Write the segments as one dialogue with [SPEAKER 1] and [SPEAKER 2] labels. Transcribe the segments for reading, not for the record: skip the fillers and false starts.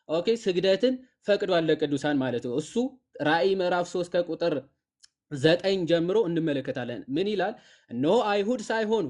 [SPEAKER 1] ኦኬ ስግደትን ፈቅዷል ለቅዱሳን ማለት ነው። እሱ ራእይ ምዕራፍ 3 ከቁጥር 9 ጀምሮ እንመለከታለን። ምን ይላል? እነሆ አይሁድ ሳይሆኑ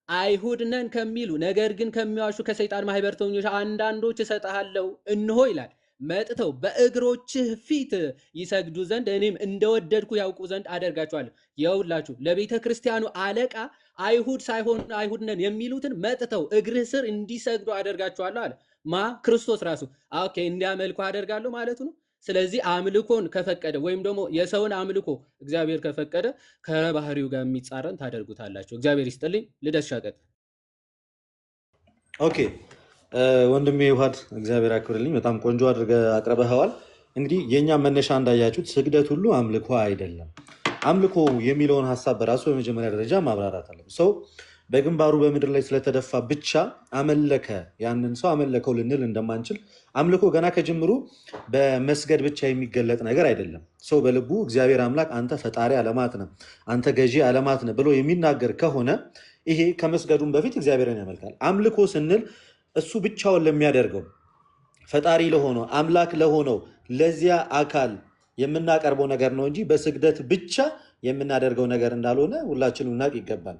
[SPEAKER 1] አይሁድ ነን ከሚሉ ነገር ግን ከሚዋሹ ከሰይጣን ማህበርተኞች አንዳንዶች እሰጥሃለሁ፣ እነሆ ይላል መጥተው በእግሮችህ ፊት ይሰግዱ ዘንድ እኔም እንደወደድኩ ያውቁ ዘንድ አደርጋቸዋለሁ። የውላችሁ ለቤተ ክርስቲያኑ አለቃ አይሁድ ሳይሆኑ አይሁድ ነን የሚሉትን መጥተው እግርህ ስር እንዲሰግዱ አደርጋቸዋለሁ አለ። ማ ክርስቶስ ራሱ ኦኬ እንዲያመልኩ አደርጋለሁ ማለቱ ነው። ስለዚህ አምልኮን ከፈቀደ ወይም ደግሞ የሰውን አምልኮ እግዚአብሔር ከፈቀደ ከባህሪው ጋር የሚጻረን ታደርጉታላችሁ። እግዚአብሔር ይስጥልኝ። ልደት ሻቀጥ
[SPEAKER 2] ኦኬ ወንድሜ ይዋድ እግዚአብሔር ያክብርልኝ። በጣም ቆንጆ አድርገህ አቅርበኸዋል። እንግዲህ የኛ መነሻ እንዳያችሁት ስግደት ሁሉ አምልኮ አይደለም። አምልኮ የሚለውን ሐሳብ በራሱ በመጀመሪያ ደረጃ ማብራራት አለ። ሰው በግንባሩ በምድር ላይ ስለተደፋ ብቻ አመለከ ያንን ሰው አመለከው ልንል እንደማንችል አምልኮ ገና ከጅምሩ በመስገድ ብቻ የሚገለጥ ነገር አይደለም። ሰው በልቡ እግዚአብሔር አምላክ አንተ ፈጣሪ ዓለማት ነህ፣ አንተ ገዢ ዓለማት ነህ ብሎ የሚናገር ከሆነ ይሄ ከመስገዱም በፊት እግዚአብሔርን ያመልካል። አምልኮ ስንል እሱ ብቻውን ለሚያደርገው ፈጣሪ ለሆነው አምላክ ለሆነው ለዚያ አካል የምናቀርበው ነገር ነው እንጂ በስግደት ብቻ የምናደርገው ነገር እንዳልሆነ ሁላችንም እናውቅ ይገባል።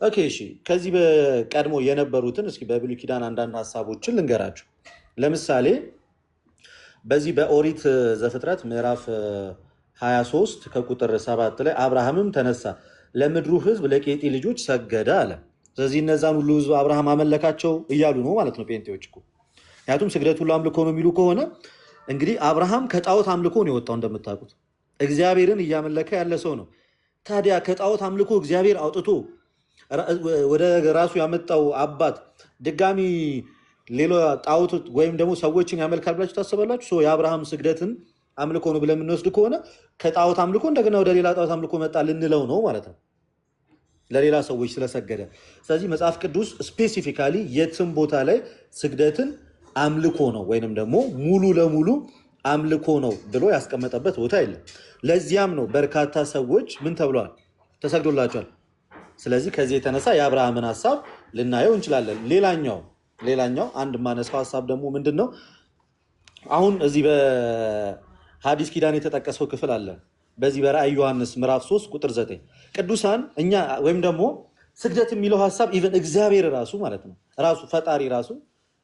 [SPEAKER 2] ኦኬ እሺ፣ ከዚህ በቀድሞ የነበሩትን እስኪ በብሉይ ኪዳን አንዳንድ ሐሳቦችን ልንገራችሁ። ለምሳሌ በዚህ በኦሪት ዘፍጥረት ምዕራፍ 23 ከቁጥር 7 ላይ አብርሃምም ተነሳ ለምድሩ ሕዝብ ለቄጢ ልጆች ሰገደ አለ። ስለዚህ እነዛን ሁሉ ሕዝብ አብርሃም አመለካቸው እያሉ ነው ማለት ነው ጴንጤዎች እኮ። ምክንያቱም ስግደት ሁሉ አምልኮ ነው የሚሉ ከሆነ እንግዲህ አብርሃም ከጣዖት አምልኮ ነው የወጣው። እንደምታውቁት እግዚአብሔርን እያመለከ ያለ ሰው ነው። ታዲያ ከጣዖት አምልኮ እግዚአብሔር አውጥቶ ወደ ራሱ ያመጣው አባት ድጋሚ ሌላ ጣዖት ወይም ደግሞ ሰዎችን ያመልካል ብላችሁ ታስባላችሁ? የአብርሃም ስግደትን አምልኮ ነው ብለን የምንወስድ ከሆነ ከጣዖት አምልኮ እንደገና ወደ ሌላ ጣዖት አምልኮ መጣ ልንለው ነው ማለት ነው፣ ለሌላ ሰዎች ስለሰገደ። ስለዚህ መጽሐፍ ቅዱስ ስፔሲፊካሊ የትም ቦታ ላይ ስግደትን አምልኮ ነው ወይንም ደግሞ ሙሉ ለሙሉ አምልኮ ነው ብሎ ያስቀመጠበት ቦታ የለም። ለዚያም ነው በርካታ ሰዎች ምን ተብለዋል? ተሰግዶላቸዋል። ስለዚህ ከዚህ የተነሳ የአብርሃምን ሐሳብ ልናየው እንችላለን። ሌላኛው አንድ ማነሳው ሐሳብ ደግሞ ምንድን ነው? አሁን እዚህ በሐዲስ ኪዳን የተጠቀሰው ክፍል አለ። በዚህ በራእይ ዮሐንስ ምዕራፍ 3 ቁጥር 9 ቅዱሳን እኛ ወይም ደግሞ ስግደት የሚለው ሐሳብ ኢቨን እግዚአብሔር ራሱ ማለት ነው ራሱ ፈጣሪ ራሱ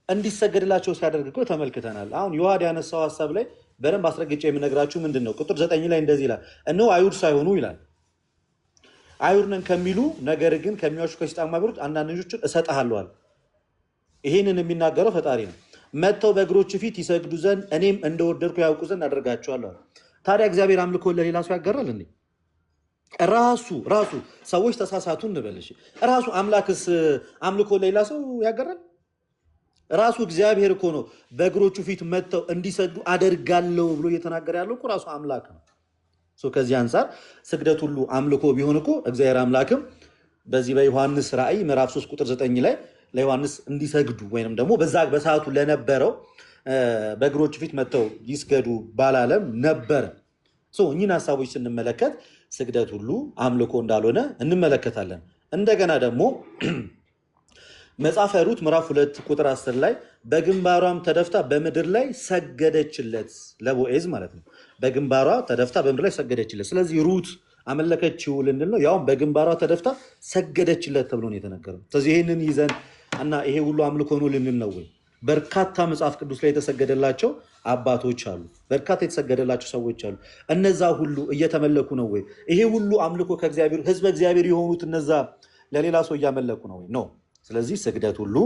[SPEAKER 2] እንዲሰገድላቸው ሲያደርግ እኮ ተመልክተናል። አሁን ዮሐድ ያነሳው ሐሳብ ላይ በደንብ አስረግጬ የምነግራችሁ ምንድን ነው? ቁጥር 9 ላይ እንደዚህ ይላል፣ እነሆ አይሁድ ሳይሆኑ ይላል አይሁድ ነን ከሚሉ ነገር ግን ከሚዋሹ ከሰይጣን ማህበሮች አንዳንዶችን እሰጥሃለሁ አለ። ይህንን የሚናገረው ፈጣሪ ነው። መጥተው በእግሮች ፊት ይሰግዱ ዘንድ እኔም እንደወደድኩ ያውቁ ዘንድ አደርጋቸዋለሁ። ታዲያ እግዚአብሔር አምልኮ ለሌላ ሰው ያጋራል እንዴ? ራሱ ሰዎች ተሳሳቱ እንበልሽ፣ ራሱ አምላክስ አምልኮ ለሌላ ሰው ያጋራል? ራሱ እግዚአብሔር እኮ ነው በእግሮቹ ፊት መጥተው እንዲሰግዱ አደርጋለሁ ብሎ እየተናገረ ያለው እኮ ራሱ አምላክ ነው። ከዚህ አንጻር ስግደት ሁሉ አምልኮ ቢሆን እኮ እግዚአብሔር አምላክም በዚህ በዮሐንስ ራእይ ምዕራፍ 3 ቁጥር 9 ላይ ለዮሐንስ እንዲሰግዱ ወይንም ደግሞ በዛ በሰዓቱ ለነበረው በእግሮቹ ፊት መጥተው ይስገዱ ባላለም ነበር። እኚህን ሐሳቦች ስንመለከት ስግደት ሁሉ አምልኮ እንዳልሆነ እንመለከታለን። እንደገና ደግሞ መጽሐፈ ሩት ምዕራፍ 2 ቁጥር 10 ላይ በግንባሯም ተደፍታ በምድር ላይ ሰገደችለት፣ ለቦዔዝ ማለት ነው። በግንባሯ ተደፍታ በምድር ላይ ሰገደችለት። ስለዚህ ሩት አመለከችው ልንል ነው፣ ያውም በግንባሯ ተደፍታ ሰገደችለት ተብሎ ነው የተነገረው። ስለዚህ ይህንን ይዘን እና ይሄ ሁሉ አምልኮ ነው ልንል ነው ወይ? በርካታ መጽሐፍ ቅዱስ ላይ የተሰገደላቸው አባቶች አሉ፣ በርካታ የተሰገደላቸው ሰዎች አሉ። እነዛ ሁሉ እየተመለኩ ነው ወይ? ይሄ ሁሉ አምልኮ ከእግዚአብሔር ሕዝበ እግዚአብሔር የሆኑት እነዛ ለሌላ ሰው እያመለኩ ነው ወይ? ነው። ስለዚህ ስግደት ሁሉ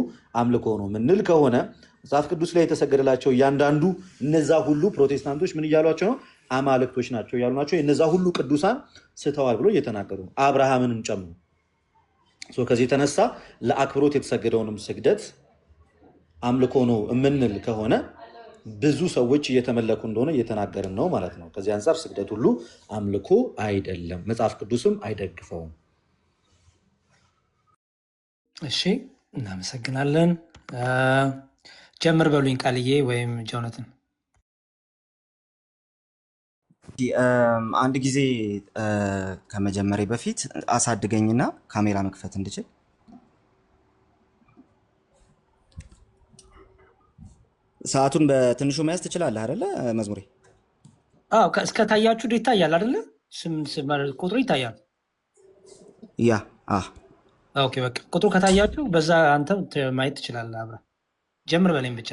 [SPEAKER 2] አምልኮ ነው ምንል ከሆነ መጽሐፍ ቅዱስ ላይ የተሰገደላቸው እያንዳንዱ እነዛ ሁሉ ፕሮቴስታንቶች ምን እያሏቸው ነው? አማልክቶች ናቸው እያሉ ናቸው። እነዛ ሁሉ ቅዱሳን ስተዋል ብሎ እየተናገሩ ነው፣ አብርሃምንም ጨምሮ። ከዚህ የተነሳ ለአክብሮት የተሰገደውንም ስግደት አምልኮ ነው የምንል ከሆነ ብዙ ሰዎች እየተመለኩ እንደሆነ እየተናገርን ነው ማለት ነው። ከዚህ አንጻር ስግደት ሁሉ አምልኮ አይደለም፣ መጽሐፍ ቅዱስም አይደግፈውም።
[SPEAKER 3] እሺ፣ እናመሰግናለን። ጀምር በሉኝ ቃልዬ ወይም ጆናታን።
[SPEAKER 4] አንድ ጊዜ ከመጀመሪያ በፊት አሳድገኝና ካሜራ መክፈት እንድችል። ሰዓቱን በትንሹ መያዝ ትችላለህ አይደለ መዝሙሬ?
[SPEAKER 3] አዎ እስከ ታያችሁ ይታያል አይደለ? ቁጥሩ ይታያል።
[SPEAKER 4] ያ
[SPEAKER 3] ኦኬ በቃ ቁጥሩ ከታያችሁ በዛ አንተ ማየት ትችላለህ። አብረን ጀምር በለኝ ብቻ።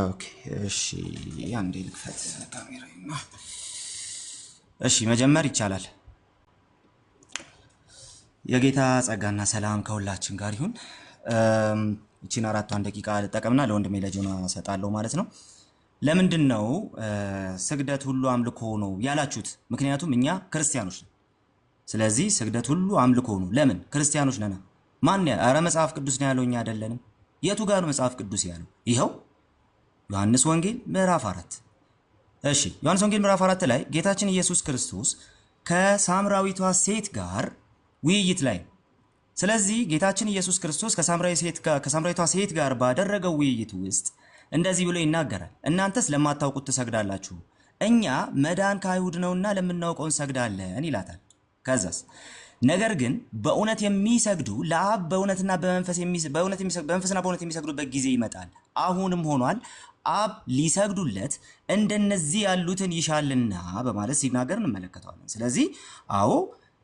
[SPEAKER 4] ኦኬ እሺ፣ አንዴ ልክፈት ካሜራዬን። እሺ መጀመር ይቻላል። የጌታ ጸጋና ሰላም ከሁላችን ጋር ይሁን። እቺን 4 ደቂቃ ልጠቀምና ለወንድሜ ለጆና ሰጣለሁ ማለት ነው። ለምንድን ነው ስግደት ሁሉ አምልኮ ነው ያላችሁት? ምክንያቱም እኛ ክርስቲያኖች ነን። ስለዚህ ስግደት ሁሉ አምልኮ ነው። ለምን? ክርስቲያኖች ነን። ማን ኧረ መጽሐፍ ቅዱስ ነው ያለው፣ እኛ አይደለንም። የቱ ጋር ነው መጽሐፍ ቅዱስ ያለው? ይኸው ዮሐንስ ወንጌል ምዕራፍ 4። እሺ ዮሐንስ ወንጌል ምዕራፍ 4 ላይ ጌታችን ኢየሱስ ክርስቶስ ከሳምራዊቷ ሴት ጋር ውይይት ላይ። ስለዚህ ጌታችን ኢየሱስ ክርስቶስ ከሳምራዊቷ ሴት ጋር ባደረገው ውይይት ውስጥ እንደዚህ ብሎ ይናገራል። እናንተስ ለማታውቁት ትሰግዳላችሁ፣ እኛ መዳን ከአይሁድ ነውና ለምናውቀው እንሰግዳለን ይላታል። ከዛስ ነገር ግን በእውነት የሚሰግዱ ለአብ በእውነትና በመንፈስና በእውነት የሚሰግዱበት ጊዜ ይመጣል፣ አሁንም ሆኗል፣ አብ ሊሰግዱለት እንደነዚህ ያሉትን ይሻልና በማለት ሲናገር እንመለከተዋለን። ስለዚህ አዎ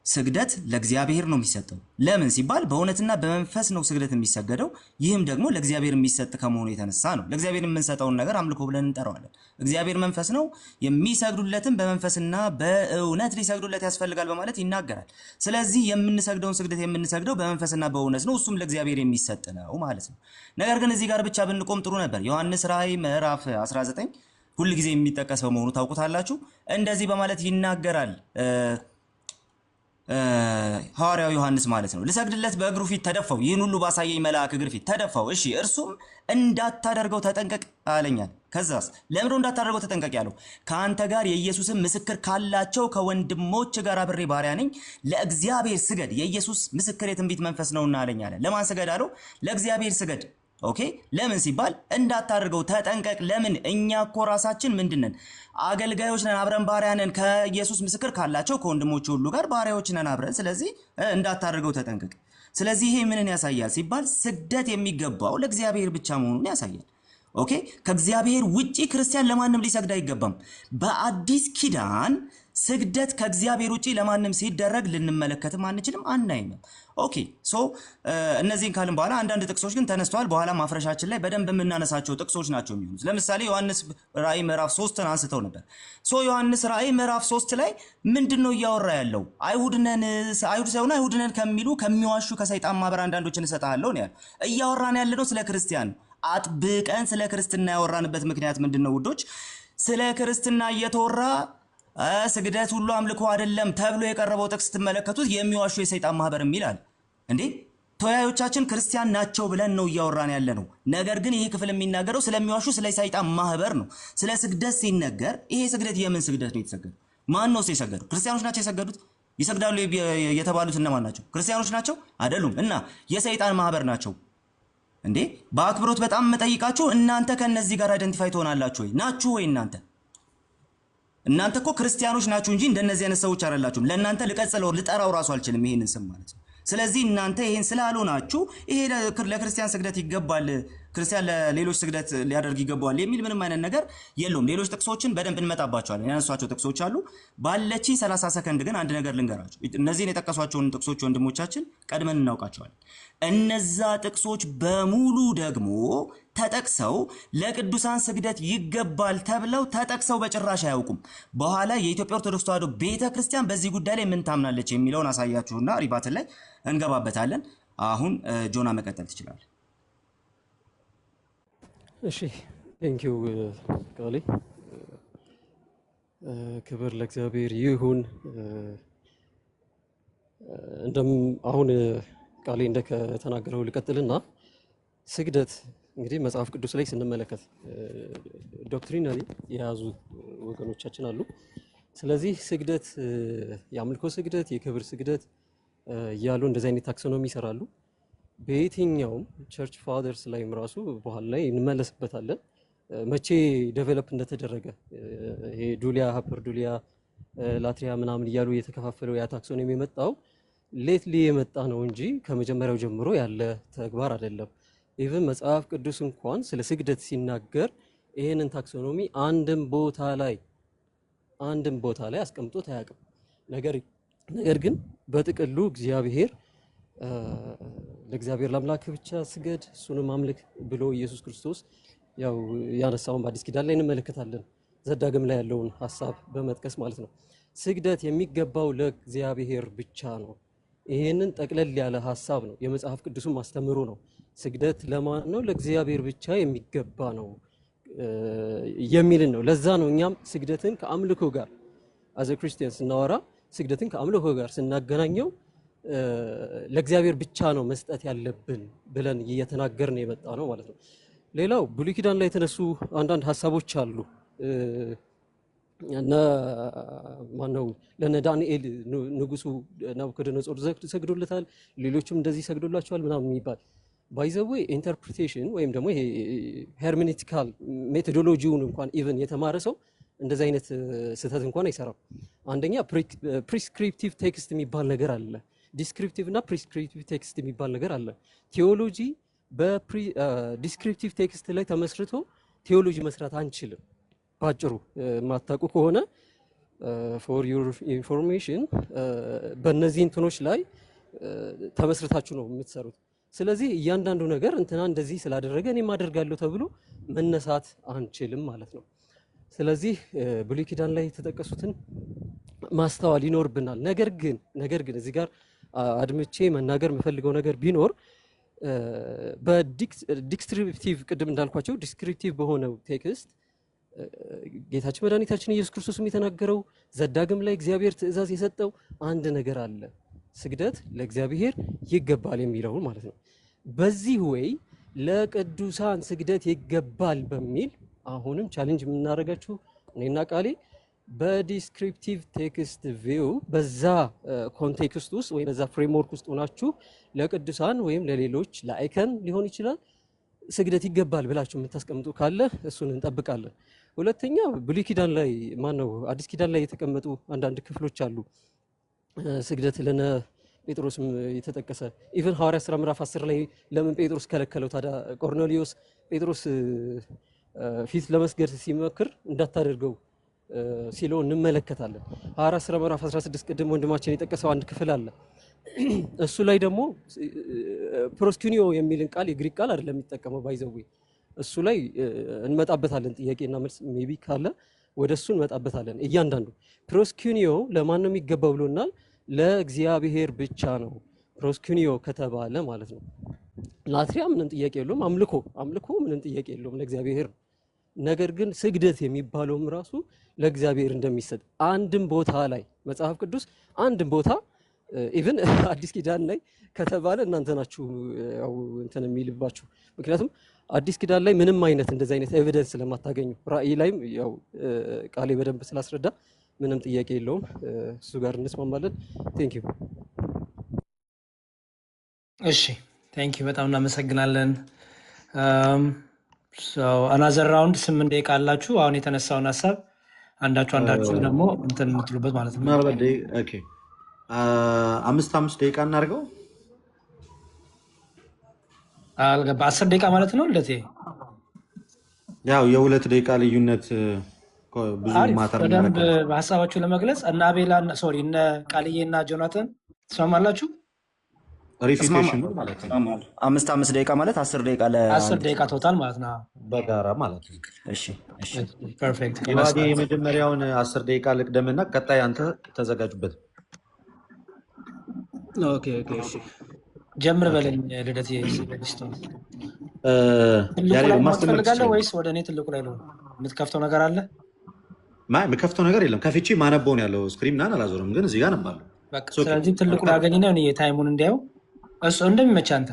[SPEAKER 4] ስግደት ለእግዚአብሔር ነው የሚሰጠው። ለምን ሲባል በእውነትና በመንፈስ ነው ስግደት የሚሰገደው። ይህም ደግሞ ለእግዚአብሔር የሚሰጥ ከመሆኑ የተነሳ ነው። ለእግዚአብሔር የምንሰጠውን ነገር አምልኮ ብለን እንጠራዋለን። እግዚአብሔር መንፈስ ነው፣ የሚሰግዱለትም በመንፈስና በእውነት ሊሰግዱለት ያስፈልጋል በማለት ይናገራል። ስለዚህ የምንሰግደውን ስግደት የምንሰግደው በመንፈስና በእውነት ነው፣ እሱም ለእግዚአብሔር የሚሰጥ ነው ማለት ነው። ነገር ግን እዚህ ጋር ብቻ ብንቆም ጥሩ ነበር። ዮሐንስ ራእይ ምዕራፍ 19 ሁል ጊዜ የሚጠቀስ በመሆኑ ታውቁታላችሁ። እንደዚህ በማለት ይናገራል ሐዋርያው ዮሐንስ ማለት ነው። ልሰግድለት በእግሩ ፊት ተደፋው፣ ይህን ሁሉ ባሳየኝ መልአክ እግር ፊት ተደፋው። እሺ እርሱም እንዳታደርገው ተጠንቀቅ አለኛል። ከዛስ ለምንድን ነው እንዳታደርገው ተጠንቀቅ ያለው? ከአንተ ጋር የኢየሱስን ምስክር ካላቸው ከወንድሞች ጋር አብሬ ባሪያ ነኝ፣ ለእግዚአብሔር ስገድ፣ የኢየሱስ ምስክር የትንቢት መንፈስ ነውና አለኝ አለ። ለማን ስገድ አለው? ለእግዚአብሔር ስገድ። ኦኬ ለምን ሲባል እንዳታደርገው ተጠንቀቅ። ለምን? እኛ እኮ ራሳችን ምንድነን? አገልጋዮች ነን፣ አብረን ባሪያ ነን። ከኢየሱስ ምስክር ካላቸው ከወንድሞች ሁሉ ጋር ባሪያዎች ነን አብረን። ስለዚህ እንዳታደርገው ተጠንቀቅ። ስለዚህ ይሄ ምንን ያሳያል ሲባል ስግደት የሚገባው ለእግዚአብሔር ብቻ መሆኑን ያሳያል። ኦኬ ከእግዚአብሔር ውጪ ክርስቲያን ለማንም ሊሰግድ አይገባም። በአዲስ ኪዳን ስግደት ከእግዚአብሔር ውጪ ለማንም ሲደረግ ልንመለከትም አንችልም አናይም። ኦኬ ሶ እነዚህን ካልን በኋላ አንዳንድ ጥቅሶች ግን ተነስተዋል። በኋላ ማፍረሻችን ላይ በደንብ የምናነሳቸው ጥቅሶች ናቸው የሚሆኑት። ለምሳሌ ዮሐንስ ራእይ ምዕራፍ 3ን አንስተው ነበር። ሶ ዮሐንስ ራእይ ምዕራፍ 3 ላይ ምንድነው እያወራ ያለው? አይሁድ ሳይሆን አይሁድ ነን ከሚሉ ከሚዋሹ ከሰይጣን ማህበር አንዳንዶችን እሰጥሃለሁ ነው ያለው። እያወራን ያለነው ስለ ክርስቲያን። አጥብቀን ስለ ክርስትና ያወራንበት ምክንያት ምንድነው ውዶች? ስለ ክርስትና እየተወራ ስግደት ሁሉ አምልኮ አይደለም ተብሎ የቀረበው ጥቅስ ስትመለከቱት የሚዋሹ የሰይጣን ማህበር የሚላል እንዴ። ተወያዮቻችን ክርስቲያን ናቸው ብለን ነው እያወራን ያለ ነው። ነገር ግን ይሄ ክፍል የሚናገረው ስለሚዋሹ ስለ ሰይጣን ማህበር ነው። ስለ ስግደት ሲነገር ይሄ ስግደት የምን ስግደት ነው የተሰገደው? ማን ነው የሰገደው? ክርስቲያኖች ናቸው የሰገዱት? ይሰግዳሉ የተባሉት እነማን ናቸው? ክርስቲያኖች ናቸው አይደሉም። እና የሰይጣን ማህበር ናቸው እንዴ። በአክብሮት በጣም መጠይቃችሁ፣ እናንተ ከነዚህ ጋር አይደንቲፋይ ትሆናላችሁ ወይ? ናችሁ ወይ? እናንተ እኮ ክርስቲያኖች ናችሁ እንጂ እንደነዚህ አይነት ሰዎች አይደላችሁም። ለእናንተ ልጠራው ራሱ አልችልም ይሄንን ስም ማለት ነው። ስለዚህ እናንተ ይሄን ስላልሆናችሁ ይሄ ለክርስቲያን ስግደት ይገባል፣ ክርስቲያን ለሌሎች ስግደት ሊያደርግ ይገባዋል የሚል ምንም አይነት ነገር የለውም። ሌሎች ጥቅሶችን በደንብ እንመጣባቸዋለን። ያነሷቸው ጥቅሶች አሉ። ባለችኝ 30 ሰከንድ ግን አንድ ነገር ልንገራችሁ። እነዚህን የጠቀሷቸውን ጥቅሶች ወንድሞቻችን ቀድመን እናውቃቸዋለን። እነዛ ጥቅሶች በሙሉ ደግሞ ተጠቅሰው ለቅዱሳን ስግደት ይገባል ተብለው ተጠቅሰው በጭራሽ አያውቁም። በኋላ የኢትዮጵያ ኦርቶዶክስ ተዋሕዶ ቤተክርስቲያን በዚህ ጉዳይ ላይ ምን ታምናለች የሚለውን አሳያችሁና ሪባትን ላይ እንገባበታለን። አሁን ጆና መቀጠል ትችላለህ።
[SPEAKER 5] እሺ ቴንኪው ቃሌ። ክብር ለእግዚአብሔር ይሁን። አሁን ቃሌ እንደተናገረው ልቀጥልና ስግደት እንግዲህ መጽሐፍ ቅዱስ ላይ ስንመለከት ዶክትሪናሊ የያዙ ወገኖቻችን አሉ። ስለዚህ ስግደት፣ የአምልኮ ስግደት፣ የክብር ስግደት እያሉ እንደዚህ አይነት ታክሶኖሚ ይሰራሉ። በየትኛውም ቸርች ፋደርስ ላይም ራሱ በኋላ ላይ እንመለስበታለን መቼ ዴቨሎፕ እንደተደረገ። ይሄ ዱሊያ፣ ሀፐር ዱሊያ፣ ላትሪያ ምናምን እያሉ የተከፋፈለው ያ ታክሶኖሚ የመጣው ሌትሊ የመጣ ነው እንጂ ከመጀመሪያው ጀምሮ ያለ ተግባር አይደለም። ኢቭን መጽሐፍ ቅዱስ እንኳን ስለ ስግደት ሲናገር ይህንን ታክሶኖሚ አንድም ቦታ ላይ አስቀምጦት አያውቅም። ነገር ግን በጥቅሉ እግዚአብሔር ለእግዚአብሔር ለአምላክ ብቻ ስገድ እሱንም አምልክ ብሎ ኢየሱስ ክርስቶስ ያው ያነሳውን በአዲስ ኪዳን ላይ እንመለከታለን። ዘዳግም ላይ ያለውን ሐሳብ በመጥቀስ ማለት ነው። ስግደት የሚገባው ለእግዚአብሔር ብቻ ነው። ይሄንን ጠቅለል ያለ ሐሳብ ነው፣ የመጽሐፍ ቅዱስም ማስተምሩ ነው። ስግደት ለማን ነው? ለእግዚአብሔር ብቻ የሚገባ ነው የሚልን ነው። ለዛ ነው እኛም ስግደትን ከአምልኮ ጋር አዘ ክርስቲያን ስናወራ ስግደትን ከአምልኮ ጋር ስናገናኘው ለእግዚአብሔር ብቻ ነው መስጠት ያለብን ብለን እየተናገርን የመጣ ነው ማለት ነው። ሌላው ብሉይ ኪዳን ላይ የተነሱ አንዳንድ ሐሳቦች አሉ። ለነ ዳንኤል ንጉሱ ናቡከደነጾር ሰግዶለታል፣ ሌሎችም እንደዚህ ሰግዶላቸዋል ምናምን የሚባል ባይዘዌ ኢንተርፕሪቴሽን ወይም ደግሞ ይሄ ሄርሜኔቲካል ሜቶዶሎጂውን እንኳን ኢቨን የተማረ ሰው እንደዚህ አይነት ስህተት እንኳን አይሰራም። አንደኛ ፕሪስክሪፕቲቭ ቴክስት የሚባል ነገር አለ፣ ዲስክሪፕቲቭ እና ፕሪስክሪፕቲቭ ቴክስት የሚባል ነገር አለ። ቴዎሎጂ በዲስክሪፕቲቭ ቴክስት ላይ ተመስርቶ ቴዎሎጂ መስራት አንችልም። ባጭሩ የማታውቁ ከሆነ ፎር ዩር ኢንፎርሜሽን በእነዚህ እንትኖች ላይ ተመስርታችሁ ነው የምትሰሩት። ስለዚህ እያንዳንዱ ነገር እንትና እንደዚህ ስላደረገ እኔም አደርጋለሁ ተብሎ መነሳት አንችልም ማለት ነው። ስለዚህ ብሉይ ኪዳን ላይ የተጠቀሱትን ማስተዋል ይኖርብናል። ነገር ግን እዚህ ጋር አድምቼ መናገር የምፈልገው ነገር ቢኖር በዲስክሪፕቲቭ ቅድም እንዳልኳቸው ዲስክሪፕቲቭ በሆነው ቴክስት ጌታችን መድኃኒታችን ኢየሱስ ክርስቶስም የተናገረው ዘዳግም ላይ እግዚአብሔር ትእዛዝ የሰጠው አንድ ነገር አለ፣ ስግደት ለእግዚአብሔር ይገባል የሚለውን ማለት ነው። በዚህ ወይ ለቅዱሳን ስግደት ይገባል በሚል አሁንም ቻሌንጅ የምናደርጋችሁ እኔና ቃሌ በዲስክሪፕቲቭ ቴክስት ቪው በዛ ኮንቴክስት ውስጥ ወይም በዛ ፍሬምወርክ ውስጥ ሆናችሁ ለቅዱሳን ወይም ለሌሎች ለአይከን ሊሆን ይችላል ስግደት ይገባል ብላችሁ የምታስቀምጡ ካለ እሱን እንጠብቃለን። ሁለተኛ ብሉይ ኪዳን ላይ አዲስ ኪዳን ላይ የተቀመጡ አንዳንድ ክፍሎች አሉ። ስግደት ለነ ጴጥሮስም የተጠቀሰ ኢቭን ሐዋርያ ሥራ ምዕራፍ 10 ላይ ለምን ጴጥሮስ ከለከለው ታዲያ? ቆርኔሊዮስ ጴጥሮስ ፊት ለመስገድ ሲመክር እንዳታደርገው ሲለው እንመለከታለን። ሐዋርያ ሥራ ምዕራፍ 16 ቅድም ወንድማችን የጠቀሰው አንድ ክፍል አለ። እሱ ላይ ደግሞ ፕሮስኪኒዮ የሚልን ቃል የግሪክ ቃል አይደለም የሚጠቀመው ባይዘዌ እሱ ላይ እንመጣበታለን። ጥያቄና መልስ ሜቢ ካለ ወደ እሱ እንመጣበታለን። እያንዳንዱ ፕሮስኪኒዮ ለማን ነው የሚገባው ብሎናል? ለእግዚአብሔር ብቻ ነው ፕሮስኪኒዮ ከተባለ ማለት ነው። ላትሪያ ምንም ጥያቄ የለውም። አምልኮ ምንም ጥያቄ የለውም ለእግዚአብሔር። ነገር ግን ስግደት የሚባለውም ራሱ ለእግዚአብሔር እንደሚሰጥ አንድም ቦታ ላይ መጽሐፍ ቅዱስ አንድም ቦታ ኢቭን አዲስ ኪዳን ላይ ከተባለ እናንተ ናችሁ ያው እንትን የሚልባችሁ። ምክንያቱም አዲስ ኪዳን ላይ ምንም አይነት እንደዚህ አይነት ኤቪደንስ ስለማታገኙ፣ ራእይ ላይም ያው ቃሌ በደንብ ስላስረዳ ምንም ጥያቄ የለውም። እሱ ጋር እንስማማለን። ቴንክ ዩ።
[SPEAKER 3] እሺ ቴንክ ዩ፣ በጣም እናመሰግናለን። አናዘር ራውንድ 8 ደቂቃ አላችሁ። አሁን የተነሳውን ሀሳብ አንዳችሁ ደግሞ እንትን የምትሉበት ማለት ነው።
[SPEAKER 2] ምናልባት ኦኬ 5 ደቂቃ እናድርገው።
[SPEAKER 3] አልገባ 10 ደቂቃ ማለት ነው። እንደቴ
[SPEAKER 2] ያው የ2 ደቂቃ ልዩነት ብዙ ማተር
[SPEAKER 3] በደንብ ሀሳባችሁን ለመግለጽ እና አቤላ ሶሪ እነ ቃልዬ እና ጆናተን ትስማማላችሁ?
[SPEAKER 2] ሪፊቴሽን ማለት ነው።
[SPEAKER 4] 5 ደቂቃ ማለት 10 ደቂቃ
[SPEAKER 3] 10 ደቂቃ ቶታል ማለት ነው
[SPEAKER 2] በጋራ ማለት ነው።
[SPEAKER 4] እሺ
[SPEAKER 3] ፐርፌክት።
[SPEAKER 2] የመጀመሪያውን 10 ደቂቃ ልቅደምና ቀጣይ አንተ ተዘጋጁበት።
[SPEAKER 1] ኦኬ እሺ
[SPEAKER 3] ጀምር በለኝ ልደት። ትልቁ ወይስ ወደ እኔ ትልቁ ላይ ነው የምትከፍተው ነገር አለ?
[SPEAKER 2] የምከፍተው ነገር የለም። ከፍቼ ማነበውን ያለው ስክሪን ምናምን አላዞርም፣ ግን እዚህ ጋር ነባለሁ።
[SPEAKER 3] ስለዚህ ትልቁ ላይ አገኝ ነው ታይሙን እንዲያው እሱ እንደሚመች አንተ።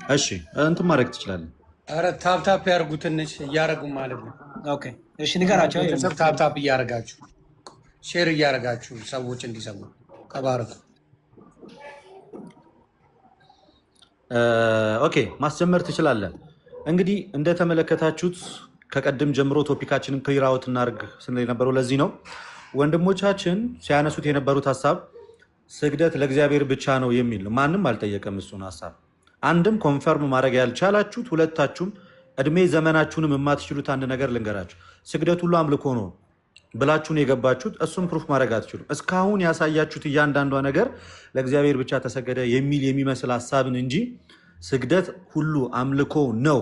[SPEAKER 2] እሺ እንትን ማድረግ ትችላለህ።
[SPEAKER 6] ኧረ ታፕታፕ ያርጉ፣ ትንሽ እያረጉ ማለት ነው።
[SPEAKER 3] ኦኬ እሺ ንገራቸው።
[SPEAKER 6] ታፕታፕ እያረጋችሁ ሼር እያረጋችሁ ሰዎች እንዲሰሙ ተባረኩ።
[SPEAKER 2] ኦኬ ማስጀመር ትችላለህ። እንግዲህ እንደተመለከታችሁት ከቀድም ጀምሮ ቶፒካችንን ክሊር አውት እናድርግ ስንል የነበረው ለዚህ ነው። ወንድሞቻችን ሲያነሱት የነበሩት ሀሳብ ስግደት ለእግዚአብሔር ብቻ ነው የሚል ነው። ማንም አልጠየቀም እሱን ሀሳብ። አንድም ኮንፈርም ማድረግ ያልቻላችሁት ሁለታችሁም እድሜ ዘመናችሁንም የማትችሉት አንድ ነገር ልንገራችሁ። ስግደት ሁሉ አምልኮ ነው ብላችሁን የገባችሁት እሱም ፕሩፍ ማድረግ አትችሉም። እስካሁን ያሳያችሁት እያንዳንዷ ነገር ለእግዚአብሔር ብቻ ተሰገደ የሚል የሚመስል ሀሳብን እንጂ ስግደት ሁሉ አምልኮ ነው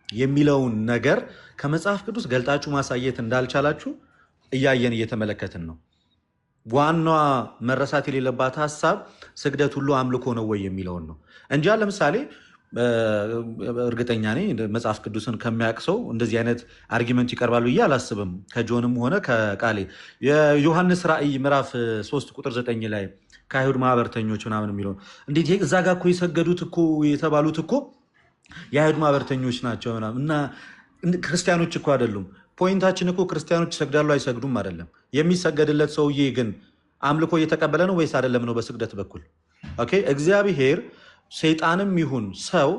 [SPEAKER 2] የሚለውን ነገር ከመጽሐፍ ቅዱስ ገልጣችሁ ማሳየት እንዳልቻላችሁ እያየን እየተመለከትን ነው። ዋና መረሳት የሌለባት ሀሳብ ስግደት ሁሉ አምልኮ ነው ወይ የሚለውን ነው እንጂ ለምሳሌ እርግጠኛ ነኝ መጽሐፍ ቅዱስን ከሚያውቅ ሰው እንደዚህ አይነት አርጊመንት ይቀርባል ብዬ አላስብም። ከጆንም ሆነ ከቃሌ የዮሐንስ ራእይ ምዕራፍ 3 ቁጥር 9 ላይ ከአይሁድ ማህበርተኞች ምናምን የሚለውን እንዴት እዛ ጋር እኮ የሰገዱት እኮ የተባሉት እኮ የአይሁድ ማህበርተኞች ናቸው እና ክርስቲያኖች እኮ አይደሉም። ፖይንታችን እኮ ክርስቲያኖች ይሰግዳሉ አይሰግዱም አይደለም። የሚሰገድለት ሰውዬ ግን አምልኮ እየተቀበለ ነው ወይስ አይደለም ነው በስግደት በኩል። ኦኬ እግዚአብሔር ሰይጣንም ይሁን ሰው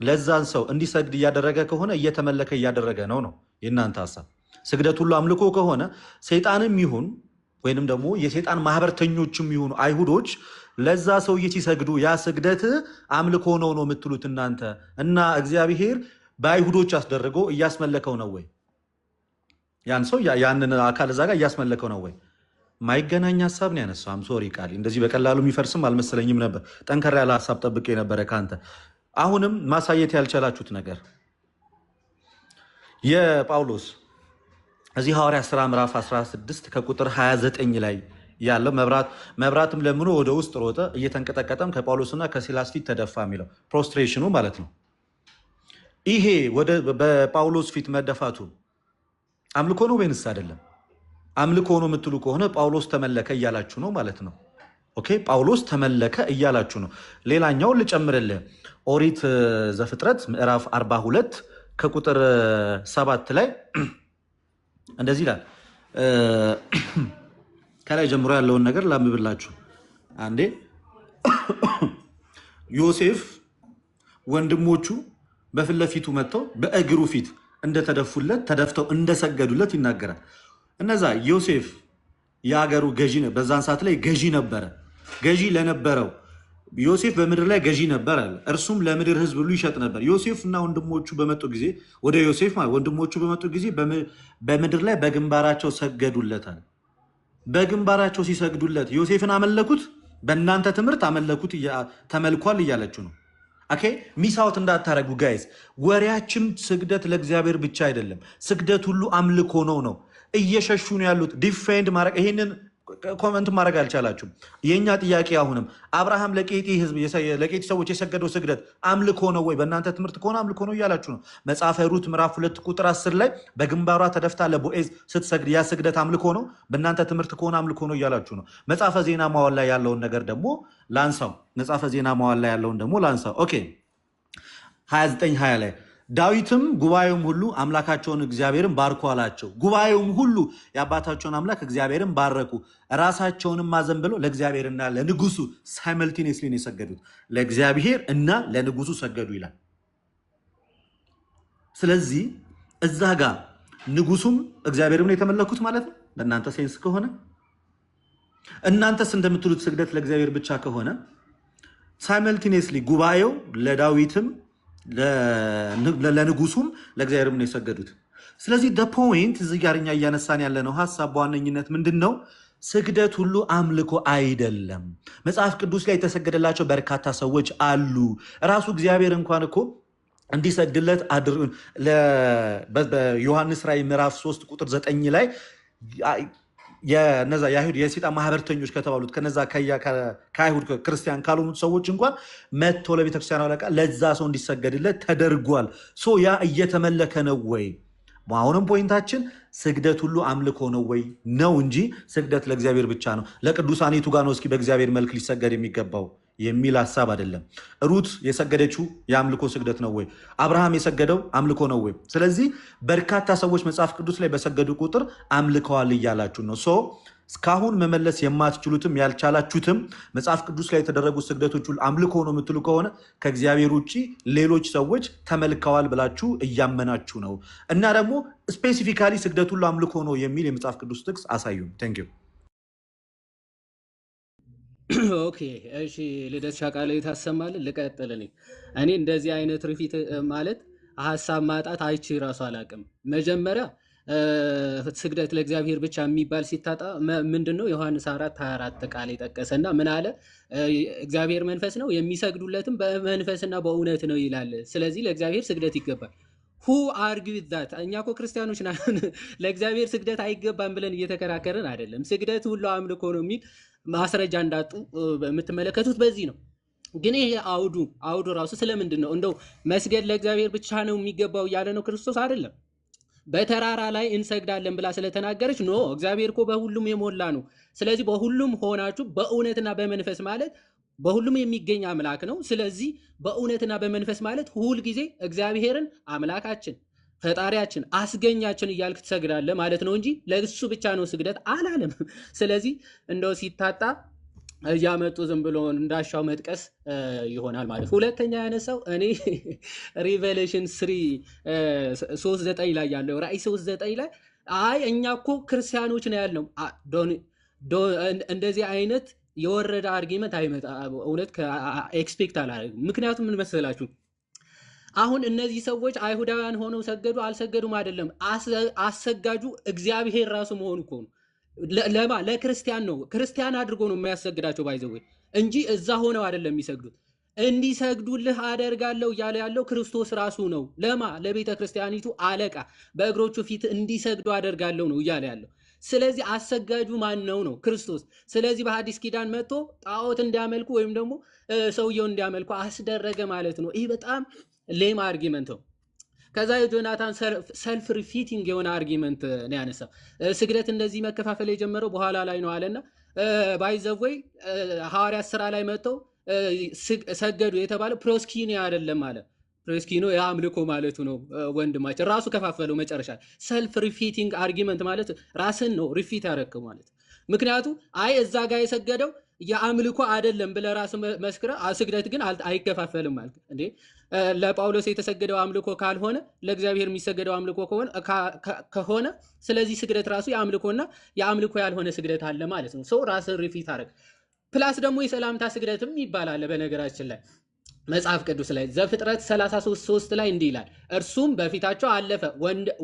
[SPEAKER 2] ለዛን ሰው እንዲሰግድ እያደረገ ከሆነ እየተመለከ እያደረገ ነው የእናንተ ሀሳብ። ስግደት ሁሉ አምልኮ ከሆነ ሰይጣንም ይሁን ወይንም ደግሞ የሰይጣን ማህበርተኞችም ይሁኑ አይሁዶች ለዛ ሰውዬ ሲሰግዱ ያ ስግደት አምልኮ ነው የምትሉት እናንተ እና እግዚአብሔር በአይሁዶች አስደርጎ እያስመለከው ነው ወይ? ያን ሰው ያንን አካል እዛ ጋር እያስመለከው ነው ወይ? ማይገናኝ ሀሳብ ነው ያነሳው። አም ሶሪ ቃል እንደዚህ በቀላሉ የሚፈርስም አልመሰለኝም ነበር። ጠንከር ያለ ሀሳብ ጠብቄ ነበረ ካንተ። አሁንም ማሳየት ያልቻላችሁት ነገር የጳውሎስ እዚህ ሐዋርያ ሥራ ምዕራፍ 16 ከቁጥር 29 ላይ ያለው መብራትም ለምኖ ወደ ውስጥ ሮጠ እየተንቀጠቀጠም ከጳውሎስና ከሲላስ ፊት ተደፋ የሚለው ፕሮስትሬሽኑ ማለት ነው። ይሄ በጳውሎስ ፊት መደፋቱ አምልኮ ነው ወይንስ አይደለም? አምልኮ ነው የምትሉ ከሆነ ጳውሎስ ተመለከ እያላችሁ ነው ማለት ነው። ኦኬ ጳውሎስ ተመለከ እያላችሁ ነው። ሌላኛው ልጨምርልህ። ኦሪት ዘፍጥረት ምዕራፍ 42 ከቁጥር 7 ላይ እንደዚህ ይላል። ከላይ ጀምሮ ያለውን ነገር ላምብላችሁ አንዴ። ዮሴፍ ወንድሞቹ በፊት ለፊቱ መጥተው በእግሩ ፊት እንደተደፉለት ተደፍተው እንደሰገዱለት ይናገራል። እነዛ ዮሴፍ የሀገሩ ገዢ ነው። በዛን ሰዓት ላይ ገዢ ነበረ። ገዢ ለነበረው ዮሴፍ በምድር ላይ ገዢ ነበር አለ። እርሱም ለምድር ሕዝብ ሁሉ ይሸጥ ነበር። ዮሴፍ እና ወንድሞቹ በመጡ ጊዜ ወደ ዮሴፍ ማለት ወንድሞቹ በመጡ ጊዜ በምድር ላይ በግንባራቸው ሰገዱለታል። በግንባራቸው ሲሰግዱለት ዮሴፍን አመለኩት። በእናንተ ትምህርት አመለኩት ተመልኳል እያለችው ነው። ኦኬ ሚሳውት እንዳታረጉ ጋይዝ። ወሬያችን ስግደት ለእግዚአብሔር ብቻ አይደለም፣ ስግደት ሁሉ አምልኮ ነው። እየሸሹ ነው ያሉት። ዲፌንድ ማድረግ ይሄንን ኮመንት ማድረግ አልቻላችሁም። የኛ ጥያቄ አሁንም አብርሃም ለቄጢ ህዝብ ለቄጢ ሰዎች የሰገደው ስግደት አምልኮ ነው ወይ? በእናንተ ትምህርት ከሆነ አምልኮ ነው እያላችሁ ነው። መጽሐፈ ሩት ምዕራፍ 2 ቁጥር 10 ላይ በግንባሯ ተደፍታ ለቦኤዝ ስትሰግድ ያ ስግደት አምልኮ ነው፣ በእናንተ ትምህርት ከሆነ አምልኮ ነው እያላችሁ ነው። መጽሐፈ ዜና መዋዕል ላይ ያለውን ነገር ደግሞ ላንሳው። መጽሐፈ ዜና መዋዕል ላይ ያለውን ደግሞ ላንሳው። ኦኬ 29:20 ላይ ዳዊትም ጉባኤውም ሁሉ አምላካቸውን እግዚአብሔርን ባርኩ አላቸው። ጉባኤውም ሁሉ የአባታቸውን አምላክ እግዚአብሔርን ባረኩ፣ ራሳቸውንም አዘንብለው ለእግዚአብሔርና ለንጉሱ ሳይመልቲኔስሊ ነው የሰገዱት። ለእግዚአብሔር እና ለንጉሱ ሰገዱ ይላል። ስለዚህ እዛ ጋር ንጉሱም እግዚአብሔርም ነው የተመለኩት ማለት ነው በእናንተ ሴንስ ከሆነ። እናንተስ እንደምትሉት ስግደት ለእግዚአብሔር ብቻ ከሆነ ሳይመልቲኔስሊ ጉባኤው ለዳዊትም ለንጉሱም ለእግዚአብሔርም ነው የሰገዱት። ስለዚህ ፖይንት እዚህ ጋር እኛ እያነሳን ያለነው ሀሳብ በዋነኝነት ምንድን ነው? ስግደት ሁሉ አምልኮ አይደለም። መጽሐፍ ቅዱስ ላይ የተሰገደላቸው በርካታ ሰዎች አሉ። ራሱ እግዚአብሔር እንኳን እኮ እንዲሰግድለት በዮሐንስ ራእይ ምዕራፍ 3 ቁጥር 9 ላይ የነዛ የአይሁድ የሰይጣን ማህበርተኞች ከተባሉት ከነዛ ከአይሁድ ክርስቲያን ካልሆኑት ሰዎች እንኳን መጥቶ ለቤተክርስቲያን አለቃ ለዛ ሰው እንዲሰገድለት ተደርጓል። ያ እየተመለከ ነው ወይ? አሁንም ፖይንታችን ስግደት ሁሉ አምልኮ ነው ወይ ነው እንጂ ስግደት ለእግዚአብሔር ብቻ ነው፣ ለቅዱሳኒቱ ጋር ነው እስኪ በእግዚአብሔር መልክ ሊሰገድ የሚገባው የሚል ሀሳብ አይደለም። ሩት የሰገደችው የአምልኮ ስግደት ነው ወይ? አብርሃም የሰገደው አምልኮ ነው ወይ? ስለዚህ በርካታ ሰዎች መጽሐፍ ቅዱስ ላይ በሰገዱ ቁጥር አምልከዋል እያላችሁ ነው። እስካሁን መመለስ የማትችሉትም ያልቻላችሁትም መጽሐፍ ቅዱስ ላይ የተደረጉ ስግደቶች ሁሉ አምልኮ ነው የምትሉ ከሆነ ከእግዚአብሔር ውጭ ሌሎች ሰዎች ተመልከዋል ብላችሁ እያመናችሁ ነው። እና ደግሞ ስፔሲፊካሊ ስግደት ሁሉ አምልኮ ነው የሚል የመጽሐፍ ቅዱስ ጥቅስ አሳዩን። ቴንክ ዩ።
[SPEAKER 1] ኦኬ እሺ፣ ልደት ሻቃላይ ታሰማልን። ልቀጥል። እኔ እንደዚህ አይነት ሪፊት ማለት ሀሳብ ማጣት አይቼ ራሱ አላቅም። መጀመሪያ ስግደት ለእግዚአብሔር ብቻ የሚባል ሲታጣ ምንድነው ዮሐንስ 4:24 ቃል የጠቀሰና ምን አለ? እግዚአብሔር መንፈስ ነው የሚሰግዱለትም በመንፈስና በእውነት ነው ይላል። ስለዚህ ለእግዚአብሔር ስግደት ይገባል። ሁ አርጊው ዛት እኛ እኮ ክርስቲያኖች ናን ለእግዚአብሔር ስግደት አይገባም ብለን እየተከራከርን አይደለም። ስግደት ሁሉ አምልኮ ነው የሚል ማስረጃ እንዳጡ የምትመለከቱት በዚህ ነው። ግን ይሄ አውዱ ራሱ ስለምንድን ነው? እንደው መስገድ ለእግዚአብሔር ብቻ ነው የሚገባው እያለ ነው ክርስቶስ አይደለም። በተራራ ላይ እንሰግዳለን ብላ ስለተናገረች ኖ እግዚአብሔር እኮ በሁሉም የሞላ ነው። ስለዚህ በሁሉም ሆናችሁ በእውነትና በመንፈስ ማለት በሁሉም የሚገኝ አምላክ ነው። ስለዚህ በእውነትና በመንፈስ ማለት ሁል ጊዜ እግዚአብሔርን አምላካችን፣ ፈጣሪያችን፣ አስገኛችን እያልክ ትሰግዳለህ ማለት ነው እንጂ ለእሱ ብቻ ነው ስግደት አላለም። ስለዚህ እንደው ሲታጣ እያመጡ ዝም ብሎ እንዳሻው መጥቀስ ይሆናል ማለት። ሁለተኛ ያነሳው እኔ ሪቨሌሽን 3:9 ላይ ያለው ራእይ 3:9 ላይ አይ እኛ እኮ ክርስቲያኖች ነው ያልነው። እንደዚህ አይነት የወረደ አርጊመንት አይመጣ እውነት ኤክስፔክት አላደርግም። ምክንያቱም ምን መሰላችሁ? አሁን እነዚህ ሰዎች አይሁዳውያን ሆነው ሰገዱ አልሰገዱም አይደለም፣ አሰጋጁ እግዚአብሔር ራሱ መሆኑ እኮ ነው። ለማ ለክርስቲያን ነው፣ ክርስቲያን አድርጎ ነው የሚያሰግዳቸው ባይዘው እንጂ እዛ ሆነው አይደለም የሚሰግዱት። እንዲሰግዱልህ አደርጋለሁ እያለ ያለው ክርስቶስ ራሱ ነው። ለማ ለቤተ ክርስቲያኒቱ አለቃ በእግሮቹ ፊት እንዲሰግዱ አደርጋለሁ ነው እያለ ያለው። ስለዚህ አሰጋጁ ማን ነው? ነው ክርስቶስ። ስለዚህ በሐዲስ ኪዳን መጥቶ ጣዖት እንዲያመልኩ ወይም ደግሞ ሰውየው እንዲያመልኩ አስደረገ ማለት ነው። ይህ በጣም ሌም አርጊመንት ነው። ከዛ የጆናታን ሰልፍ ሪፊቲንግ የሆነ አርጊመንት ነው ያነሳው። ስግደት እንደዚህ መከፋፈል የጀመረው በኋላ ላይ ነው አለና ባይዘወይ ሐዋርያት ስራ ላይ መጥተው ሰገዱ የተባለው ፕሮስኪኒ አይደለም አለ። ፕሮስኪኖ የአምልኮ ማለቱ ነው። ወንድማችን ራሱ ከፋፈለው መጨረሻ። ሰልፍ ሪፊቲንግ አርጊመንት ማለት ራስን ነው ሪፊት ያደረገው ማለት። ምክንያቱ አይ እዛ ጋር የሰገደው የአምልኮ አይደለም ብለህ ራስ መስክረ ስግደት ግን አይከፋፈልም ማለት እንዴ። ለጳውሎስ የተሰገደው አምልኮ ካልሆነ ለእግዚአብሔር የሚሰገደው አምልኮ ከሆነ ስለዚህ ስግደት ራሱ የአምልኮና የአምልኮ ያልሆነ ስግደት አለ ማለት ነው። ሰው ራስን ሪፊት አደረግ። ፕላስ ደግሞ የሰላምታ ስግደትም ይባላል በነገራችን ላይ መጽሐፍ ቅዱስ ላይ ዘፍጥረት 33:3 ላይ እንዲህ ይላል፣ እርሱም በፊታቸው አለፈ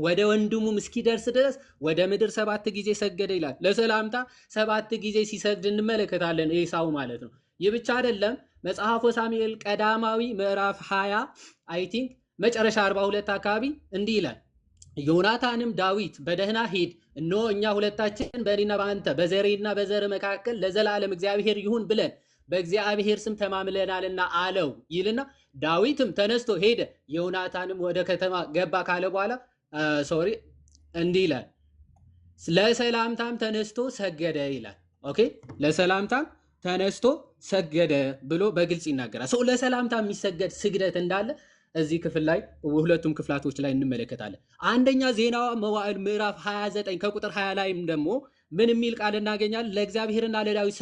[SPEAKER 1] ወደ ወንድሙም እስኪደርስ ድረስ ወደ ምድር 7 ጊዜ ሰገደ ይላል። ለሰላምታ 7 ጊዜ ሲሰግድ እንመለከታለን ኤሳው ማለት ነው። ይህ ብቻ አይደለም። መጽሐፈ ሳሙኤል ቀዳማዊ ምዕራፍ 20 አይ ቲንክ መጨረሻ 42 አካባቢ እንዲህ ይላል፣ ዮናታንም ዳዊት በደህና ሂድ፣ እነሆ እኛ ሁለታችን በእኔና በአንተ በዘሬና በዘር መካከል ለዘላለም እግዚአብሔር ይሁን ብለን በእግዚአብሔር ስም ተማምለናልና አለው ይልና ዳዊትም ተነስቶ ሄደ፣ ዮናታንም ወደ ከተማ ገባ ካለ በኋላ እንዲህ ይላል፣ ለሰላምታም ተነስቶ ሰገደ ይላል። ኦኬ ለሰላምታም ተነስቶ ሰገደ ብሎ በግልጽ ይናገራል። ሰው ለሰላምታ የሚሰገድ ስግደት እንዳለ እዚህ ክፍል ላይ ሁለቱም ክፍላቶች ላይ እንመለከታለን። አንደኛ ዜና መዋዕል ምዕራፍ 29 ከቁጥር 20 ላይም ደግሞ ምን የሚል ቃል እናገኛለን? ለእግዚአብሔርና ለዳዊት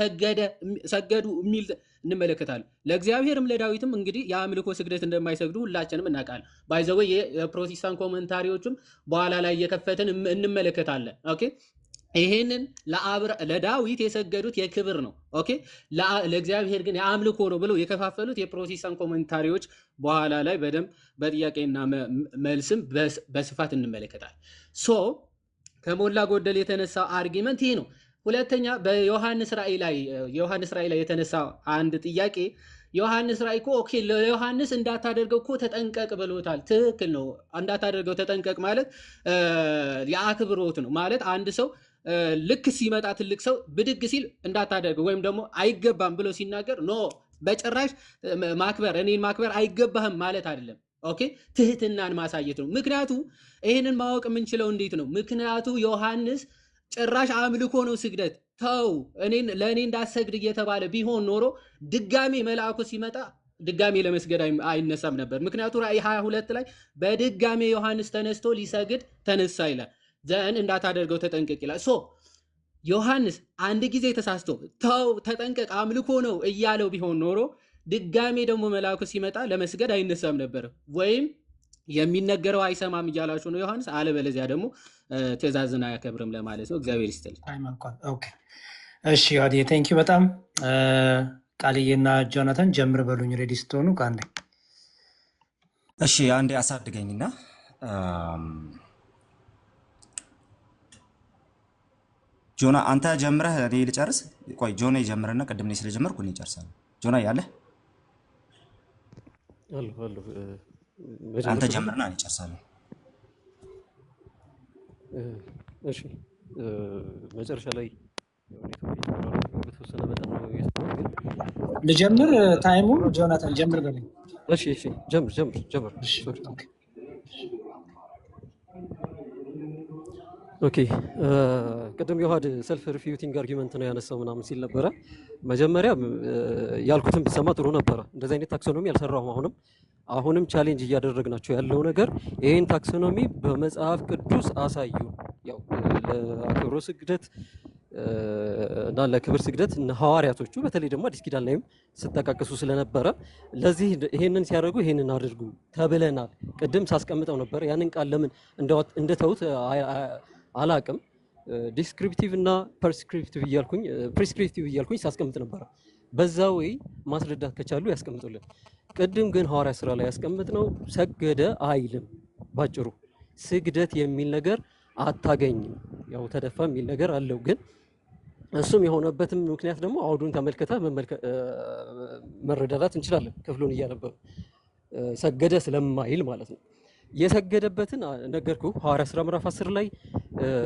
[SPEAKER 1] ሰገዱ የሚል እንመለከታለን። ለእግዚአብሔርም ለዳዊትም እንግዲህ የአምልኮ ስግደት እንደማይሰግዱ ሁላችንም እናውቃለን። ባይዘወይ የፕሮቴስታንት ኮመንታሪዎችም በኋላ ላይ እየከፈትን እንመለከታለን። ኦኬ ይሄንን ለዳዊት የሰገዱት የክብር ነው። ኦኬ ለእግዚአብሔር ግን የአምልኮ ነው ብለው የከፋፈሉት የፕሮቴስታንት ኮመንታሪዎች በኋላ ላይ በደንብ በጥያቄና መልስም በስፋት እንመለከታለን። ሶ ከሞላ ጎደል የተነሳ አርጊመንት ይሄ ነው። ሁለተኛ በዮሐንስ ራእይ ላይ የተነሳ አንድ ጥያቄ ዮሐንስ ራእይ እኮ ኦኬ ለዮሐንስ እንዳታደርገው እኮ ተጠንቀቅ ብሎታል። ትክክል ነው። እንዳታደርገው ተጠንቀቅ ማለት የአክብሮት ነው ማለት አንድ ሰው ልክ ሲመጣ ትልቅ ሰው ብድግ ሲል እንዳታደርገው ወይም ደግሞ አይገባም ብሎ ሲናገር ኖ በጭራሽ እኔን ማክበር አይገባህም ማለት አይደለም። ኦኬ ትህትናን ማሳየት ነው። ምክንያቱ ይህንን ማወቅ የምንችለው እንዴት ነው? ምክንያቱ ዮሐንስ ጭራሽ አምልኮ ነው ስግደት ተው ለእኔ እንዳሰግድ እየተባለ ቢሆን ኖሮ ድጋሜ መልአኩ ሲመጣ ድጋሜ ለመስገድ አይነሳም ነበር። ምክንያቱ ራእይ 22 ላይ በድጋሜ ዮሐንስ ተነስቶ ሊሰግድ ተነሳ ይላል። ዘን እንዳታደርገው ተጠንቀቅ ይላል። ሶ ዮሐንስ አንድ ጊዜ ተሳስቶ ተው ተጠንቀቅ አምልኮ ነው እያለው ቢሆን ኖሮ ድጋሜ ደግሞ መልአኩ ሲመጣ ለመስገድ አይነሳም ነበር። ወይም የሚነገረው አይሰማም እያላችሁ ነው ዮሐንስ፣ አለበለዚያ ደግሞ ትእዛዝን አያከብርም ለማለት ነው። እግዚአብሔር ይስጥልኝ።
[SPEAKER 3] እሺ ዋዲ ቴንክ ዩ በጣም ቃልዬና ጆናታን ጀምር በሉኝ ሬዲ ስትሆኑ ከአንዴ
[SPEAKER 4] እሺ አንዴ አሳድገኝና ጆና አንተ ጀምረህ እኔ ልጨርስ። ቆይ ጆና ይጀምርና ቅድም እኔ ስለጀመርኩ እኔ እጨርሳለሁ። ጆና ያለ
[SPEAKER 5] አለሁ
[SPEAKER 4] አንተ
[SPEAKER 5] መጀመር
[SPEAKER 4] ጀምርና እኔ እጨርሳለሁ።
[SPEAKER 5] እሺ መጨረሻ ላይ በተወሰነ መጠን ነው የሰማሁት ግን
[SPEAKER 3] ልጀምር ታይሙ ጆናታን ጀምር በሉኝ
[SPEAKER 5] እሺ ጀምር
[SPEAKER 3] እሺ
[SPEAKER 5] ሶሪ
[SPEAKER 3] ኦኬ
[SPEAKER 5] ኦኬ ቅድም የውሃድ ሰልፍ ሪፊዩቲንግ አርጊመንት ነው ያነሳው ምናምን ሲል ነበረ። መጀመሪያ ያልኩትን ብሰማ ጥሩ ነበረ። እንደዚህ አይነት ታክሶኖሚ አልሰራሁም። አሁንም ቻሌንጅ እያደረግናቸው ያለው ነገር ይህን ታክሶኖሚ በመጽሐፍ ቅዱስ አሳዩ። ያው ለአክብሮ ስግደት እና ለክብር ስግደት ሐዋርያቶቹ በተለይ ደግሞ አዲስ ኪዳን ላይም ስጠቃቅሱ ስለነበረ ለዚህ ይሄንን ሲያደርጉ ይሄንን አድርጉ ተብለናል። ቅድም ሳስቀምጠው ነበር። ያንን ቃል ለምን እንደተውት አላቅም። ዲስክሪፕቲቭ እና ፕሪስክሪፕቲቭ እያልኩኝ ሳስቀምጥ ነበረ። በዛ ወይ ማስረዳት ከቻሉ ያስቀምጡልን። ቅድም ግን ሐዋርያ ስራ ላይ ያስቀምጥ ነው ሰገደ አይልም። ባጭሩ ስግደት የሚል ነገር አታገኝም። ያው ተደፋ የሚል ነገር አለው። ግን እሱም የሆነበትም ምክንያት ደግሞ አውዱን ተመልከተ መረዳዳት እንችላለን። ክፍሉን እያነበሩ ሰገደ ስለማይል ማለት ነው። የሰገደበትን ነገርኩ። ሐዋርያ ሥራ ምዕራፍ 10 ላይ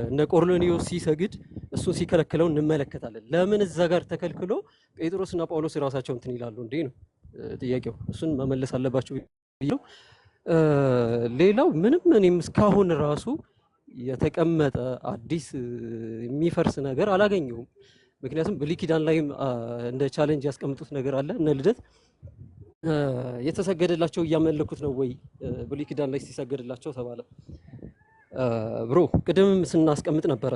[SPEAKER 5] እነ ቆርኔሌዎስ ሲሰግድ እሱን ሲከለክለው እንመለከታለን። ለምን እዛ ጋር ተከልክሎ ጴጥሮስና ጳውሎስ ራሳቸው እንትን ይላሉ እንዴ ነው ጥያቄው። እሱን መመለስ አለባቸው ነው። ሌላው ምንም እኔም እስካሁን ራሱ የተቀመጠ አዲስ የሚፈርስ ነገር አላገኘሁም። ምክንያቱም ብሉይ ኪዳን ላይም እንደ ቻሌንጅ ያስቀምጡት ነገር አለ። እነ ልደት የተሰገደላቸው እያመለኩት ነው ወይ ብሉይ ኪዳን ላይ ሲሰገድላቸው ተባለ። ብሮ ቅድምም ስናስቀምጥ ነበረ።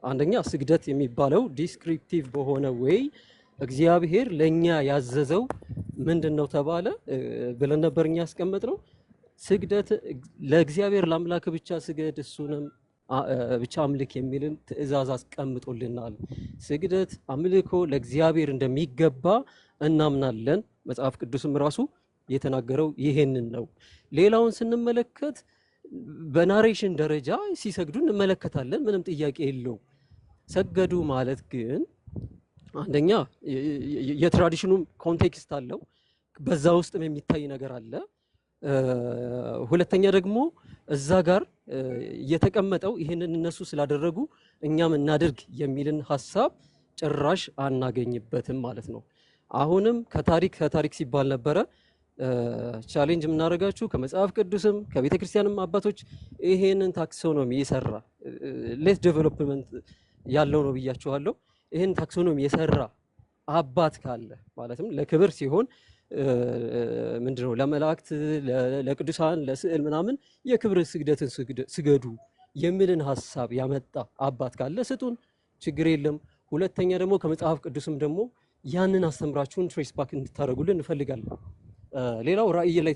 [SPEAKER 5] አንደኛ ስግደት የሚባለው ዲስክሪፕቲቭ በሆነ ወይ እግዚአብሔር ለኛ ያዘዘው ምንድነው ተባለ ብለን ነበር እኛ ያስቀምጥ ነው። ስግደት ለእግዚአብሔር ለአምላክ ብቻ ስገድ እሱንም ብቻ አምልክ የሚልን ትእዛዝ አስቀምጦልናል። ስግደት አምልኮ ለእግዚአብሔር እንደሚገባ እናምናለን። መጽሐፍ ቅዱስም ራሱ የተናገረው ይሄንን ነው። ሌላውን ስንመለከት በናሬሽን ደረጃ ሲሰግዱ እንመለከታለን። ምንም ጥያቄ የለው። ሰገዱ ማለት ግን አንደኛ የትራዲሽኑም ኮንቴክስት አለው። በዛ ውስጥም የሚታይ ነገር አለ። ሁለተኛ ደግሞ እዛ ጋር የተቀመጠው ይህንን እነሱ ስላደረጉ እኛም እናድርግ የሚልን ሐሳብ ጭራሽ አናገኝበትም ማለት ነው። አሁንም ከታሪክ ሲባል ነበረ ቻሌንጅ የምናደርጋችሁ ከመጽሐፍ ቅዱስም ከቤተ ክርስቲያንም አባቶች ይሄንን ታክሶኖሚ የሰራ ሌት ዴቨሎፕመንት ያለው ነው ብያችኋለሁ። ይሄን ታክሶኖሚ የሰራ አባት ካለ ማለትም ለክብር ሲሆን ምንድነው ለመላእክት ለቅዱሳን ለስዕል ምናምን የክብር ስግደትን ስገዱ የሚልን ሐሳብ ያመጣ አባት ካለ ስጡን፣ ችግር የለም። ሁለተኛ ደግሞ ከመጽሐፍ ቅዱስም ደግሞ ያንን አስተምራችሁን ትሬስ ባክ እንድታደርጉልን እንፈልጋለን። ሌላው ራእይ ላይ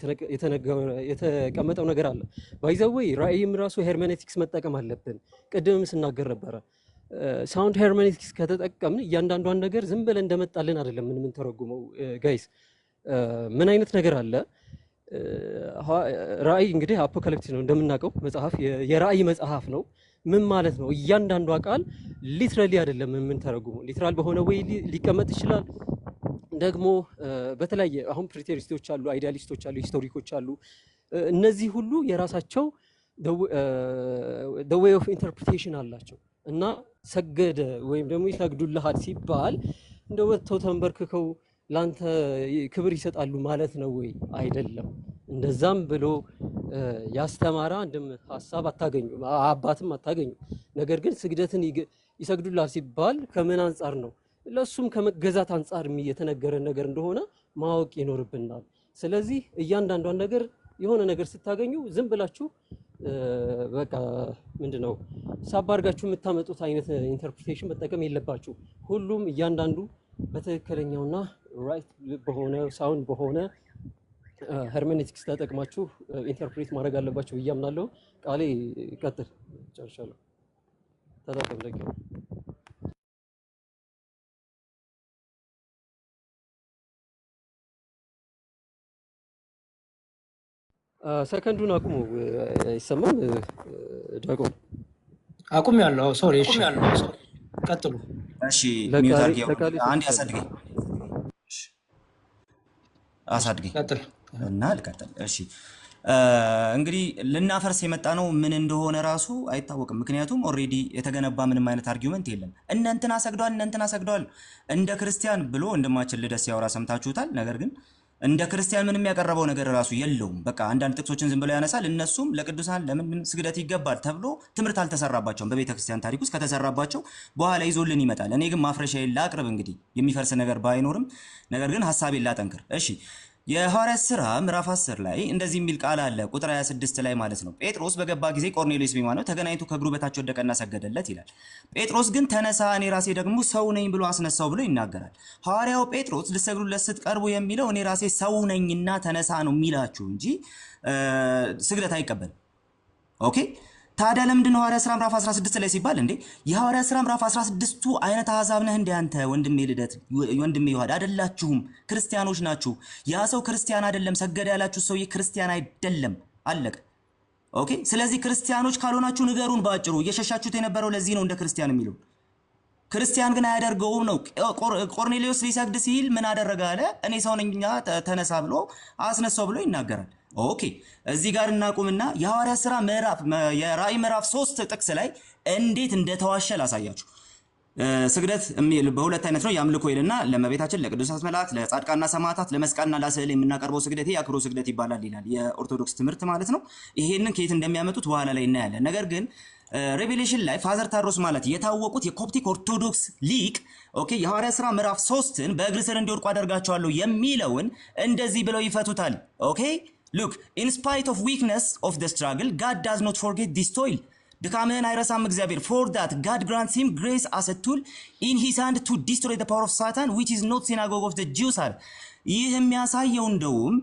[SPEAKER 5] የተቀመጠው ነገር አለ። ባይዘወይ ራእይም ራሱ ሄርሜኔቲክስ መጠቀም አለብን። ቅድምም ስናገር ነበረ። ሳውንድ ሄርሜኔቲክስ ከተጠቀምን እያንዳንዷን ነገር ዝም ብለን እንደመጣልን አይደለም ምን ተረጉመው ጋይስ። ምን አይነት ነገር አለ? ራእይ እንግዲህ አፖካሊፕቲክ ነው እንደምናውቀው መጽሐፍ የራእይ መጽሐፍ ነው። ምን ማለት ነው? እያንዳንዷ ቃል ሊትራሊ አይደለም የምንተረጉመው። ሊትራል በሆነ ወይ ሊቀመጥ ይችላል። ደግሞ በተለያየ አሁን ፕሪቴሪስቶች አሉ፣ አይዲያሊስቶች አሉ፣ ሂስቶሪኮች አሉ። እነዚህ ሁሉ የራሳቸው the way of interpretation አላቸው እና ሰገደ ወይም ደግሞ ይሰግዱልሃል ሲባል እንደው ወጥተው ተንበርክከው ላንተ ክብር ይሰጣሉ ማለት ነው ወይ? አይደለም። እንደዛም ብሎ ያስተማረ አንድም ሐሳብ አታገኙ፣ አባትም አታገኙ። ነገር ግን ስግደትን ይሰግዱልሃል ሲባል ከምን አንጻር ነው? ለሱም ከመገዛት አንጻር የተነገረ ነገር እንደሆነ ማወቅ ይኖርብናል። ስለዚህ እያንዳንዷን ነገር የሆነ ነገር ስታገኙ ዝም ብላችሁ በቃ ምንድነው ሳብ አድርጋችሁ የምታመጡት አይነት ኢንተርፕሪቴሽን መጠቀም የለባችሁ። ሁሉም እያንዳንዱ በትክክለኛውና ራይት በሆነ ሳውንድ በሆነ ሄርሜኔቲክስ ተጠቅማችሁ ኢንተርፕሬት ማድረግ አለባችሁ ብዬ አምናለሁ። ቃሌ ቀጥል፣ ጨርሻለሁ። ተጠቀም ደግሞ ሰከንዱን አቁሙ። አይሰማም ዳቆም?
[SPEAKER 3] አቁም ያለው ሶሪ። እሺ ቀጥሉ።
[SPEAKER 4] እሺ ሚውት አድርጌው አንድ ያሳድገኝ አሳድገኝ
[SPEAKER 3] ቀጥል
[SPEAKER 4] እና ልቀጥል። እሺ እንግዲህ ልናፈርስ የመጣ ነው ምን እንደሆነ ራሱ አይታወቅም። ምክንያቱም ኦልሬዲ የተገነባ ምንም አይነት አርጊውመንት የለም። እነንትና ሰግደዋል እንደ ክርስቲያን ብሎ ወንድማችን ልደት ሲያወራ ሰምታችሁታል። ነገር ግን እንደ ክርስቲያን ምንም ያቀረበው ነገር ራሱ የለውም። በቃ አንዳንድ ጥቅሶችን ዝም ብሎ ያነሳል። እነሱም ለቅዱሳን ለምን ስግደት ይገባል ተብሎ ትምህርት አልተሰራባቸውም። በቤተ ክርስቲያን ታሪክ ውስጥ ከተሰራባቸው በኋላ ይዞልን ይመጣል። እኔ ግን ማፍረሻዬን ላቅርብ። እንግዲህ የሚፈርስ ነገር ባይኖርም ነገር ግን ሐሳቤን ላጠንክር። እሺ የሐዋርያት ሥራ ምዕራፍ 10 ላይ እንደዚህ የሚል ቃል አለ። ቁጥር 26 ላይ ማለት ነው። ጴጥሮስ በገባ ጊዜ ቆርኔሌዎስ ቢማነው ተገናኝቶ ከእግሩ በታች ወደቀና ሰገደለት ይላል። ጴጥሮስ ግን ተነሳ፣ እኔ ራሴ ደግሞ ሰው ነኝ ብሎ አስነሳው ብሎ ይናገራል። ሐዋርያው ጴጥሮስ ልትሰግዱለት ስትቀርቡ የሚለው እኔ ራሴ ሰው ነኝና ተነሳ ነው የሚላችሁ እንጂ ስግደት አይቀበልም። ኦኬ ታዲያ ለምንድን ነው ሐዋርያት ሥራ ምዕራፍ 16 ላይ ሲባል እንዴ የሐዋርያት ሥራ ምዕራፍ 16ቱ አይነት አሕዛብ ነህ እንደ አንተ ወንድሜ ልደት ወንድሜ ይዋድ አይደላችሁም፣ ክርስቲያኖች ናችሁ። ያ ሰው ክርስቲያን አይደለም፣ ሰገደ ያላችሁ ሰውዬ ክርስቲያን አይደለም። አለቀ። ኦኬ ስለዚህ ክርስቲያኖች ካልሆናችሁ ንገሩን። ባጭሩ እየሸሻችሁት የነበረው ለዚህ ነው እንደ ክርስቲያን የሚለው። ክርስቲያን ግን አያደርገውም ነው። ቆርኔሌዎስ ሊሰግድ ሲል ምን አደረገ አለ? እኔ ሰው ነኝና ተነሳ ብሎ አስነሳው ብሎ ይናገራል። ኦኬ እዚህ ጋር እናቁምና የሐዋርያት ሥራ የራእይ ምዕራፍ 3 ጥቅስ ላይ እንዴት እንደተዋሸ ላሳያችሁ። ስግደት በሁለት አይነት ነው። የአምልኮ ይልና ለእመቤታችን፣ ለቅዱሳት መላእክት፣ ለጻድቃንና ሰማዕታት፣ ለመስቀልና ለስዕል የምናቀርበው ስግደት የአክብሮ ስግደት ይባላል ይላል የኦርቶዶክስ ትምህርት ማለት ነው። ይሄንን ከየት እንደሚያመጡት በኋላ ላይ እናያለን። ነገር ግን ሬቬሌሽን ላይ ፋዘር ታድሮስ ማለት የታወቁት የኮፕቲክ ኦርቶዶክስ ሊቅ ኦኬ የሐዋርያት ሥራ ምዕራፍ 3ን በእግር ስር እንዲወድቁ አደርጋቸዋለሁ የሚለውን እንደዚህ ብለው ይፈቱታል። ኦኬ Look, in spite of weakness of the struggle, God does not forget this toil. ድካምህን አይረሳም እግዚአብሔር። For that, God grants him grace as a tool in his hand to destroy the power of Satan, which is not synagogue of the Jews are. ይህ የሚያሳየው እንደውም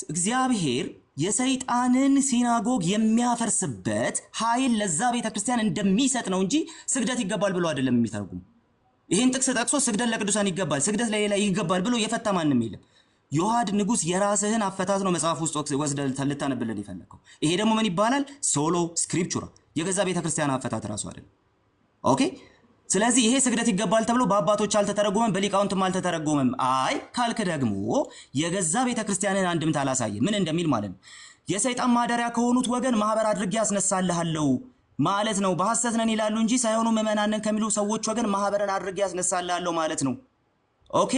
[SPEAKER 4] እግዚአብሔር የሰይጣንን ሲናጎግ የሚያፈርስበት ኃይል ለዛ ቤተክርስቲያን እንደሚሰጥ ነው እንጂ ስግደት ይገባል ብሎ አይደለም የሚተረጉም። ይህን ጥቅስ ጠቅሶ ስግደት ለቅዱሳን ይገባል፣ ስግደት ለሌላ ይገባል ብሎ የፈታ ማንም የለም። ዮሐድ ንጉስ የራስህን አፈታት ነው መጽሐፍ ውስጥ ወስደህ ልታነብልን የፈለከው። ይሄ ደግሞ ምን ይባላል? ሶሎ ስክሪፕቹራ፣ የገዛ ቤተክርስቲያን አፈታት ራሱ አይደለም። ኦኬ ስለዚህ ይሄ ስግደት ይገባል ተብሎ በአባቶች አልተተረጎመም፣ በሊቃውንትም አልተተረጎመም። አይ ካልክ ደግሞ የገዛ ቤተክርስቲያንን አንድምታ አላሳየ ምን እንደሚል ማለት ነው። የሰይጣን ማደሪያ ከሆኑት ወገን ማህበር አድርጌ ያስነሳልሃለሁ ማለት ነው። በሐሰት ነን ይላሉ እንጂ ሳይሆኑ ምዕመናንን ከሚሉ ሰዎች ወገን ማህበርን አድርጌ ያስነሳልሃለሁ ማለት ነው። ኦኬ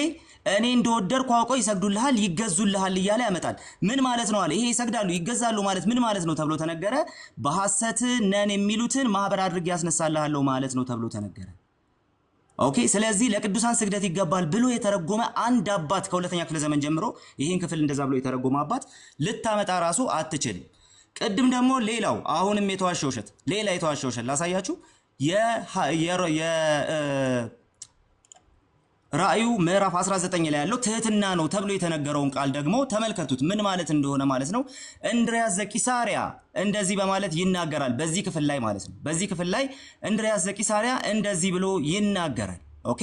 [SPEAKER 4] እኔ እንደወደድኩ አውቀው ይሰግዱልሃል ይገዙልሃል እያለ ያመጣል። ምን ማለት ነው አለ? ይሄ ይሰግዳሉ ይገዛሉ ማለት ምን ማለት ነው ተብሎ ተነገረ። በሐሰት ነን የሚሉትን ማህበር አድርጌ ያስነሳልሃለሁ ማለት ነው ተብሎ ተነገረ። ኦኬ ስለዚህ ለቅዱሳን ስግደት ይገባል ብሎ የተረጎመ አንድ አባት ከሁለተኛ ክፍለ ዘመን ጀምሮ ይሄን ክፍል እንደዛ ብሎ የተረጎመ አባት ልታመጣ ራሱ አትችልም። ቅድም ደግሞ ሌላው አሁንም የተዋሸ ውሸት፣ ሌላ የተዋሸ ውሸት ላሳያችሁ። ራእዩ ምዕራፍ 19 ላይ ያለው ትህትና ነው ተብሎ የተነገረውን ቃል ደግሞ ተመልከቱት ምን ማለት እንደሆነ ማለት ነው። እንድርያስ ዘቂሳርያ እንደዚህ በማለት ይናገራል በዚህ ክፍል ላይ ማለት ነው። በዚህ ክፍል ላይ እንድርያስ ዘቂሳርያ እንደዚህ ብሎ ይናገራል። ኦኬ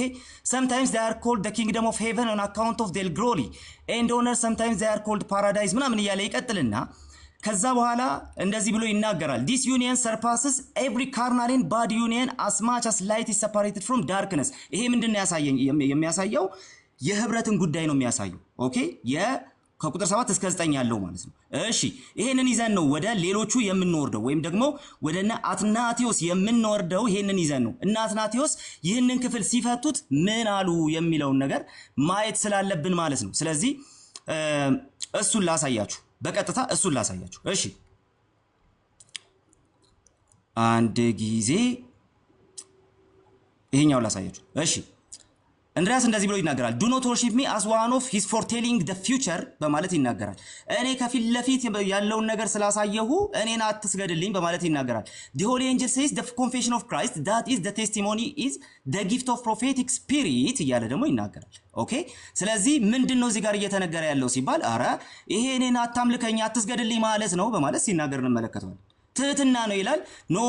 [SPEAKER 4] sometimes they are called the kingdom of heaven on account of their glory and honor, sometimes they are called paradise ምናምን እያለ ይቀጥልና ከዛ በኋላ እንደዚህ ብሎ ይናገራል። this union surpasses every carnal and bad union as much as light is separated from darkness። ይሄ ምንድነው የሚያሳየው? የህብረትን ጉዳይ ነው የሚያሳየው። ኦኬ ከቁጥር 7 እስከ 9 ያለው ማለት ነው። እሺ ይሄንን ይዘን ነው ወደ ሌሎቹ የምንወርደው ወይም ደግሞ ወደና አትናቴዎስ የምንወርደው። ይሄንን ይዘን ነው እና አትናቴዎስ ይህንን ክፍል ሲፈቱት ምን አሉ የሚለውን ነገር ማየት ስላለብን ማለት ነው። ስለዚህ እሱን ላሳያችሁ በቀጥታ እሱን ላሳያችሁ። እሺ አንድ ጊዜ ይሄኛው ላሳያችሁ። እሺ እንድርያስ እንደዚህ ብሎ ይናገራል። do not worship me as one of his foretelling the future በማለት ይናገራል። እኔ ከፊት ለፊት ያለውን ነገር ስላሳየሁ እኔን አትስገድልኝ በማለት ይናገራል። the holy angel says the confession of Christ that is the testimony is the gift of prophetic spirit እያለ ደግሞ ይናገራል። ኦኬ ስለዚህ ምንድነው እዚህ ጋር እየተነገረ ያለው ሲባል አረ ይሄ እኔን አታምልከኝ አትስገድልኝ ማለት ነው በማለት ሲናገር እንመለከተዋለን። ትህትና ነው ይላል። ኖ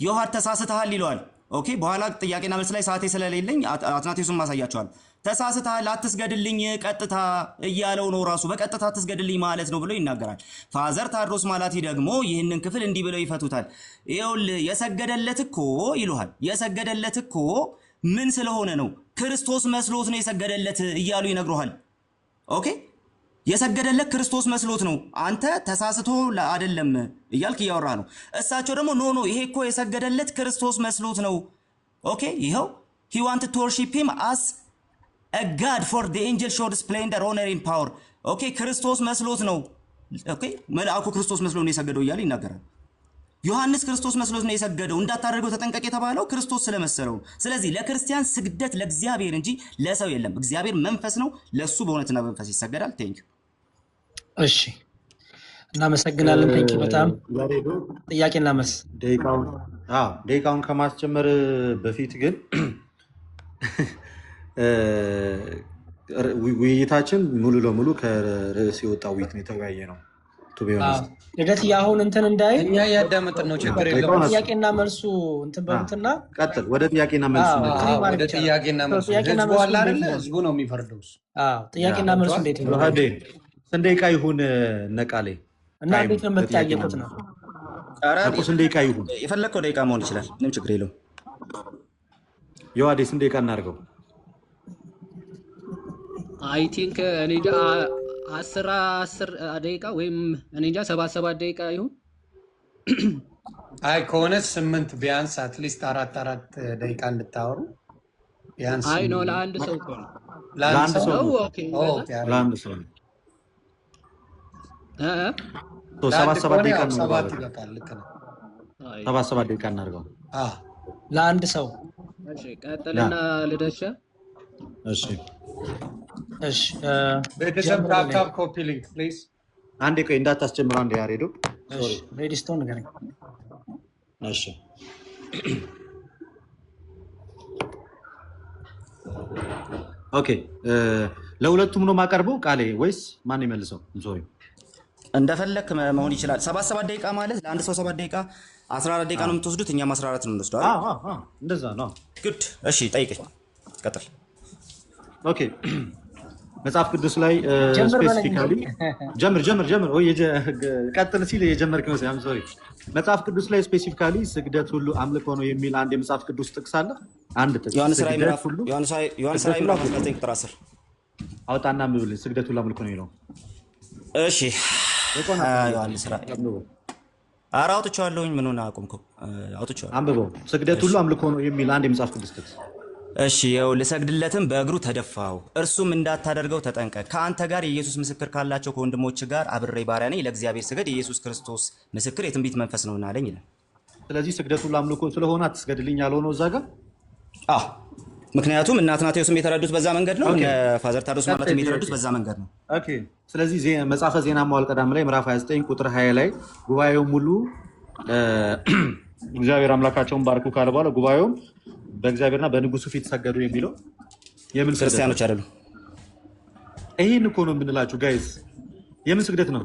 [SPEAKER 4] ዮሐድ ተሳስተሃል ይለዋል። ኦኬ በኋላ ጥያቄና መልስ ላይ ሰዓቴ ስለሌለኝ አትናቴዎስን ማሳያቸዋል። ተሳስተሃል አትስገድልኝ ቀጥታ እያለው ነው ራሱ በቀጥታ አትስገድልኝ ማለት ነው ብሎ ይናገራል። ፋዘር ታድሮስ ማላቲ ደግሞ ይህንን ክፍል እንዲህ ብለው ይፈቱታል። ይኸውልህ የሰገደለት እኮ ይሉሃል። የሰገደለት እኮ ምን ስለሆነ ነው? ክርስቶስ መስሎት ነው የሰገደለት እያሉ ይነግሩሃል። ኦኬ የሰገደለት ክርስቶስ መስሎት ነው። አንተ ተሳስቶ አይደለም እያልክ እያወራህ ነው። እሳቸው ደግሞ ኖ ይሄ እኮ የሰገደለት ክርስቶስ መስሎት ነው። ኦኬ ይኸው he wanted to worship him as a god for the angel showed splendor honor in power ኦኬ ክርስቶስ መስሎት ነው። ኦኬ መልአኩ ክርስቶስ መስሎ ነው የሰገደው እያለ ይናገራል። ዮሐንስ ክርስቶስ መስሎት ነው የሰገደው እንዳታደርገው ተጠንቀቅ የተባለው ክርስቶስ ስለመሰለው። ስለዚህ ለክርስቲያን ስግደት ለእግዚአብሔር እንጂ ለሰው የለም። እግዚአብሔር መንፈስ ነው፣ ለሱ በእውነትና በመንፈስ ይሰገዳል። ቴንክ ዩ።
[SPEAKER 3] እሺ እናመሰግናለን። ቴንክ ዩ በጣም ጥያቄና መልስ
[SPEAKER 2] ደቂቃውን ከማስጀመር በፊት ግን ውይይታችን ሙሉ ለሙሉ ከርዕስ የወጣ ውይይት ነው የተወያየ ነው።
[SPEAKER 3] ልደት የአሁን እንትን እንዳይ
[SPEAKER 6] እኛ ያዳመጥን ነው፣ ችግር የለም።
[SPEAKER 3] ጥያቄና መልሱ እንትን በሉትና
[SPEAKER 2] ቀጥል። ወደ ጥያቄና መልሱ
[SPEAKER 6] ወደ ጥያቄና መልሱ ህዝቡ አለ አይደለ? ህዝቡ ነው የሚፈርደው።
[SPEAKER 3] ጥያቄና መልሱ እንዴት ነው?
[SPEAKER 2] ስንት ደቂቃ ይሁን ነቃሌ
[SPEAKER 3] እና እንዴት ነው የምትጠያየቁት ነው?
[SPEAKER 2] ስንት ደቂቃ ይሁን?
[SPEAKER 4] የፈለግከው ደቂቃ መሆን ይችላል፣ ምንም ችግር የለውም።
[SPEAKER 2] የዋዴ ስንት ደቂቃ እናድርገው?
[SPEAKER 1] አይ ቲንክ እኔ እንጃ 10 ደቂቃ ወይም እኔ እንጃ 7 ደቂቃ ይሁን።
[SPEAKER 6] አይ ከሆነ 8 ቢያንስ አትሊስት 4 ደቂቃ እንድታወሩ ቢያንስ።
[SPEAKER 1] አይ ነው ለአንድ ሰው እኮ ነው።
[SPEAKER 2] ለአንድ ሰው ነው።
[SPEAKER 1] ኦኬ
[SPEAKER 2] ለአንድ ሰው ነው። 7 ደቂቃ ነው።
[SPEAKER 6] 7 ይበቃል። ልክ ነው።
[SPEAKER 2] 7 ደቂቃ እናድርገው
[SPEAKER 3] ለአንድ ሰው።
[SPEAKER 1] እሺ ቀጥልና ልደሻ።
[SPEAKER 2] እሺ
[SPEAKER 3] እሺ
[SPEAKER 6] ቤተሰብ ታፕ ኮፒ ሊንክ ፕሊዝ።
[SPEAKER 2] አንዴ ቆይ እንዳታስጀምረው። አንዴ ያሬዶ
[SPEAKER 3] እሺ ሬዲስቶን ንገረኝ።
[SPEAKER 2] እሺ ኦኬ ለሁለቱም ነው የማቀርበው ቃሌ ወይስ ማን ይመልሰው? ሶሪ
[SPEAKER 4] እንደፈለክ መሆን ይችላል። 7 ደቂቃ ማለት ለአንድ ሰው 7 ደቂቃ 14 ደቂቃ ነው የምትወስዱት፣ እኛም 14 ነው የምንወስደው አይደል?
[SPEAKER 2] እንደዛ ነው።
[SPEAKER 4] ጉድ እሺ ጠይቀኝ፣ ቀጥል።
[SPEAKER 2] ኦኬ መጽሐፍ ቅዱስ ላይ ስፔሲፊካሊ ጀምር ወይ ቀጥል ሲል የጀመርክ ነው። ሳይም ሶሪ መጽሐፍ ቅዱስ ላይ ስፔሲፊካሊ ስግደት ሁሉ አምልኮ ነው የሚል አንድ የመጽሐፍ ቅዱስ ጥቅስ አለ። አንድ ጥቅስ
[SPEAKER 4] ዮሐንስ ራዕይ ምዕራፍ 19 ቁጥር 10
[SPEAKER 2] አውጣና ምብል ስግደት ሁሉ አምልኮ ነው ይለው።
[SPEAKER 4] እሺ ዮሐንስ ራዕይ ኧረ አውጥቼዋለሁኝ። ምን ሆነ አቆምከው? አውጥቼዋለሁ።
[SPEAKER 2] አንብበው። ስግደት ሁሉ አምልኮ ነው የሚል አንድ የመጽሐፍ ቅዱስ ጥቅስ።
[SPEAKER 4] እሺ ይኸው ልሰግድለትም በእግሩ ተደፋው፣ እርሱም እንዳታደርገው ተጠንቀቅ። ከአንተ ጋር የኢየሱስ ምስክር ካላቸው ከወንድሞች ጋር አብሬ ባሪያ ነኝ። ለእግዚአብሔር ስገድ፣ የኢየሱስ ክርስቶስ ምስክር የትንቢት መንፈስ ነውና አለኝ ይላል።
[SPEAKER 2] ስለዚህ ስግደት ሁሉ አምልኮ ስለሆነ አትስገድልኝ ያለው ነው እዛ ጋር።
[SPEAKER 4] ምክንያቱም እናት ናቴዎስም የተረዱት በዛ መንገድ ነው። ፋዘር ታዶስ ማለትም የተረዱት በዛ መንገድ ነው።
[SPEAKER 2] ኦኬ ስለዚህ መጽሐፈ ዜና መዋዕል ቀዳም ላይ ምዕራፍ 29 ቁጥር 20 ላይ ጉባኤው ሙሉ እግዚአብሔር አምላካቸውን ባርኩ ካለ በኋላ ጉባኤውም በእግዚአብሔርና በንጉሱ ፊት ሰገዱ የሚለው የምን
[SPEAKER 4] ክርስቲያኖች አይደሉም?
[SPEAKER 2] ይሄን እኮ ነው የምንላችሁ ጋይስ። የምን ስግደት ነው?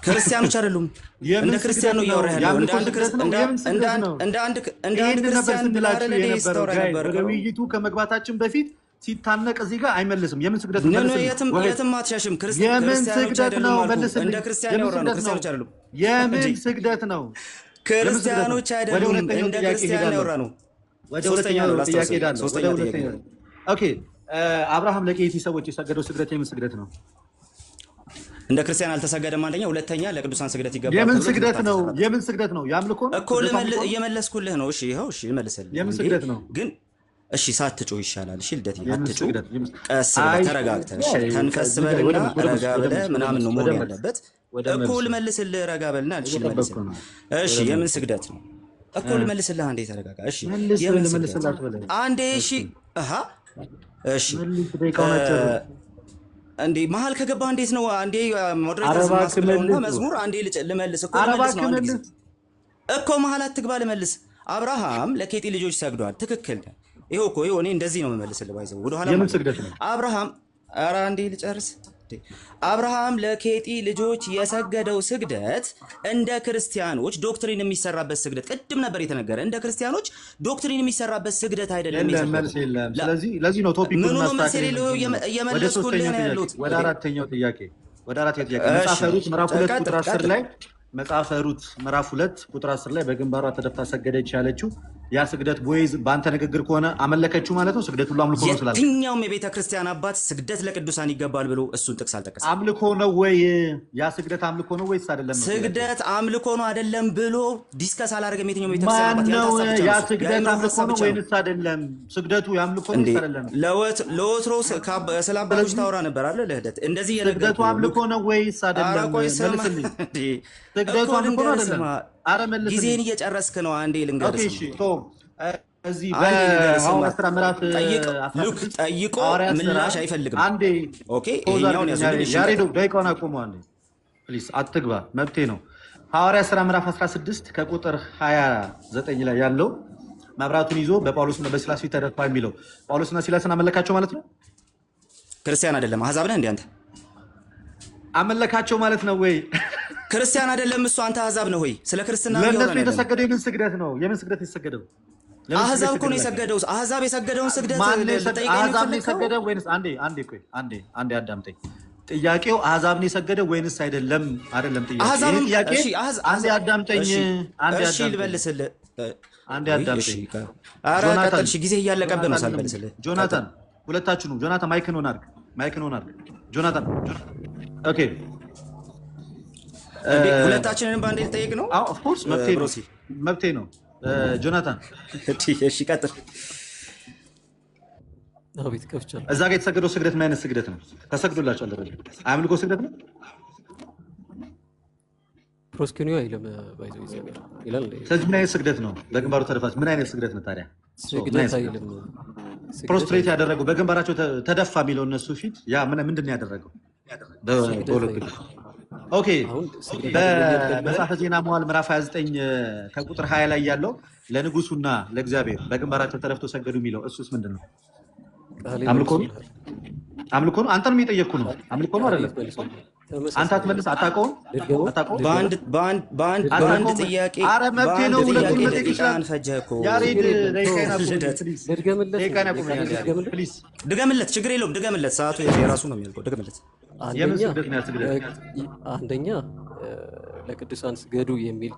[SPEAKER 4] ክርስቲያኖች አይደሉም። እንደ ክርስቲያን ነው እያወራ ያለው። እንደ አንድ ክርስቲያን
[SPEAKER 2] ወደ ውይይቱ ከመግባታችን በፊት ሲታነቅ እዚህ ጋር አይመልስም። የምን ስግደት ነው?
[SPEAKER 4] የትም አትሻሽም። ክርስቲያኖች አይደሉም አልኩህ። እንደ ክርስቲያን ያወራ ነው። ክርስቲያኖች አይደሉም።
[SPEAKER 2] የምን ስግደት ነው?
[SPEAKER 4] ክርስቲያኖች አይደሉም። እንደ ክርስቲያን ያወራ ነው።
[SPEAKER 2] ወደ ሁለተኛው ጥያቄ ሄዳለሁ። ኦኬ አብርሃም ለቄቲ ሰዎች የሰገደው ስግደት የምን ስግደት ነው?
[SPEAKER 4] እንደ ክርስቲያን አልተሰገደም። አንደኛ፣ ሁለተኛ ለቅዱሳን ስግደት ይገባል።
[SPEAKER 2] የምን ስግደት ነው? የምን ስግደት ነው? ያምልኮ ነው
[SPEAKER 4] እኮ እየመለስኩልህ ነው። እሺ ይኸው፣ እሺ ልመልስልህ።
[SPEAKER 2] የምን ስግደት ነው ግን?
[SPEAKER 4] እሺ ሳትጮህ ይሻላል። እሺ ልደት አትጮህ፣ ቀስ ብለህ ተረጋግተህ፣ እሺ ተንፈስ በልና ረጋ ብለህ ምናምን ነው መሆን ያለበት እኮ። ልመልስልህ፣ ረጋ በልና። እሺ ልመልስልህ። እሺ የምን ስግደት ነው እኮ? ልመልስልህ። አንዴ ተረጋጋ። እሺ የምን ስግደት አንዴ። እሺ እሺ እንዴ መሀል ከገባ እንዴት ነው? አንዴ ሞዴሬተር ማስብለውና መዝሙር አንዴ ልመልስ እኮ ልመልስ ነው። አንዴ እኮ መሀል አትግባ፣ ልመልስ። አብርሃም ለኬጢ ልጆች ሰግዷል። ትክክል። ይሄው እኮ እኔ እንደዚህ ነው የምመልስልህ። ባይዘው ወደ ኋላ
[SPEAKER 2] የምን ስግደት ነው?
[SPEAKER 4] አብርሃም ኧረ አንዴ ልጨርስ። አብርሃም ለኬጢ ልጆች የሰገደው ስግደት እንደ ክርስቲያኖች ዶክትሪን የሚሰራበት ስግደት ቅድም ነበር የተነገረ። እንደ ክርስቲያኖች ዶክትሪን የሚሰራበት ስግደት አይደለም።
[SPEAKER 2] መልስ የለም። ስለዚህ ለዚህ ነው ቶፒኩን
[SPEAKER 4] ምኑ ነው መልስ
[SPEAKER 2] ማስተካከል
[SPEAKER 4] የሌለው? እየመለስኩልህ ነው ያሉት።
[SPEAKER 2] ወደ አራተኛው ጥያቄ መጽሐፈ ሩት ምዕራፍ 2 ቁጥር 10 ላይ መጽሐፈ ሩት ምዕራፍ 2 ቁጥር 10 ላይ በግንባሯ ተደፍታ ሰገደች ያለችው ያ ስግደት ቦይዝ በአንተ ንግግር ከሆነ አመለከችው ማለት ነው። ስግደት ሁሉ አምልኮ ነው ስላለ
[SPEAKER 4] የትኛውም የቤተ ክርስቲያን አባት ስግደት ለቅዱሳን ይገባል ብሎ እሱን ጥቅስ አልጠቀሰም።
[SPEAKER 2] አምልኮ ነው ወይ ያ ስግደት አምልኮ ነው ወይስ አይደለም?
[SPEAKER 4] ስግደት አምልኮ ነው አይደለም ብሎ ዲስከስ አላደረገም። የትኛውም የቤተ ክርስቲያን አባት
[SPEAKER 2] ያ ስግደት አምልኮ ነው ወይስ አይደለም? ስግደቱ ያምልኮ ነው ወይስ አይደለም?
[SPEAKER 4] ለወትሮ ስለ አባቶች ታወራ ነበር አለ ለህደት እንደዚህ የነገርኩህ
[SPEAKER 2] ስግደቱ አምልኮ ነው ወይስ አይደለም? መልስልኝ። ስግደቱ አምልኮ ነው አይደለም? አረ መልስልኝ።
[SPEAKER 4] ጊዜን እየጨረስክ ነው። አንዴ ልንገርህ።
[SPEAKER 2] እሺ ቶም እዚህ በሐዋርያት ሥራ ምዕራፍ
[SPEAKER 4] ጠይቆ ምላሽ አይፈልግም።
[SPEAKER 2] አንዴ
[SPEAKER 4] ኦኬ ይሄኛውን
[SPEAKER 2] ያሬዶ ደቂቃውን አቁሙ። አንዴ ፕሊዝ አትግባ፣ መብቴ ነው። ሐዋርያት ሥራ ምዕራፍ 16 ከቁጥር 29 ላይ ያለው መብራቱን ይዞ በጳውሎስና በሲላስ ፊት ተደፋ የሚለው ጳውሎስና ሲላስን አመለካቸው ማለት ነው?
[SPEAKER 4] ክርስቲያን አይደለም አሕዛብ ነህ እንዴ አንተ?
[SPEAKER 2] አመለካቸው ማለት ነው ወይ?
[SPEAKER 4] ክርስቲያን አይደለም እሱ። አንተ አሕዛብ ነህ ወይ? ስለ ክርስትና
[SPEAKER 2] ለእነሱ የተሰገደው የምን ስግደት ነው? የምን ስግደት የተሰገደው?
[SPEAKER 4] አሕዛብ እኮ ነው የሰገደው። አሕዛብ የሰገደውን ስግደት
[SPEAKER 2] አሕዛብ ነው የሰገደው ወይንስ? አንዴ አዳምጠኝ። ጥያቄው አሕዛብ ነው የሰገደው ወይንስ አይደለም? አይደለም ጥያቄ። አንዴ አዳምጠኝ።
[SPEAKER 4] እሺ ልበልስልህ።
[SPEAKER 2] አንዴ አዳምጠኝ።
[SPEAKER 4] ኧረ ቀጥል። እሺ ጊዜ እያለቀብህ ነው ሳልመልስልህ።
[SPEAKER 2] ጆናታን ሁለታችሁም ጆናታን ማይክን ሆን አድርግ። ጆናታን ኦኬ።
[SPEAKER 4] ሁለታችንን በአንዴ ልጠይቅ ነው?
[SPEAKER 2] ኦፍ ኮርስ መብቴ ነው። ጆናታን
[SPEAKER 4] እሺ ቀጥል።
[SPEAKER 5] አቤት ከፍቻለሁ።
[SPEAKER 2] እዛ ጋር የተሰገደው ስግደት ምን አይነት ስግደት ነው? ተሰግዶላቸዋል አይደል? አምልኮ ስግደት ነው።
[SPEAKER 5] ፕሮስኪኒዮ አይልም ባይዞ ይላል።
[SPEAKER 2] ስለዚህ ምን አይነት ስግደት ነው? በግንባሩ ተደፋች። ምን አይነት ስግደት ነው ታዲያ?
[SPEAKER 5] ስግደት አይልም።
[SPEAKER 2] ፕሮስትሬት ያደረገው በግንባራቸው ተደፋ የሚለው እነሱ ፊት ያ ምንድን ነው ያደረገው? ኦኬ በመጽሐፈ ዜና መዋዕል ምዕራፍ 29 ከቁጥር 20 ላይ ያለው ለንጉሱና ለእግዚአብሔር በግንባራቸው ተደፍቶ ሰገዱ የሚለው እሱስ ምንድን ነው? አምልኮ ነው? አምልኮ ነው? አንተንም እየጠየቅኩ ነው። አምልኮ ነው አይደለም? አንተ አትመልስ። አታውቀውም?
[SPEAKER 4] በአንድ ጥያቄ
[SPEAKER 2] ኧረ መብቴ ነው። ሁለቱን መጠየቅ ይችላል። ያሬድ
[SPEAKER 4] ድገምለት፣ ችግር የለውም ድገምለት። ሰዓቱ የራሱ ነው የሚያልቀው። ድገምለት።
[SPEAKER 5] አንደኛ ለቅዱሳን ስገዱ የሚል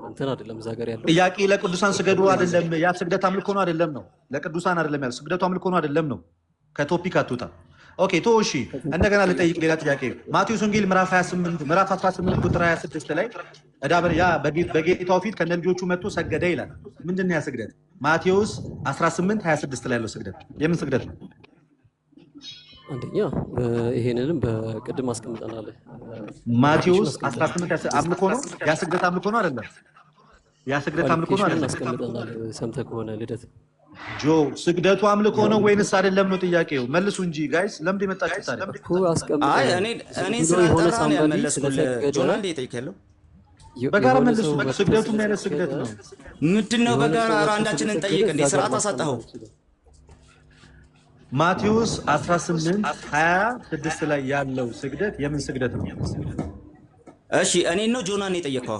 [SPEAKER 5] እንትን አይደለም እዛ ጋር ያለው
[SPEAKER 2] ጥያቄ። ለቅዱሳን ስገዱ አይደለም። ያ ስግደት አምልኮ ነው አይደለም ነው? ለቅዱሳን አይደለም ያለው ስግደቱ አምልኮ ነው አይደለም ነው? ከቶፒክ አትውጣ። ኦኬ ቶ እሺ፣ እንደገና ልጠይቅ ሌላ ጥያቄ። ማቴዎስ ወንጌል ምዕራፍ 18 ቁጥር 26 ላይ ያ በጌታው ፊት ከነ ልጆቹ መጥቶ ሰገደ ይላል። ምንድን ነው ያ ስግደት? ማቴዎስ 18 26 ላይ ያለው ስግደት የምን ስግደት ነው?
[SPEAKER 5] አንደኛ ይሄንንም በቅድም አስቀምጠናል።
[SPEAKER 2] ማቴዎስ 18 አምልኮ ነው? ያ ስግደት አምልኮ ነው አይደለም? ያ ስግደት አምልኮ ነው አይደለም?
[SPEAKER 5] አስቀምጠናል። ሰምተህ ከሆነ ልደት
[SPEAKER 2] ጆ ስግደቱ አምልኮ ነው ወይንስ አይደለም ነው ጥያቄው። መልሱ እንጂ ጋይስ። ለምን የመጣችሁ ታዲያ?
[SPEAKER 4] አይ እኔ ስለጠራ ነው ያልመለስኩልህ። ጆናል ይጠይቃለሁ።
[SPEAKER 2] በጋራ መልሱ። ስግደቱ ምን አይነት ስግደት ነው?
[SPEAKER 4] ምንድነው በጋራ? አንዳችንን ጠይቅ እንዴ! ስርዓት አሳጣኸው።
[SPEAKER 2] ማቴዎስ 18 26 ላይ ያለው ስግደት የምን ስግደት ነው?
[SPEAKER 4] እሺ እኔን ነው ጆናን የጠየቀው?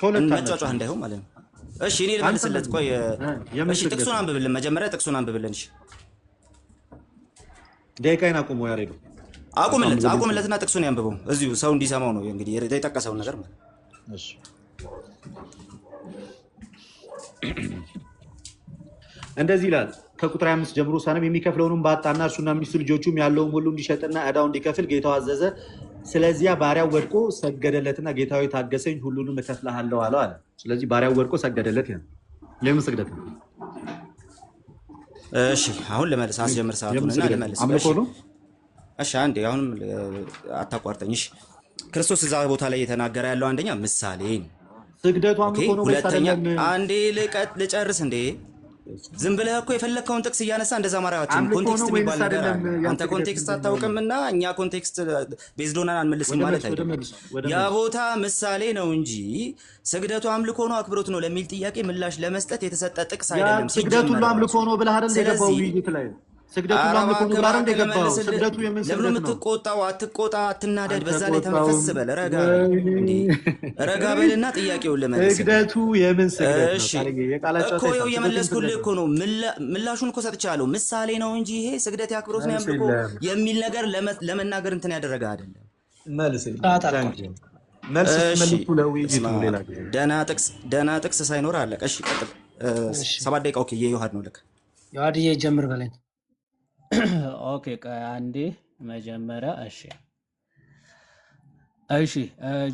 [SPEAKER 4] አሁን መጫጫህ እንዳይሆን ማለት ነው። እሺ እኔ ልመልስለት። ቆይ እሺ ጥቅሱን አንብብልን መጀመሪያ፣ ጥቅሱን አንብብልን። እሺ
[SPEAKER 2] ደቂቃዬን አቁሙ። ያሬዱ
[SPEAKER 4] አቁምለትና ጥቅሱን ያንብበው እዚሁ ሰው እንዲሰማው ነው እንግዲህ የጠቀሰውን ነገር ማለት።
[SPEAKER 2] እሺ እንደዚህ ይላል ከቁጥር 25 ጀምሮ ሳንም የሚከፍለውንም ባጣና እርሱና ሚስቱ ልጆቹም ያለውን ሁሉ እንዲሸጥና ዕዳው እንዲከፍል ጌታው አዘዘ። ስለዚያ ባሪያው ወድቆ ሰገደለትና ጌታው ታገሰኝ፣ ሁሉንም እከፍልሃለሁ አለው አለ። ስለዚህ ባሪያው ወድቆ ሰገደለት ይላል። ለምን ስግደት ነው?
[SPEAKER 4] እሺ አሁን ልመልስ። አስጀምር ሰዓቱንና ልመልስ።
[SPEAKER 2] አምልኮ ነው?
[SPEAKER 4] እሺ አንዴ አሁንም አታቋርጠኝ። እሺ ክርስቶስ እዛ ቦታ ላይ የተናገረ ያለው አንደኛ ምሳሌ ነው።
[SPEAKER 2] ስግደቱ አምልኮ ነው?
[SPEAKER 4] ሁለተኛ አንዴ ልጨርስ እንዴ። ዝም ብለህ እኮ የፈለግከውን ጥቅስ እያነሳ እንደዛ ማራያችን ኮንቴክስት የሚባል ነገር አለ። አንተ ኮንቴክስት አታውቅምና እኛ ኮንቴክስት ቤዝዶናን አንመልስም ማለት አይደለም። ያ ቦታ ምሳሌ ነው እንጂ ስግደቱ አምልኮ ነው አክብሮት ነው ለሚል ጥያቄ ምላሽ ለመስጠት የተሰጠ ጥቅስ አይደለም።
[SPEAKER 2] ስግደቱ ሁሉ አምልኮ ነው ብለህ አይደል የገባው ውይይት ላይ? ስግደቱ
[SPEAKER 4] ኧረ
[SPEAKER 2] ለአምልኮ ነው
[SPEAKER 4] እባክህ
[SPEAKER 2] ብላ እንደ
[SPEAKER 4] እባክህ
[SPEAKER 2] ገባው
[SPEAKER 4] ልመልስልህ።
[SPEAKER 2] ስግደቱ የምን
[SPEAKER 4] ለምን
[SPEAKER 2] ስግደት ነው?
[SPEAKER 4] የምትቆጣው? አትቆጣ፣ አትናደድ። በዛ ላይ
[SPEAKER 2] አልተቆጣውም።
[SPEAKER 4] ተንፈስ በል፣ ረጋ በል እንዴ፣ ረጋ በልና ጥያቄውን ልመልስልህ።
[SPEAKER 2] ስግደቱ የምን ስግደት ነው?
[SPEAKER 4] እሺ
[SPEAKER 2] ቃልዬ የቃላት
[SPEAKER 4] እኮ
[SPEAKER 2] ጨዋታ
[SPEAKER 4] ይኸው
[SPEAKER 2] አይሳም። ስግደት የምን
[SPEAKER 4] የመለስኩልህ
[SPEAKER 2] ስግደት
[SPEAKER 4] እኮ
[SPEAKER 2] ነው?
[SPEAKER 4] ነው። ምላሹን እኮ ሰጥቻለሁ። ምሳሌ ነው እንጂ ይሄ ስግደት የአክብሮት ነው
[SPEAKER 2] መልስ
[SPEAKER 4] ያምልኮ
[SPEAKER 2] የለም።
[SPEAKER 4] የሚል ነገር ለመናገር እንትን ያደረገ አይደለም።
[SPEAKER 2] መልስ የለም።
[SPEAKER 3] ሰዓት አልቋል።
[SPEAKER 2] ታንክ ዩ። መልስ
[SPEAKER 4] እሺ
[SPEAKER 2] ስትመልሱ ለውይይቱ
[SPEAKER 4] እስማ
[SPEAKER 2] ሌላ ጊዜ።
[SPEAKER 4] ደህና ጥቅስ ሳይኖር አለቀ። እሺ ቀጥል።
[SPEAKER 3] እሺ
[SPEAKER 4] 7 ደቂቃ ኦኬ። የዮሐድ ነው ልክ።
[SPEAKER 3] ዮሐድዬ ጀምር በለኝ።
[SPEAKER 1] ኦኬ አንዴ መጀመሪያ እሺ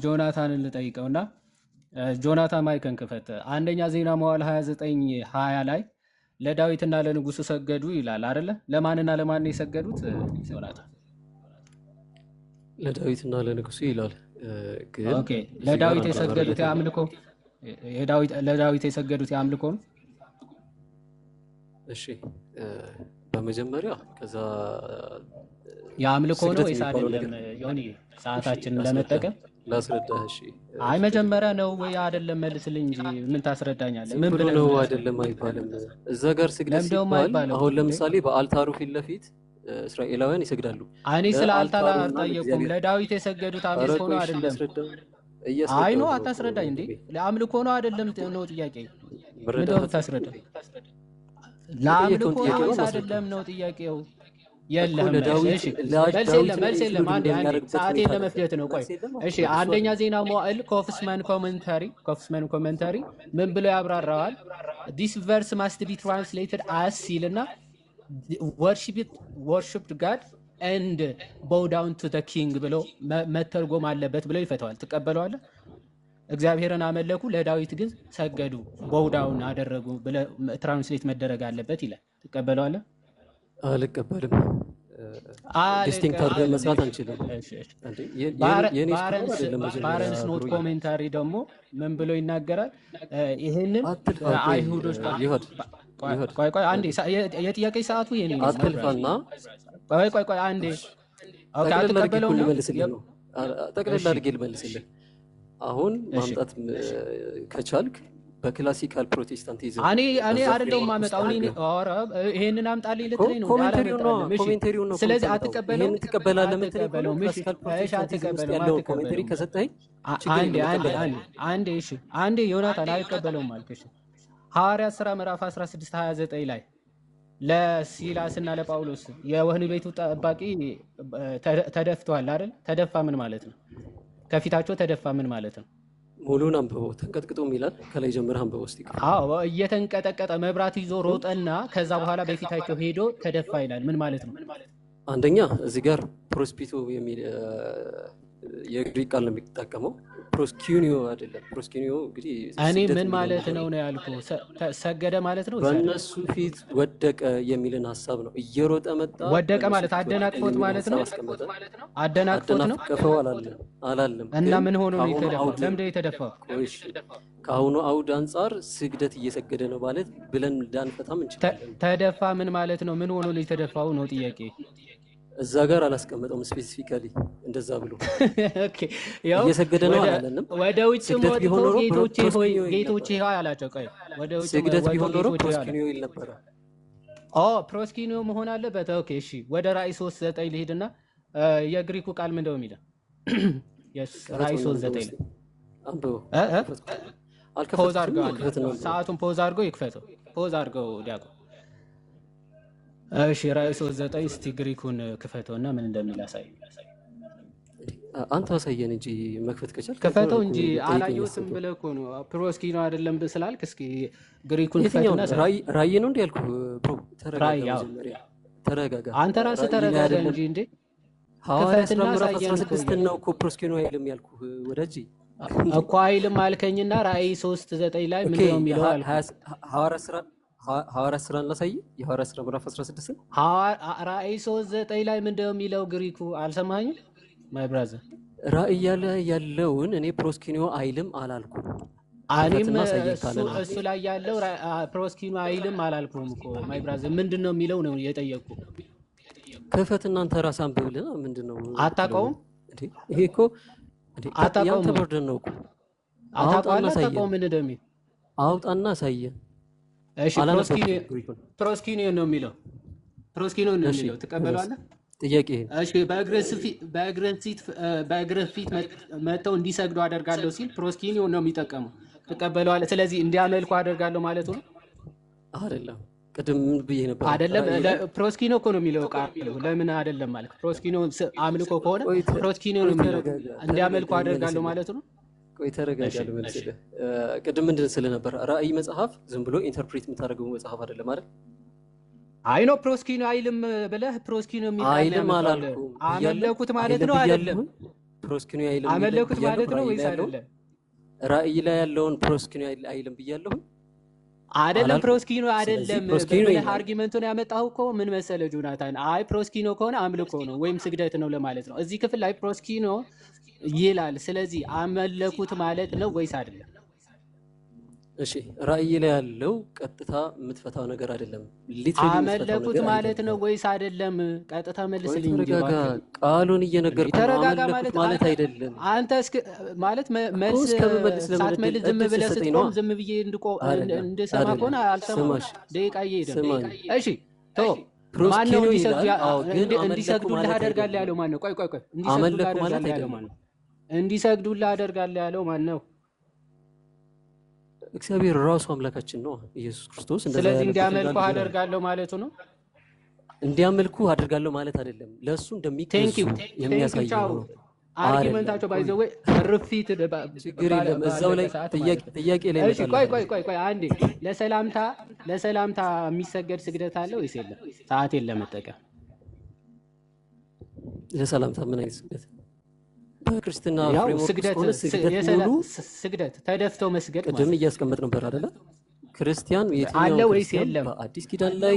[SPEAKER 1] ጆናታንን ልጠይቀውና ጆናታን ማይክን ክፈት። አንደኛ ዜና መዋዕል 29:20 ላይ ለዳዊትና ለንጉሱ ሰገዱ ይላል አይደለ? ለማንና ለማን ነው የሰገዱት? ጆናታን
[SPEAKER 5] ለዳዊትና ለንጉሱ ይላል። ግን
[SPEAKER 1] ኦኬ
[SPEAKER 5] እዚህ ጋር
[SPEAKER 1] ለዳዊት
[SPEAKER 5] አንድ
[SPEAKER 1] የሰገዱት
[SPEAKER 5] ማብራሪያ
[SPEAKER 1] የአምልኮ ለዳዊት የሰገዱት የአምልኮ ነው።
[SPEAKER 5] እሺ በመጀመሪያ ከዛ
[SPEAKER 1] የአምልኮ ነው
[SPEAKER 5] ስግደት
[SPEAKER 1] ወይስ
[SPEAKER 5] የሚባለው
[SPEAKER 1] አይደለም?
[SPEAKER 5] ነገር
[SPEAKER 1] ዮኒ
[SPEAKER 5] እሺ
[SPEAKER 1] ሰዓታችንን ለመጠቀም
[SPEAKER 5] ላስረዳህ። እሺ
[SPEAKER 1] አይ መጀመሪያ ነው ወይ አይደለም መልስልኝ እንጂ ምን ታስረዳኛለህ?
[SPEAKER 5] ዝም
[SPEAKER 1] ምን
[SPEAKER 5] ብሎ
[SPEAKER 1] ብለህ
[SPEAKER 5] ነው
[SPEAKER 1] ነው
[SPEAKER 5] አይደለም አይባልም። እዛ ጋር ስግደት
[SPEAKER 1] ለምደው
[SPEAKER 5] ሲባል
[SPEAKER 1] አይባልም
[SPEAKER 5] አሁን
[SPEAKER 1] እንዴ?
[SPEAKER 5] ለምሳሌ በአልታሩ ፊት ለፊት እስራኤላውያን ይሰግዳሉ።
[SPEAKER 1] እኔ ስለ አልታር
[SPEAKER 5] ለአልታሩና
[SPEAKER 1] አልጠየኩም።
[SPEAKER 5] ለእግዚአብሔር
[SPEAKER 1] ለዳዊት የሰገዱት
[SPEAKER 5] ኧረ
[SPEAKER 1] አምልኮ
[SPEAKER 5] ቆይ
[SPEAKER 1] ነው
[SPEAKER 5] እሺ
[SPEAKER 1] አይደለም? አይ
[SPEAKER 5] እያስረዳሁ
[SPEAKER 1] ነው
[SPEAKER 5] ነው
[SPEAKER 1] አታስረዳኝ እንዴ?
[SPEAKER 5] ወንድሜ።
[SPEAKER 1] ለአምልኮ ነው አይደለም ነው ጥያቄ። ምንድነው
[SPEAKER 5] መረዳት
[SPEAKER 1] የምታስረዳኝ?
[SPEAKER 5] የጠየቀውን
[SPEAKER 1] ለአምልኮ ነው
[SPEAKER 5] ጥያቄ ነው
[SPEAKER 1] ወይስ
[SPEAKER 5] ማስረዳት
[SPEAKER 1] አይደለም ነው ጥያቄው?
[SPEAKER 5] እኮ
[SPEAKER 1] የለህም መልስ።
[SPEAKER 5] ለዳዊት
[SPEAKER 1] እሺ መልስ የለም፣ መልስ የለም። አንዴ ሰዓቴን ለመፍጀት ነው። ቆይ እሺ አንደኛ ዜና መዋዕል ኮፍስማን ኮመንታሪ ምን ብሎ ያብራራዋል? ዲስ ቨርስ ማስት ቢ ትራንስሌትድ አስ ሲልና ወርሺፕድ ጋድ ኤንድ ቦው ዳውን ቱ ዘ ኪንግ ብሎ መተርጎም አለበት ብለው ይፈተዋል። ትቀበለዋለህ? እግዚአብሔርን አመለኩ፣ ለዳዊት ግን ሰገዱ፣ ቦው ዳውን አደረጉ ብለህ ትራንስሌት መደረግ አለበት ይላል። ትቀበለዋለህ?
[SPEAKER 5] አልቀበልም። ዲስቲንክት አድርገን
[SPEAKER 1] አልቀበልም።
[SPEAKER 5] መስራት
[SPEAKER 1] እሺ
[SPEAKER 5] አንችልም።
[SPEAKER 1] እሺ እሺ
[SPEAKER 5] እንዴ የኔ ስኮር
[SPEAKER 1] ባረንስ
[SPEAKER 5] አይደለም መጀመሪያ
[SPEAKER 1] ኖት
[SPEAKER 5] ብሩዬ።
[SPEAKER 1] ኮሜንታሪ ደግሞ ምን ብሎ ይናገራል? ይህንን
[SPEAKER 5] አትልፋ። ቆይ
[SPEAKER 1] አይሁዶች
[SPEAKER 5] ይሁድ
[SPEAKER 1] ቆይ አንዴ የጥያቄ ሰዓቱ የኔ ነው።
[SPEAKER 5] አትልፋና
[SPEAKER 1] ቆይ አንዴ ኦኬ
[SPEAKER 5] ጠቅለል አድርጌ እኮ
[SPEAKER 1] አትቀበለውም ነው?
[SPEAKER 5] ልመልስልህ ነው። ጠቅለል
[SPEAKER 1] እሺ
[SPEAKER 5] አድርጌ ልመልስልህ። አሁን
[SPEAKER 1] እሺ
[SPEAKER 5] ማምጣት ከቻልክ በክላሲካል ፕሮቴስታንቲዝም
[SPEAKER 1] እኔ
[SPEAKER 5] በዛ
[SPEAKER 1] አይደለሁም
[SPEAKER 5] ፍሬምወርክ ውስጥ
[SPEAKER 1] ማመጣው እኔ
[SPEAKER 5] አድርገህ
[SPEAKER 1] ኧረ ይሄንን አምጣልኝ ልትለኝ ነው?
[SPEAKER 5] ኮሜንተሪውን ነው
[SPEAKER 1] አላመጣልም። እሺ
[SPEAKER 5] ኮሜንተሪውን ነው
[SPEAKER 1] ስለዚህ
[SPEAKER 5] የምታመጣው።
[SPEAKER 1] አትቀበለውም
[SPEAKER 5] ይሄንን ትቀበላለህ የምትለኝ ከሆነ
[SPEAKER 1] አትቀበለውም። እሺ
[SPEAKER 5] ክላሲካል
[SPEAKER 1] እሺ
[SPEAKER 5] ፕሮቴስታንቲዝም ውስጥ
[SPEAKER 1] አትቀበለውም
[SPEAKER 5] ያለውን ኮሜንተሪ
[SPEAKER 1] አትቀበለውም።
[SPEAKER 5] ከሰጠኸኝ ችግር
[SPEAKER 1] አንዴ
[SPEAKER 5] የለም
[SPEAKER 1] አንዴ
[SPEAKER 5] እቀበላለሁ።
[SPEAKER 1] አንዴ እሺ አንዴ ዮናታን አልቀበለውም አልክ። እሺ ሐዋርያት ሥራ ምዕራፍ 16:29 ላይ ለሲላስና ለጳውሎስ የወህኒ ቤቱ ጠባቂ ተደፍቷል አይደል? ተደፋ ምን ማለት ነው? ከፊታቸው ተደፋ ምን ማለት ነው?
[SPEAKER 5] ሙሉን አንብበው። ተንቀጥቅጦም ይላል። ከላይ ጀምረህ አንብበው እስቲ።
[SPEAKER 1] አዎ እየተንቀጠቀጠ መብራት ይዞ ሮጠና ከዛ በኋላ በፊታቸው ሄዶ ተደፋ ይላል። ምን ማለት ነው?
[SPEAKER 5] አንደኛ እዚህ ጋር ፕሮስፒቶ የሚል የግሪክ ቃል ነው የሚጠቀመው። ፕሮስኪኒዮ አይደለም። ፕሮስኪኒዮ እንግዲህ
[SPEAKER 1] እኔ
[SPEAKER 5] ስግደት
[SPEAKER 1] ምን
[SPEAKER 5] የሚለው
[SPEAKER 1] ማለት
[SPEAKER 5] ነገር
[SPEAKER 1] ነው ነው ያልኩህ። ሰገደ ማለት ነው።
[SPEAKER 5] በእነሱ ፊት ወደቀ የሚልን ሀሳብ ነው። እየሮጠ መጣ።
[SPEAKER 1] ወደቀ
[SPEAKER 5] በእነሱ
[SPEAKER 1] ማለት
[SPEAKER 5] ፊት ወደቀ
[SPEAKER 1] አደናቅፎት
[SPEAKER 5] የሚልን
[SPEAKER 1] ማለት
[SPEAKER 5] ሀሳብ
[SPEAKER 1] ነው።
[SPEAKER 5] አስቀመጠ።
[SPEAKER 1] አደናቅፎት ነው
[SPEAKER 5] አደናቀፈው አላለም።
[SPEAKER 1] እና
[SPEAKER 5] ግን
[SPEAKER 1] ምን ሆኖ ነው
[SPEAKER 5] ከአሁኑ
[SPEAKER 1] የተደፋው?
[SPEAKER 5] አውድ
[SPEAKER 1] ለምንድን ነው የተደፋው?
[SPEAKER 5] ቆይሽ ከአሁኑ አውድ አንጻር ስግደት እየሰገደ ነው ማለት ብለን እንዳንፈታም እንችላለን።
[SPEAKER 1] ተደፋ ምን ማለት ነው? ምን ሆኖ ነው የተደፋው ነው ጥያቄ።
[SPEAKER 5] እዛ ጋር አላስቀመጠውም ስፔሲፊካሊ እንደዛ ብሎ
[SPEAKER 1] ኦኬ ያው
[SPEAKER 5] እየሰገደ ነው አላለንም።
[SPEAKER 1] ወደ ውጭ
[SPEAKER 5] ስግደት
[SPEAKER 1] ወጥቶ
[SPEAKER 5] ቢሆን ኖሮ
[SPEAKER 1] ጌቶቼ ሆይ
[SPEAKER 5] ፕሮስኪኒዮ ይል
[SPEAKER 1] ጌቶቼ
[SPEAKER 5] ነበር።
[SPEAKER 1] ሆይ አላቸው። ቆይ ወደ ውጭ
[SPEAKER 5] ስግደት
[SPEAKER 1] ወጥቶ
[SPEAKER 5] ቢሆን ኖሮ
[SPEAKER 1] ጌቶቼ ሆይ አለ።
[SPEAKER 5] ፕሮስኪኒዮ ይል ነበረ።
[SPEAKER 1] ፕሮስኪኒዮ መሆን አለበት። ኦኬ እሺ ወደ ራእይ 3:9 ልሂድና የግሪኩ ቃል ምንድን ነው የሚለው? ራእይ 3:9 ላይ
[SPEAKER 5] አንብበው።
[SPEAKER 1] ፖዝ አድርገው አንዴ
[SPEAKER 5] አልከፈትነው።
[SPEAKER 1] ሰዓቱን ፖዝ አድርገው ይክፈተው። ፖዝ አድርገው ዲያቆን። እሺ ራእይ 3:9 እስቲ ግሪኩን ክፈተውና ምን እንደሚል አሳይ።
[SPEAKER 5] አንተ አሳየን እንጂ መክፈት ከቻልክ
[SPEAKER 1] ክፈተው እንጂ
[SPEAKER 5] ጠይቀኝ
[SPEAKER 1] አላየሁትም
[SPEAKER 5] አስበው።
[SPEAKER 1] ብለህ እኮ ነው። ፕሮስኪኒዮ አይደለም ስላልክ እስኪ ግሪኩን
[SPEAKER 5] የትኛው
[SPEAKER 1] ክፈትና አሳይ።
[SPEAKER 5] ራእይ ነው እንዴ ያልኩህ? ብሮ ተረጋጋ፣
[SPEAKER 1] ራእይ ያው
[SPEAKER 5] መጀመሪያ ተረጋጋ።
[SPEAKER 1] አንተ ራስህ
[SPEAKER 5] ራእይ ላይ
[SPEAKER 1] ተረጋጋ
[SPEAKER 5] አይደለም።
[SPEAKER 1] እንጂ እንዴ
[SPEAKER 5] ሐዋርያት ሥራ
[SPEAKER 1] ክፈትና
[SPEAKER 5] ምዕራፍ
[SPEAKER 1] አሳየን እኮ
[SPEAKER 5] 16 ነው እኮ ፕሮስኪኒዮ አይልም ያልኩህ ወዳጄ።
[SPEAKER 1] እኮ አይልም አልከኝና ራእይ 3:9 ላይ
[SPEAKER 5] ኦኬ
[SPEAKER 1] ምንድን ነው የሚለው አልኩህ።
[SPEAKER 5] ሐዋርያት ሥራን ላሳይ። የሐዋርያት ሥራ ምዕራፍ 16
[SPEAKER 1] ራእይ 3:9 ላይ ምንድን ነው የሚለው ግሪኩ? አልሰማኝም ማይ ብራዘር።
[SPEAKER 5] ራእይ ያለ ያለውን እኔ ፕሮስኪኒዮ አይልም አላልኩም።
[SPEAKER 1] እኔም
[SPEAKER 5] ክፈትና አሳየኝ ካለና
[SPEAKER 1] እሱ ላይ ያለው ፕሮስኪኒዮ አይልም አላልኩም እኮ ማይ ብራዘር። ምንድን ነው የሚለው ነው የጠየቅኩ።
[SPEAKER 5] ክፈትና አንተ ራስህ አንብብልና ምንድን ነው
[SPEAKER 1] አታውቀውም?
[SPEAKER 5] እንዴ? ይሄ እኮ እንዴ
[SPEAKER 1] አታውቀውም?
[SPEAKER 5] ያንተ በርደን ነው እኮ።
[SPEAKER 1] አታውቀዋለህ?
[SPEAKER 5] አውጣና አሳየን።
[SPEAKER 1] አታውቀውም ምን እንደሚል?
[SPEAKER 5] አውጣና አሳየን።
[SPEAKER 1] እሺ
[SPEAKER 5] አላነበብኩም ግሪኩን።
[SPEAKER 1] ፕሮስኪኒዮ ነው የሚለው። ፕሮስኪኖ ነው
[SPEAKER 5] እሺ
[SPEAKER 1] የሚለው ትቀበለዋለህ?
[SPEAKER 5] ጥያቄ
[SPEAKER 1] እሺ በእግርህ ፊት መጥተው እንዲሰግዱ አደርጋለሁ ሲል ፕሮስኪኒዮ ነው የሚጠቀመው። ትቀበለዋለህ? ስለዚህ እንዲያመልኩ አደርጋለሁ ማለቱ ነው
[SPEAKER 5] አይደለም። ቅድም ምን ብዬ ነበር?
[SPEAKER 1] አይደለም?
[SPEAKER 5] ራእይ ላይ
[SPEAKER 1] ፕሮስኪኖ እኮ ነው የሚለው ቃሉ። ለምን አይደለም ማለት? ፕሮስኪኖ አምልኮ ከሆነ ፕሮስኪኖ ነው
[SPEAKER 5] ቆይ
[SPEAKER 1] የሚለው
[SPEAKER 5] ተረጋጋ፣
[SPEAKER 1] እንዲያመልኩ
[SPEAKER 5] ተረጋጋ
[SPEAKER 1] አደርጋለሁ
[SPEAKER 5] ልመልስልህ።
[SPEAKER 1] ማለቱ ነው።
[SPEAKER 5] ቆይ ተረጋጋ
[SPEAKER 1] እሺ እሺ
[SPEAKER 5] ልመልስልህ። ቅድም ምንድን ስልህ ነበር? ራእይ መጽሐፍ ዝም ብሎ ኢንተርፕሬት የምታደርገው መጽሐፍ አይደለም አይደል?
[SPEAKER 1] አይ ነው ፕሮስኪኖ አይልም ብለህ ፕሮስኪኖ የሚል ቃል ነው
[SPEAKER 5] አይልም
[SPEAKER 1] ያመጣው።
[SPEAKER 5] አላልኩም ብያለሁ።
[SPEAKER 1] አመለኩት ማለት
[SPEAKER 5] አይልም
[SPEAKER 1] ነው አይደለም?
[SPEAKER 5] ብያለሁ። ፕሮስኪኖ አይልም
[SPEAKER 1] አመለኩት
[SPEAKER 5] ብያለሁ።
[SPEAKER 1] ማለት ነው
[SPEAKER 5] ራእይ
[SPEAKER 1] ወይስ
[SPEAKER 5] ላይ ያለውን
[SPEAKER 1] አይደለም?
[SPEAKER 5] ራእይ ላይ ያለውን ፕሮስኪኖ አይልም ብያለሁ
[SPEAKER 1] አይደለም
[SPEAKER 5] አላልኩም።
[SPEAKER 1] ፕሮስኪኖ
[SPEAKER 5] ስለዚህ
[SPEAKER 1] አይደለም
[SPEAKER 5] ፕሮስኪኖ
[SPEAKER 1] ብለህ
[SPEAKER 5] ይላል።
[SPEAKER 1] አርጊመንቱን ያመጣው እኮ ምን መሰለህ ጆናታን፣ አይ ፕሮስኪኖ ከሆነ አምልኮ ነው ወይም ስግደት ነው ለማለት ነው። እዚህ ክፍል ላይ ፕሮስኪኖ ይላል። ስለዚህ አመለኩት ማለት ነው ወይስ አይደለም?
[SPEAKER 5] እሺ ራእይ ላይ ያለው ቀጥታ የምትፈታው ነገር አይደለም። ሊትራሊ የምትፈታው
[SPEAKER 1] አመለኩት
[SPEAKER 5] ነገር
[SPEAKER 1] ማለት
[SPEAKER 5] አይደለም።
[SPEAKER 1] ነው ወይስ አይደለም? ቀጥታ
[SPEAKER 5] ቆይ
[SPEAKER 1] መልስልኝ እንጂ
[SPEAKER 5] ተረጋጋ።
[SPEAKER 1] እባክህ።
[SPEAKER 5] ቃሉን እየነገርኩ ነው።
[SPEAKER 1] ተረጋጋ
[SPEAKER 5] አመለኩት ማለት አይደለም
[SPEAKER 1] አንተ ማለት
[SPEAKER 5] እኮ።
[SPEAKER 1] መልስ
[SPEAKER 5] እስከምመልስ ለምን
[SPEAKER 1] ሳትመልስ ዝም
[SPEAKER 5] እድል
[SPEAKER 1] ብለህ
[SPEAKER 5] ስትሰጠኝ ነዋ።
[SPEAKER 1] ስትቆም ዝም ብዬ
[SPEAKER 5] አይደለም
[SPEAKER 1] እንድሰማ ከሆነ
[SPEAKER 5] አይደለም።
[SPEAKER 1] አልሰማም።
[SPEAKER 5] ስማሽ
[SPEAKER 1] ደቂቃ እየሄደ ነው።
[SPEAKER 5] ስማኝ።
[SPEAKER 1] እሺ ቶ ማን ነው
[SPEAKER 5] ፕሮስኪኖ ይላል። አዎ ግን አመለኩ
[SPEAKER 1] እንዲሰግዱልህ
[SPEAKER 5] ማለት
[SPEAKER 1] አደርጋለሁ
[SPEAKER 5] አይደለም።
[SPEAKER 1] ያለው ማን ነው? ቆይ እንዲሰግዱልህ
[SPEAKER 5] አመለኩ ማለት
[SPEAKER 1] አደርጋለሁ ያለው
[SPEAKER 5] አይደለም።
[SPEAKER 1] ማን ነው? እንዲሰግዱልህ አደርጋለሁ ያለው ማን ነው?
[SPEAKER 5] እግዚአብሔር ራሱ አምላካችን ነው ኢየሱስ ክርስቶስ። እንደዛ
[SPEAKER 1] ስለዚህ
[SPEAKER 5] ያለበት
[SPEAKER 1] እንዲያመልኩ
[SPEAKER 5] እንዳለ ይላል።
[SPEAKER 1] አደርጋለሁ ማለቱ ነው።
[SPEAKER 5] እንዲያመልኩ አደርጋለሁ ማለት አይደለም። ለእሱ
[SPEAKER 1] ቴንክ
[SPEAKER 5] እንደሚገዙ
[SPEAKER 1] ዩ
[SPEAKER 5] የሚያሳይ
[SPEAKER 1] ቻው።
[SPEAKER 5] ነው።
[SPEAKER 1] አርጊመንታቸው
[SPEAKER 5] አይደለም።
[SPEAKER 1] ባይዘው ርፊት
[SPEAKER 5] ችግር የለም። እዛው ላይ
[SPEAKER 1] ሰዓት ማለት ነው።
[SPEAKER 5] ጥያቄ ላይ
[SPEAKER 1] እሺ ቆይ አንዴ ለሰላምታ የሚሰገድ ስግደት አለ ወይስ የለም? ሰዓቴን ለመጠቀም
[SPEAKER 5] ለሰላምታ ምን አይነት ስግደት? በክርስትና
[SPEAKER 1] ያው
[SPEAKER 5] ፍሬምወርክ
[SPEAKER 1] ስግደት
[SPEAKER 5] ሆነ ስግደት ሙሉ
[SPEAKER 1] ስግደት ተደፍተው መስገድ
[SPEAKER 5] ቅድም
[SPEAKER 1] ማለት
[SPEAKER 5] እያስቀመጥ ነበር አይደለ? ክርስቲያን
[SPEAKER 1] አለ
[SPEAKER 5] የትኛውም
[SPEAKER 1] ወይስ
[SPEAKER 5] ክርስቲያን
[SPEAKER 1] የለም?
[SPEAKER 5] በአዲስ ኪዳን ላይ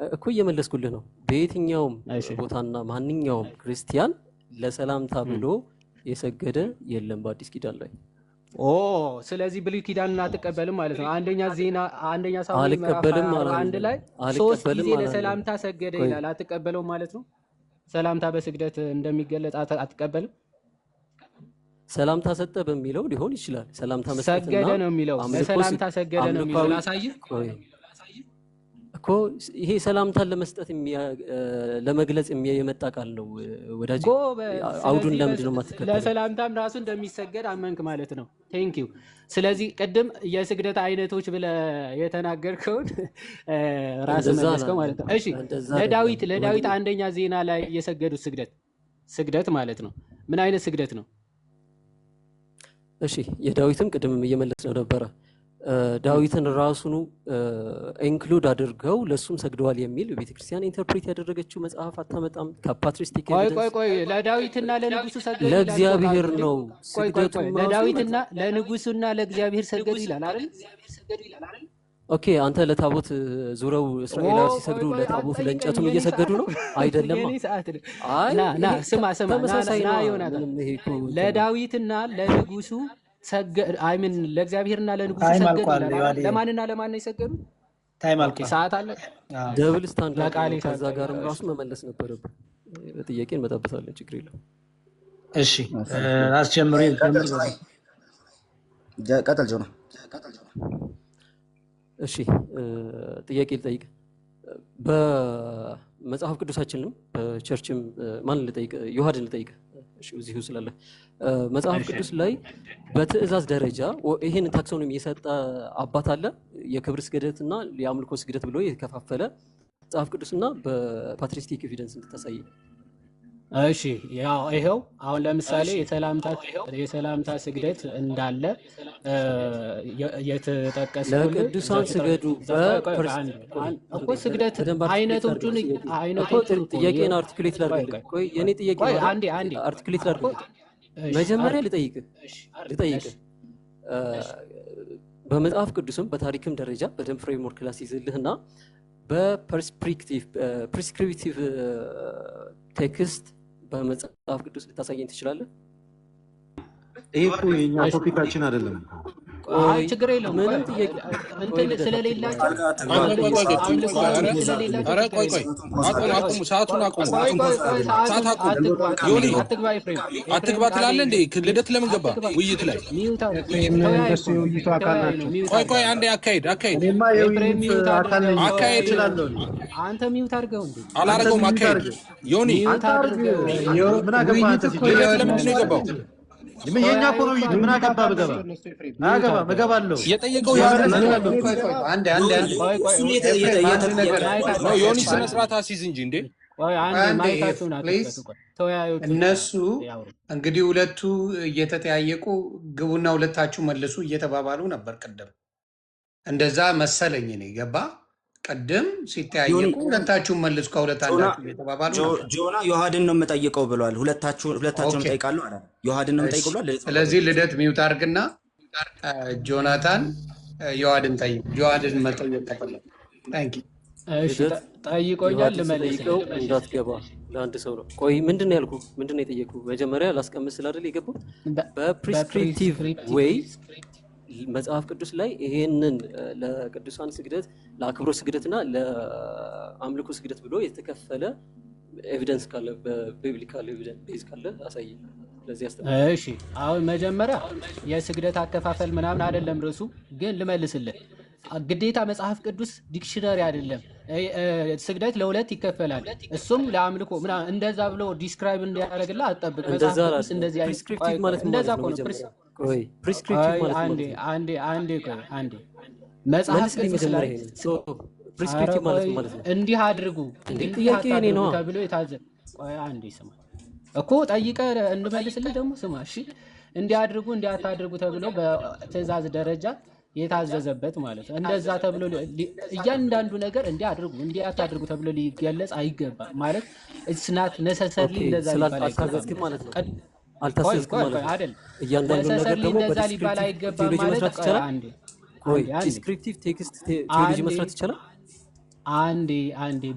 [SPEAKER 5] እኮ እየመለስኩልህ ነው። በየትኛውም
[SPEAKER 1] እሺ
[SPEAKER 5] ቦታና ማንኛውም ክርስቲያን ለሰላምታ ብሎ የሰገደ የለም በአዲስ ኪዳን ላይ።
[SPEAKER 1] ኦ ስለዚህ ብሉይ ኪዳንን አትቀበልም ማለት ነው። አንደኛ ሳሙኤል ምዕራፍ
[SPEAKER 5] አልቀበልም
[SPEAKER 1] 21 ላይ 3
[SPEAKER 5] አልቀበልም
[SPEAKER 1] ጊዜ
[SPEAKER 5] አላለም።
[SPEAKER 1] ለሰላምታ ሰገደ
[SPEAKER 5] ቆይ
[SPEAKER 1] ይላል። አትቀበለውም ማለት ነው። ሰላምታ በስግደት እንደሚገለጥ አትቀበልም።
[SPEAKER 5] ሰላምታ ሰጠ በሚለው ሊሆን ይችላል። ሰላምታ መስጠትና
[SPEAKER 1] ሰገደ ነው የሚለው፣
[SPEAKER 5] አምልኮ
[SPEAKER 1] ለሰላምታ ሰገደ ነው የሚለው።
[SPEAKER 5] አምልኮዊ
[SPEAKER 1] ላሳይህ
[SPEAKER 5] ቆይ እኮ ይሄ ሰላምታን ለመስጠት ለመግለጽ የመጣ ቃል ነው ወዳጅ።
[SPEAKER 1] ጎበዝ።
[SPEAKER 5] አውዱን
[SPEAKER 1] ስለዚህ
[SPEAKER 5] ለምንድን ነው የማትከተለው?
[SPEAKER 1] ለሰላምታም ራሱ እንደሚሰገድ አመንክ ማለት ነው። ቴንክ ዩ። ስለዚህ ቅድም የስግደት አይነቶች ብለህ የተናገርከውን ራስህ
[SPEAKER 5] እንደዛ
[SPEAKER 1] መለስከው
[SPEAKER 5] ነው።
[SPEAKER 1] ማለት ነው። እሺ
[SPEAKER 5] እንደዛ
[SPEAKER 1] ለዳዊት
[SPEAKER 5] አይደለም።
[SPEAKER 1] አንደኛ ዜና ላይ የሰገዱት ስግደት ማለት ነው። ምን አይነት ስግደት ነው?
[SPEAKER 5] እሺ የዳዊትም ቅድም እየመለስ ነው ነበረ። ዳዊትን ራሱኑ ኢንክሉድ አድርገው ለሱም ሰግደዋል የሚል ቤተክርስቲያን ኢንተርፕሬት ያደረገችው መጽሐፍ አታመጣም። ከፓትሪስቲክ
[SPEAKER 1] ቆይ ለዳዊትና ለንጉሱ ሰገዱ ይላል።
[SPEAKER 5] ለእግዚአብሔር ነው ስግደቱ።
[SPEAKER 1] ለዳዊትና ለንጉሱና ለእግዚአብሔር ሰገዱ ይላል አይደል?
[SPEAKER 5] ኦኬ አንተ ለታቦት ዙረው እስራኤላዊ ሲሰግዱ ለታቦት ለእንጨቱም እየሰገዱ ነው አይደለም? አይ
[SPEAKER 1] ስማ
[SPEAKER 5] ተመሳሳይ ነው።
[SPEAKER 1] ዮናታን
[SPEAKER 5] ምንም ይሄ እኮ
[SPEAKER 1] ለዳዊትና ለንጉሱ አይምን ለእግዚአብሔርና ለንጉሱ ሰገዱ ይላል። ለማንና ለማን ነው የሰገዱት?
[SPEAKER 6] ታይም አልቋል።
[SPEAKER 1] ሰዓት አለ።
[SPEAKER 5] ደብል ስታንዳርድ ነው።
[SPEAKER 1] ለቃሌ
[SPEAKER 5] ከዛ ጋርም ራሱ መመለስ ነበረብህ። በጥያቄ እንመጣበታለን። ችግር የለም።
[SPEAKER 6] እሺ አስጀምሮ
[SPEAKER 4] ቀጥል ጆና።
[SPEAKER 5] እሺ ጥያቄ ልጠይቅ። በመጽሐፍ ቅዱሳችንም በቸርችም ማንን ልጠይቅ? ዮሐድን ልጠይቅ። እሺ እዚሁ ስላለ መጽሐፍ ቅዱስ ላይ በትእዛዝ ደረጃ ይሄን ታክሶኖሚ የሰጠ አባት አለ። የክብር ስግደት እና የአምልኮ ስግደት ብሎ የከፋፈለ መጽሐፍ ቅዱስና በፓትሪስቲክ ኤቪደንስ እንድታሳይ።
[SPEAKER 1] እሺ ያው ይሄው አሁን ለምሳሌ የሰላምታ ስግደት እንዳለ የተጠቀሰው
[SPEAKER 5] ለቅዱሳን ስገዱ
[SPEAKER 1] እኮ ስግደት አይነቶቹን
[SPEAKER 5] ጥያቄን አርቲኩሌት ላድርግልህ። ቆይ የኔ ጥያቄ
[SPEAKER 1] አንዴ
[SPEAKER 5] አርቲኩሌት ላድርግልህ። መጀመሪያ ልጠይቅህ በመጽሐፍ ቅዱስም በታሪክም ደረጃ በደንብ ፍሬምወርክ ላስይዝልህና በፕሪስክሪፕቲቭ ቴክስት በመጽሐፍ ቅዱስ ልታሳየኝ ትችላለህ?
[SPEAKER 2] ይሄ እኮ የኛ ቶፒካችን አይደለም።
[SPEAKER 1] አይ ችግር የለውም።
[SPEAKER 5] ምንም ጥያቄ
[SPEAKER 1] እንትን ስለሌላቸው
[SPEAKER 7] አቁሙ፣ ሰዓቱን አቁሙ። ዮኒ አትግባ ትላለህ እንዴ? ልደት ለምን ገባ ውይይት ላይ? ቆይ አንዴ አካሄድ
[SPEAKER 1] አንተ ሚውት አድርገው እንዴ?
[SPEAKER 7] አላረገውም። አካሄድ ዮኒ
[SPEAKER 2] ምን አገባ አንተ?
[SPEAKER 7] ልደት ለምንድን ነው የገባው?
[SPEAKER 2] የኛ እኮ ነው ውይይቱ። ምን አገባ ብገባ? አገባ እገባለሁ።
[SPEAKER 7] የጠየቀው ዮኒ ስነ ስርዓት አሲዝ እንጂ እንዴ።
[SPEAKER 6] እነሱ እንግዲህ ሁለቱ እየተጠያየቁ ግቡና ሁለታችሁ መልሱ እየተባባሉ ነበር። ቅድም እንደዛ መሰለኝ እኔ ገባ። ቅድም ሲተያየቁ ሁለታችሁን መልሱ ከሁለት አንዳችሁ እየተባባሉ
[SPEAKER 4] ጆና ዮሐድን ነው የምጠይቀው ብሏል። ሁለታችሁን ጠይቃለሁ አለ። ዮሐድን ነው የምጠይቀው ብሏል።
[SPEAKER 6] ስለዚህ ልደት ሚውት አድርግና ጆናታን ዮሐድን ጠይቅ። ዮሐድን መጠየቅ ተፈለገ። ታንኪ
[SPEAKER 1] ጠይቆኛል። ልመልሰው
[SPEAKER 5] እንዳትገባ ለአንድ ሰው ነው። ቆይ ምንድን ነው ያልኩህ? ምንድን ነው የጠየቅኩህ? መጀመሪያ ላስቀምጥ ስላደል የገባው በፕሪስክሪፕቲቭ ዌይ መጽሐፍ ቅዱስ ላይ ይሄንን ለቅዱሳን ስግደት፣ ለአክብሮት ስግደትና ለአምልኮ ስግደት ብሎ የተከፈለ ኤቪደንስ ካለ በቢብሊካል ኤቪደንስ ቤዝ ካለ አሳየኝ። ለዚህ
[SPEAKER 1] እሺ አሁን መጀመሪያ የስግደት አከፋፈል ምናምን አይደለም ርዕሱ፣ ግን ልመልስልህ። ግዴታ መጽሐፍ ቅዱስ ዲክሽነሪ አይደለም። ስግደት ለሁለት ይከፈላል፣ እሱም ለአምልኮ ምናምን እንደዛ ብሎ ዲስክራይብ እንዲያደርግልህ አትጠብቅ። መጽሐፍ ቅዱስ እንደዚህ
[SPEAKER 5] ፕሪስክሪፕቲቭ ማለት እንደዛ እኮ ነው። ቆይ ፕሪስክሪፕቲቭ ማለት
[SPEAKER 1] አንዴ መጽሐፍ ቅዱስ ላይ ፕሪስክሪፕቲቭ ማለት ነው እንዲህ አድርጉ
[SPEAKER 5] ጥያቄ እኔ ነው
[SPEAKER 1] ተብሎ የታዘዘ። ቆይ አንዴ ስማ እኮ ጠይቀህ እንመልስልህ ደግሞ ስማ። እሺ እንዲህ አድርጉ እንዲህ አታድርጉ ተብሎ በትእዛዝ ደረጃ የታዘዘበት ማለት ነው። እንደዛ ተብሎ እያንዳንዱ ነገር እንዲህ አድርጉ እንዲህ አታድርጉ ተብሎ ሊገለጽ አይገባም ማለት it's not necessarily እንደዛ ይባላል
[SPEAKER 5] ማለት ነው። አልታዘዝክም ማለት አይደል? እያንዳንዱ ነገር ደግሞ በዲስክሪፕቲቭ መስራት ይቻላል። ቆይ ዲስክሪፕቲቭ ቴክስት ቴዎሎጂ መስራት ይቻላል።
[SPEAKER 1] አንዴ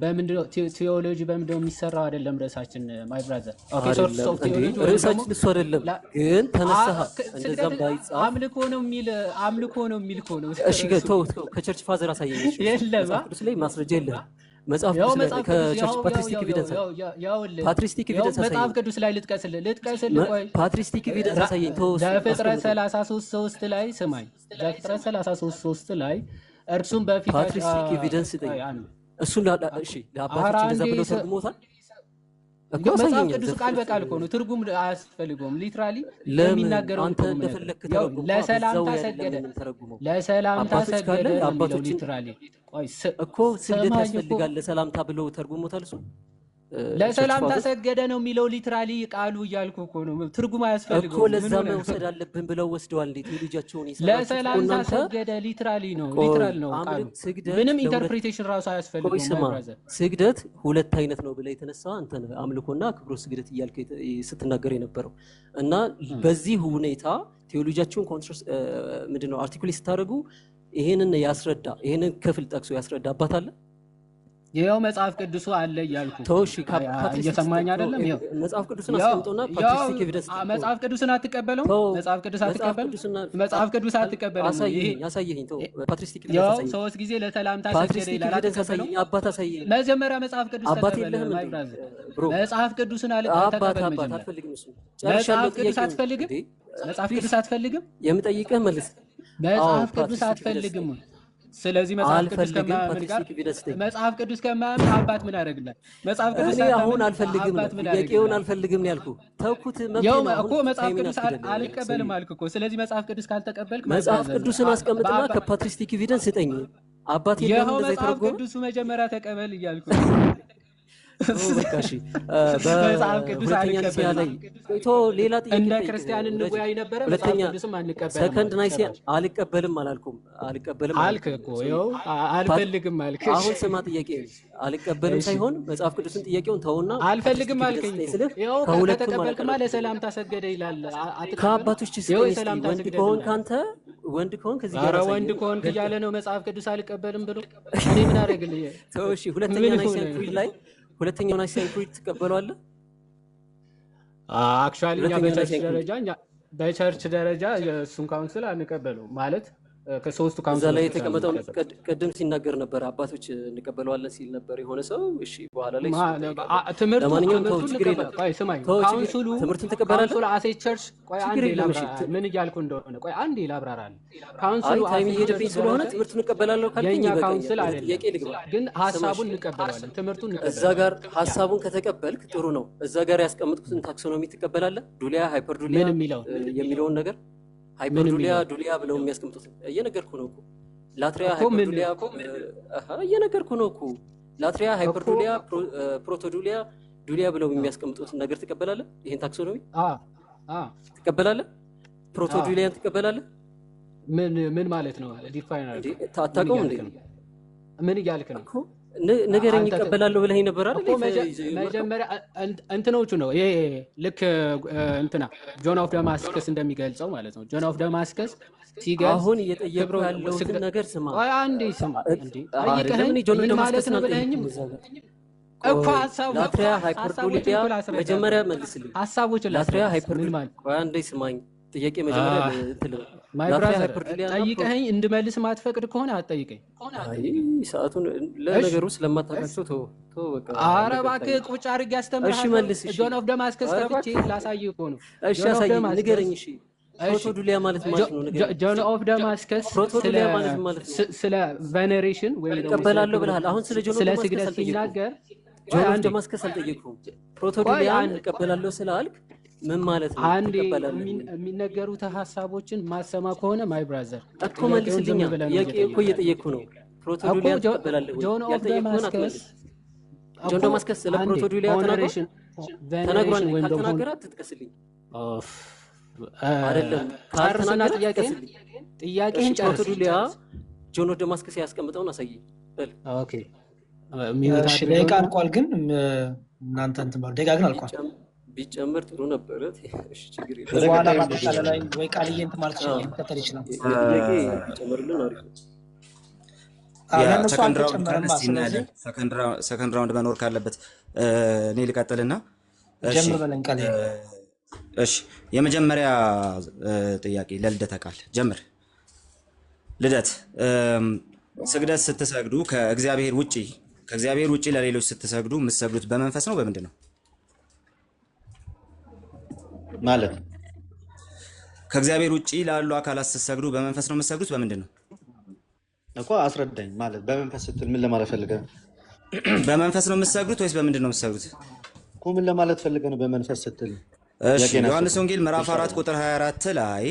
[SPEAKER 1] በምንድነው ቴዎሎጂ በምንድነው የሚሰራው? አይደለም ርዕሳችን ማይ ብራዘር። ኦኬ ሶርስ ኦፍ ቴዎሎጂ
[SPEAKER 5] ርዕሳችን እሱ አይደለም፣ ግን ተነሳህ እንደዛም ባይጻፍ
[SPEAKER 1] አምልኮ ነው የሚል እኮ ነው።
[SPEAKER 5] እሺ ተው ከቸርች ፋዘር አሳየኝ።
[SPEAKER 1] የለም
[SPEAKER 5] ቅዱስ ላይ ማስረጃ የለም። መጽሐፍ ቅዱስ ላይ ከቸርች ፓትሪስቲክ ኤቪደንስ
[SPEAKER 1] መጽሐፍ ቅዱስ ላይ ልጥቀስልህ። ቆይ
[SPEAKER 5] ፓትሪስቲክ ኤቪደንስ አሳየኝ። ተው
[SPEAKER 1] ዘፍጥረት 33:3 ላይ ስማኝ። ዘፍጥረት 33:3 ላይ እርሱም በፊት
[SPEAKER 5] ፓትሪስቲክ ኤቪደንስ እሱን እሺ ለአባቶች እንደዛ ብለው ተርጉሞታል እኮ።
[SPEAKER 1] መጽሐፍ ቅዱስ ቃል በቃል እኮ ነው፣ ትርጉም አያስፈልገውም። ሊትራሊ የሚናገረው
[SPEAKER 5] አንተ እንደፈለክ ተረጉሞ
[SPEAKER 1] ለሰላምታ ሰገደ አባቶች ሊትራሊ
[SPEAKER 5] እኮ ስግደት ያስፈልጋል ለሰላምታ ብለው ተርጉሞታል። እሱ
[SPEAKER 1] ለሰላምታ ሰገደ ነው የሚለው ሊትራሊ ቃሉ እያልኩ እኮ ነው። ትርጉም አያስፈልገውም
[SPEAKER 5] እኮ ለዛ መውሰድ አለብን ብለው ወስደዋል። እንዴ ቴዎሎጂያቸውን ይሰራሉ።
[SPEAKER 1] ለሰላምታ ሰገደ ሊትራሊ ነው ቃሉ። ምንም ኢንተርፕሪቴሽን ራሱ አያስፈልገውም።
[SPEAKER 5] ስማ ስግደት ሁለት አይነት ነው ብለህ የተነሳው አንተ ነህ፣ አምልኮና አክብሮት ስግደት እያልክ ስትናገር የነበረው እና በዚህ ሁኔታ ቴዎሎጂያቸውን ኮንትራስት ምንድነው አርቲኩሌት ስታደርጉ ይሄንን ክፍል ጠቅሶ ያስረዳ አባት አለ።
[SPEAKER 1] ይሄው መጽሐፍ ቅዱሱ አለ እያልኩ
[SPEAKER 5] ተውሺ
[SPEAKER 1] እየሰማኝ አይደለም? ይሄው
[SPEAKER 5] መጽሐፍ ቅዱስን አስቀምጦና ፓትሪስቲክ ኤቪደንስ
[SPEAKER 1] መጽሐፍ ቅዱስን አትቀበለው። መጽሐፍ ቅዱስ አትቀበለው።
[SPEAKER 5] አሳየኝ። ተው ፓትሪስቲክ
[SPEAKER 1] ኤቪደንስ አሳየኝ። ሶስት ጊዜ ለሰላምታ ሰገደ ይላል።
[SPEAKER 5] አሳየኝ። አባት አሳየኝ።
[SPEAKER 1] መጀመሪያ መጽሐፍ ቅዱስ ተቀበለ። መጽሐፍ ቅዱስን አልተቀበለም። መጽሐፍ ቅዱስ አትፈልግም? መጽሐፍ ቅዱስ አትፈልግም?
[SPEAKER 5] የምጠይቅህ መልስ።
[SPEAKER 1] መጽሐፍ ቅዱስ አትፈልግም? ስለዚህ መጽሐፍ ቅዱስ ከማያምን አባት ምን ያደርግላል? መጽሐፍ ቅዱስ
[SPEAKER 5] አሁን አልፈልግም ጥያቄውን አልፈልግም ነው ያልኩህ። ተውኩት
[SPEAKER 1] እኮ መጽሐፍ ቅዱስ አልቀበልም አልክ እኮ። ስለዚህ መጽሐፍ ቅዱስ ካልተቀበልክ
[SPEAKER 5] መጽሐፍ ቅዱስን አስቀምጥና ከፓትሪስቲክ ኤቪደንስ ስጠኝ። አባቴ
[SPEAKER 1] ይኸው መጽሐፍ ቅዱሱ መጀመሪያ ተቀበል እያልኩ
[SPEAKER 5] በቃሽ። በመጽሐፍ ቅዱስ አልቀበልም። ሌላ ጥያቄ
[SPEAKER 1] እንደ ክርስቲያን እንወያይ ነበረ። መጽሐፍ ቅዱስም አንቀበልም።
[SPEAKER 5] ሰከንድ ናይሲያ አልቀበልም አላልኩም። አልቀበልም
[SPEAKER 1] አልክ እኮ ይኸው አልፈልግም አልክ።
[SPEAKER 5] አሁን ስማ ጥያቄ አልቀበልም ሳይሆን መጽሐፍ ቅዱስን ጥያቄውን ተውና
[SPEAKER 1] አልፈልግም አልከኝ። ይኸው ከተቀበልክማ ለሰላምታ ሰገደ ይላል።
[SPEAKER 5] ከአባቶች ወንድ ከሆንክ አንተ ወንድ ከሆንክ ከዚህ ጋር
[SPEAKER 1] ወንድ ከሆንክ እያለ ነው መጽሐፍ ቅዱስ አልቀበልም ብሎ። እኔ ምን አደረግልኝ?
[SPEAKER 5] ተው እሺ። ሁለተኛው ናይሲያን ክሪድ ትቀበለዋለህ?
[SPEAKER 1] አክቹዋሊ እኛ በቸርች ደረጃ በቸርች ደረጃ እሱን ካውንስል አንቀበለው ማለት ከሶስቱ
[SPEAKER 5] እዛ
[SPEAKER 1] ካውንስል
[SPEAKER 5] ላይ የተቀመጠውን ቅድም ሲናገር ነበር አባቶች እንቀበለዋለን ሲል ነበር የሆነ ሰው። እሺ በኋላ ላይ
[SPEAKER 1] ትምህርቱ
[SPEAKER 5] ለማንኛውም ተው ችግር የለም።
[SPEAKER 1] ቆይ ስማኝ፣ ካውንስሉ
[SPEAKER 5] ትምህርቱን ትቀበላለህ?
[SPEAKER 1] ካውንስሉ አሴ ቸርች ቆይ አንዴ ላብራራ፣ ምን እያልኩ እንደሆነ ቆይ አንዴ ላብራራልህ። ካውንስሉ
[SPEAKER 5] ታይም እየሄደብኝ ስለሆነ ትምህርቱን እንቀበላለሁ ካልከኝ
[SPEAKER 1] የኛ
[SPEAKER 5] ይበቃኛል።
[SPEAKER 1] ካውንስል አይደለም፣
[SPEAKER 5] ጥያቄ ልግባ።
[SPEAKER 1] ግን ሀሳቡን እንቀበላለን፣ ትምህርቱን
[SPEAKER 5] እዛ ጋር ሀሳቡን ከተቀበልክ ጥሩ ነው። እዛ ጋር ያስቀመጥኩትን ታክሶኖሚ ትቀበላለህ? ዱሊያ ሃይፐርዱሊያ
[SPEAKER 1] ምን
[SPEAKER 5] የሚለውን ነገር ሃይፐርዱሊያ ዱሊያ ብለው የሚያስቀምጡት እየነገርኩ ነው እኮ። ላትሪያ ሃይፐርዱሊያ እየነገርኩ ነው እኮ። ላትሪያ ሃይፐርዱሊያ ፕሮቶዱሊያ ዱሊያ ብለው የሚያስቀምጡትን ነገር ትቀበላለህ? ይሄን ታክሶኖሚ ትቀበላለህ? ፕሮቶዱሊያን ትቀበላለህ?
[SPEAKER 1] ምን ማለት ነው? ዲፋይን አድርግ።
[SPEAKER 5] አታውቀውም እንዴ?
[SPEAKER 1] ምን እያልክ ነው?
[SPEAKER 5] ነገረኝ። ይቀበላለሁ ብለኸኝ ነበር አይደል?
[SPEAKER 1] መጀመሪያ እንትኖቹ ነው ይሄ ልክ እንትና ጆን ኦፍ ደማስከስ እንደሚገልጸው ማለት ነው። ጆን ኦፍ ደማስከስ ሲገልጽ
[SPEAKER 5] አሁን እየጠየቁ ያለውን ነገር ስማ።
[SPEAKER 1] ቆይ አንዴ ስማ። ጠይቀኸኝ ምን ማለት ነው ብለኸኝም እኮ ሀሳቡ
[SPEAKER 5] ላትሪያ ሃይፐርዱሊያ መጀመሪያ መልስልኝ።
[SPEAKER 1] ሀሳቦችን
[SPEAKER 5] ላትሪያ ሃይፐርዱሊያ ቆይ አንዴ ስማኝ። ጥያቄ መጀመሪያ እንትን
[SPEAKER 1] ማይ ብራዘር ጠይቀኸኝ እንድመልስ ማትፈቅድ ከሆነ አትጠይቀኝ።
[SPEAKER 5] አይ ሰዓቱን ለነገሩ ስለማታውቃቸው ተው በቃ።
[SPEAKER 1] ኧረ እባክህ ቁጭ አድርጌ አስተምርሃለሁ።
[SPEAKER 5] እሺ መልስ።
[SPEAKER 1] ጆን ኦፍ ደማስከስ ከፍቼ ላሳይህ እኮ ነው።
[SPEAKER 5] እሺ አሳየኝ፣ ንገረኝ። እሺ ፕሮቶዱሊያ ማለት ማለት ነው ንገረኝ።
[SPEAKER 1] ጆን ኦፍ ደማስከስ
[SPEAKER 5] ፕሮቶዱሊያ ማለት ማለት ነው
[SPEAKER 1] ስለ ቬኔሬሽን ወይም ደግሞ
[SPEAKER 5] እቀበላለሁ ብለሃል። አሁን ስለ ጆን ኦፍ
[SPEAKER 1] ስግደት ሲናገር
[SPEAKER 5] ጆን ኦፍ ደማስከስ አልጠየቅኩም። ፕሮቶዱሊያ እቀበላለሁ ስላልክ ምን ማለት ነው?
[SPEAKER 1] አንዴ የሚነገሩት ሀሳቦችን ማሰማ ከሆነ ማይ ብራዘር
[SPEAKER 5] እኮ መልስልኛ። ጥያቄ እኮ እየጠየቅኩ ነው። ፕሮቶዱሊያ ትቀበላለህ ወይ? ያልጠየቅኩህን አትመልስ። ጆን ደማስከስ ስለ ፕሮቶዱሊያ ተናግሯል። ካልተናገረ አትጥቀስልኝ። አይደለም ካልተናገረ አትጥቀስልኝ። ጥያቄህን ጨርስ። ፕሮቶዱሊያ ጆን ኦፍ ደማስከስ ያስቀምጠውን አሳየኝ።
[SPEAKER 3] ኦኬ ደቂቃ አልቋል፣ ግን እናንተ እንትን ባሉ ደቂቃ ግን አልቋል።
[SPEAKER 5] ቢጨምር ጥሩ ነበረ። እሺ ችግር የለም።
[SPEAKER 3] በኋላ ማጠቃለያ ላይ ወይ ቃልዬ እንትን ማለት ይችላል መከተል ይችላል።
[SPEAKER 5] ጥያቄ ቢጨምርልን አሪፍ ነው።
[SPEAKER 4] ሰከንድ ራውንድ መኖር ካለበት እኔ ልቀጥልና
[SPEAKER 3] ጀምር በለን ቃል።
[SPEAKER 4] እሺ የመጀመሪያ ጥያቄ ለልደተ ቃል ጀምር። ልደት ስግደት ስትሰግዱ ከእግዚአብሔር ውጪ ለሌሎች ስትሰግዱ የምትሰግዱት በመንፈስ ነው በምንድን ነው?
[SPEAKER 2] ማለት
[SPEAKER 4] ከእግዚአብሔር ውጪ ላሉ አካላት ስትሰግዱ በመንፈስ ነው የምትሰግዱት በምንድን ነው
[SPEAKER 2] እኮ አስረዳኝ። ማለት በመንፈስ ስትል ምን ለማለት ፈልገህ ነው?
[SPEAKER 4] በመንፈስ ነው የምትሰግዱት ወይስ በምንድን ነው የምትሰግዱት
[SPEAKER 2] እኮ ምን ለማለት ፈልገህ ነው በመንፈስ ስትል?
[SPEAKER 4] እሺ ዮሐንስ ወንጌል ምዕራፍ 4 ቁጥር 24 ላይ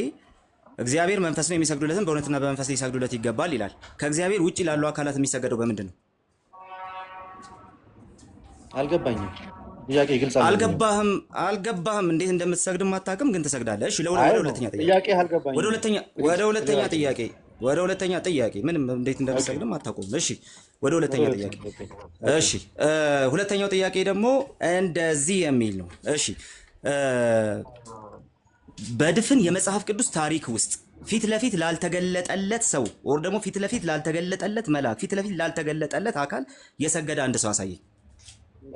[SPEAKER 4] እግዚአብሔር መንፈስ ነው የሚሰግዱለትም በእውነትና በመንፈስ ሊሰግዱለት ይገባል ይላል። ከእግዚአብሔር ውጪ ላሉ አካላት የሚሰገደው በምንድን ነው?
[SPEAKER 2] አልገባኝም። ጥያቄ ግልጽ
[SPEAKER 4] አልገባህም። እንዴት እንደምትሰግድም አታውቅም፣ ግን ትሰግዳለህ። እሺ ወደ ሁለተኛ ጥያቄ ምንም እንዴት እንደምትሰግድም አታውቁም። እሺ ወደ ሁለተኛ ጥያቄ። እሺ ሁለተኛው ጥያቄ ደግሞ እንደዚህ የሚል ነው። እሺ በድፍን የመጽሐፍ ቅዱስ ታሪክ ውስጥ ፊት ለፊት ላልተገለጠለት ሰው ወር ደግሞ ፊት ለፊት ላልተገለጠለት መልአክ ፊት ለፊት ላልተገለጠለት አካል የሰገደ አንድ ሰው አሳየኝ።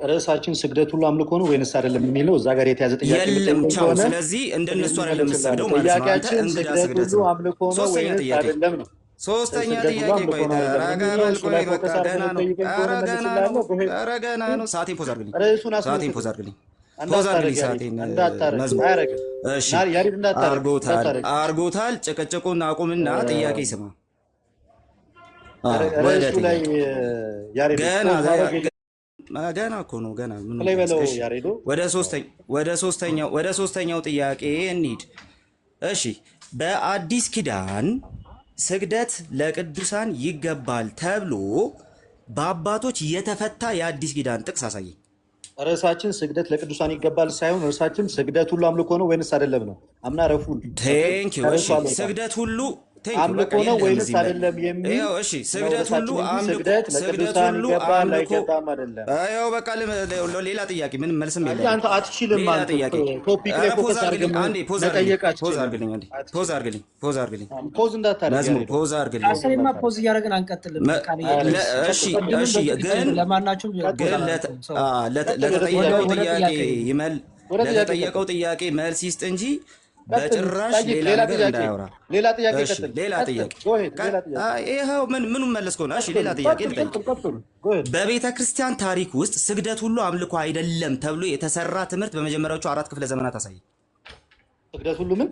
[SPEAKER 2] ርዕሳችን ስግደት ሁሉ አምልኮ ነው ወይንስ አይደለም የሚለው እዛ ጋር የተያዘ ጥያቄ
[SPEAKER 4] የለም። ቻው። ስለዚህ እንደነሱ አይደለም የምትሰግደው ማለት ነው። አንተ እንግዳ ስግደት ነው። ሶስተኛ ጥያቄ ቆይ ተራጋበል ቆይ በቃ ገና ነው። ኧረ ገና ነው። ሰዓቴን ፖዝ አድርግልኝ። እሺ አርጎታል። ጭቅጭቁን አቁምና ጥያቄ ስማ። ገና እኮ ነው ገና። ወደ ሶስተኛው ጥያቄ እንሂድ። እሺ በአዲስ ኪዳን ስግደት ለቅዱሳን ይገባል ተብሎ በአባቶች የተፈታ የአዲስ ኪዳን ጥቅስ አሳየኝ።
[SPEAKER 2] ርዕሳችን ስግደት ለቅዱሳን ይገባል ሳይሆን ርዕሳችን ስግደት ሁሉ አምልኮ ነው ወይንስ አይደለም ነው። አምና ረፉን
[SPEAKER 4] ቴንኪው። እሺ ስግደት ሁሉ
[SPEAKER 2] አምልኮ ነው ወይንስ አይደለም የሚል
[SPEAKER 4] እሺ ስግደት ሁሉ አምልኮ አዎ በቃ ሌላ ጥያቄ ምንም መልስም የለም።
[SPEAKER 2] አንተ አትችልም ማለት ቶፒክ ላይ ፎከስ አድርገን አንዴ ፖዝ አድርግልኝ። ፖዝ እንዳታደርግ
[SPEAKER 4] ፖዝ አድርግልኝ።
[SPEAKER 3] አሰሪማ ፖዝ እያደረግን አንቀጥልም።
[SPEAKER 4] እሺ ግን
[SPEAKER 3] ለማናችሁም
[SPEAKER 4] ለተጠየቀው ጥያቄ መልስ ይስጥ እንጂ በጭራሽ ሌላ ነገር እንዳያወራ።
[SPEAKER 2] ሌላ ጥያቄ
[SPEAKER 4] እሺ
[SPEAKER 2] ቀጥል።
[SPEAKER 4] ሌላ ጥያቄ
[SPEAKER 2] ሌላ ጥያቄ
[SPEAKER 4] ይኸው ምኑን መለስከው ነው? እሺ ሌላ ጥያቄ ልጠይቅ። በቤተ ክርስቲያን ታሪክ ውስጥ ስግደት ሁሉ አምልኮ አይደለም ተብሎ የተሰራ ትምህርት በመጀመሪያዎቹ 4 ክፍለ ዘመናት አሳይ።
[SPEAKER 2] ስግደት ሁሉ ምን?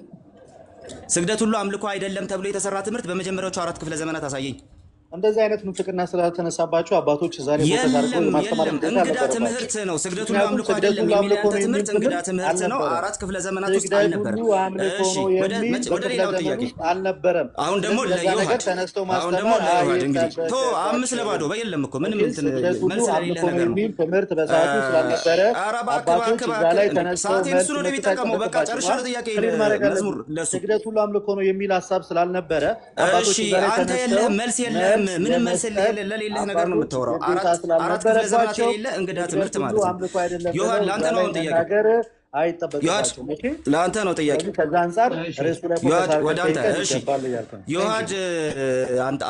[SPEAKER 4] ስግደት ሁሉ አምልኮ አይደለም ተብሎ የተሰራ ትምህርት በመጀመሪያዎቹ 4 ክፍለ ዘመናት አሳየኝ።
[SPEAKER 2] እንደዚህ አይነት ምንፍቅና ስላልተነሳባቸው አባቶች ዛሬ
[SPEAKER 4] የለም እንግዳ ትምህርት ነው። ስግደት ሁሉ አምልኮ አይደለም የሚል ያንተ ትምህርት እንግዳ ትምህርት ነው። 4 ክፍለ ዘመናት ውስጥ አልነበረም። እሺ ወደ ሌላው ጥያቄ
[SPEAKER 2] አልነበረም።
[SPEAKER 4] አሁን ደግሞ ለዮሐድ እንግዲህ ቶ 5 ለባዶ በየለም እኮ ምንም እንትን መልስ ለሌለ ነገር ነው።
[SPEAKER 2] ትምህርት በሰዓቱ ስላልነበረ አባቶች እዛ ላይ ተነስተው
[SPEAKER 4] ሰዓት እሱ ነው የሚጠቀመው። በቃ ጨርሻለሁ። ጥያቄ መዝሙር ለሱ
[SPEAKER 2] ስግደት ሁሉ አምልኮ ነው የሚል ሐሳብ ስላልነበረ
[SPEAKER 4] እሺ አንተ የለህም መልስ የለህም። ምንም መልስ ለሌለህ ነገር ነው የምታወራው። 4 ክፍለ ዘመናት የሌለ እንግዳ ትምህርት ማለት ነው። ዮሐድ ለአንተ ነው አሁን ጥያቄ። ዮሐድ ለአንተ ነው ጥያቄ።
[SPEAKER 2] ከዛ አንፃር ርዕሱ ላይ
[SPEAKER 4] ዮሐድ ወደ አንተ። እሺ ዮሐድ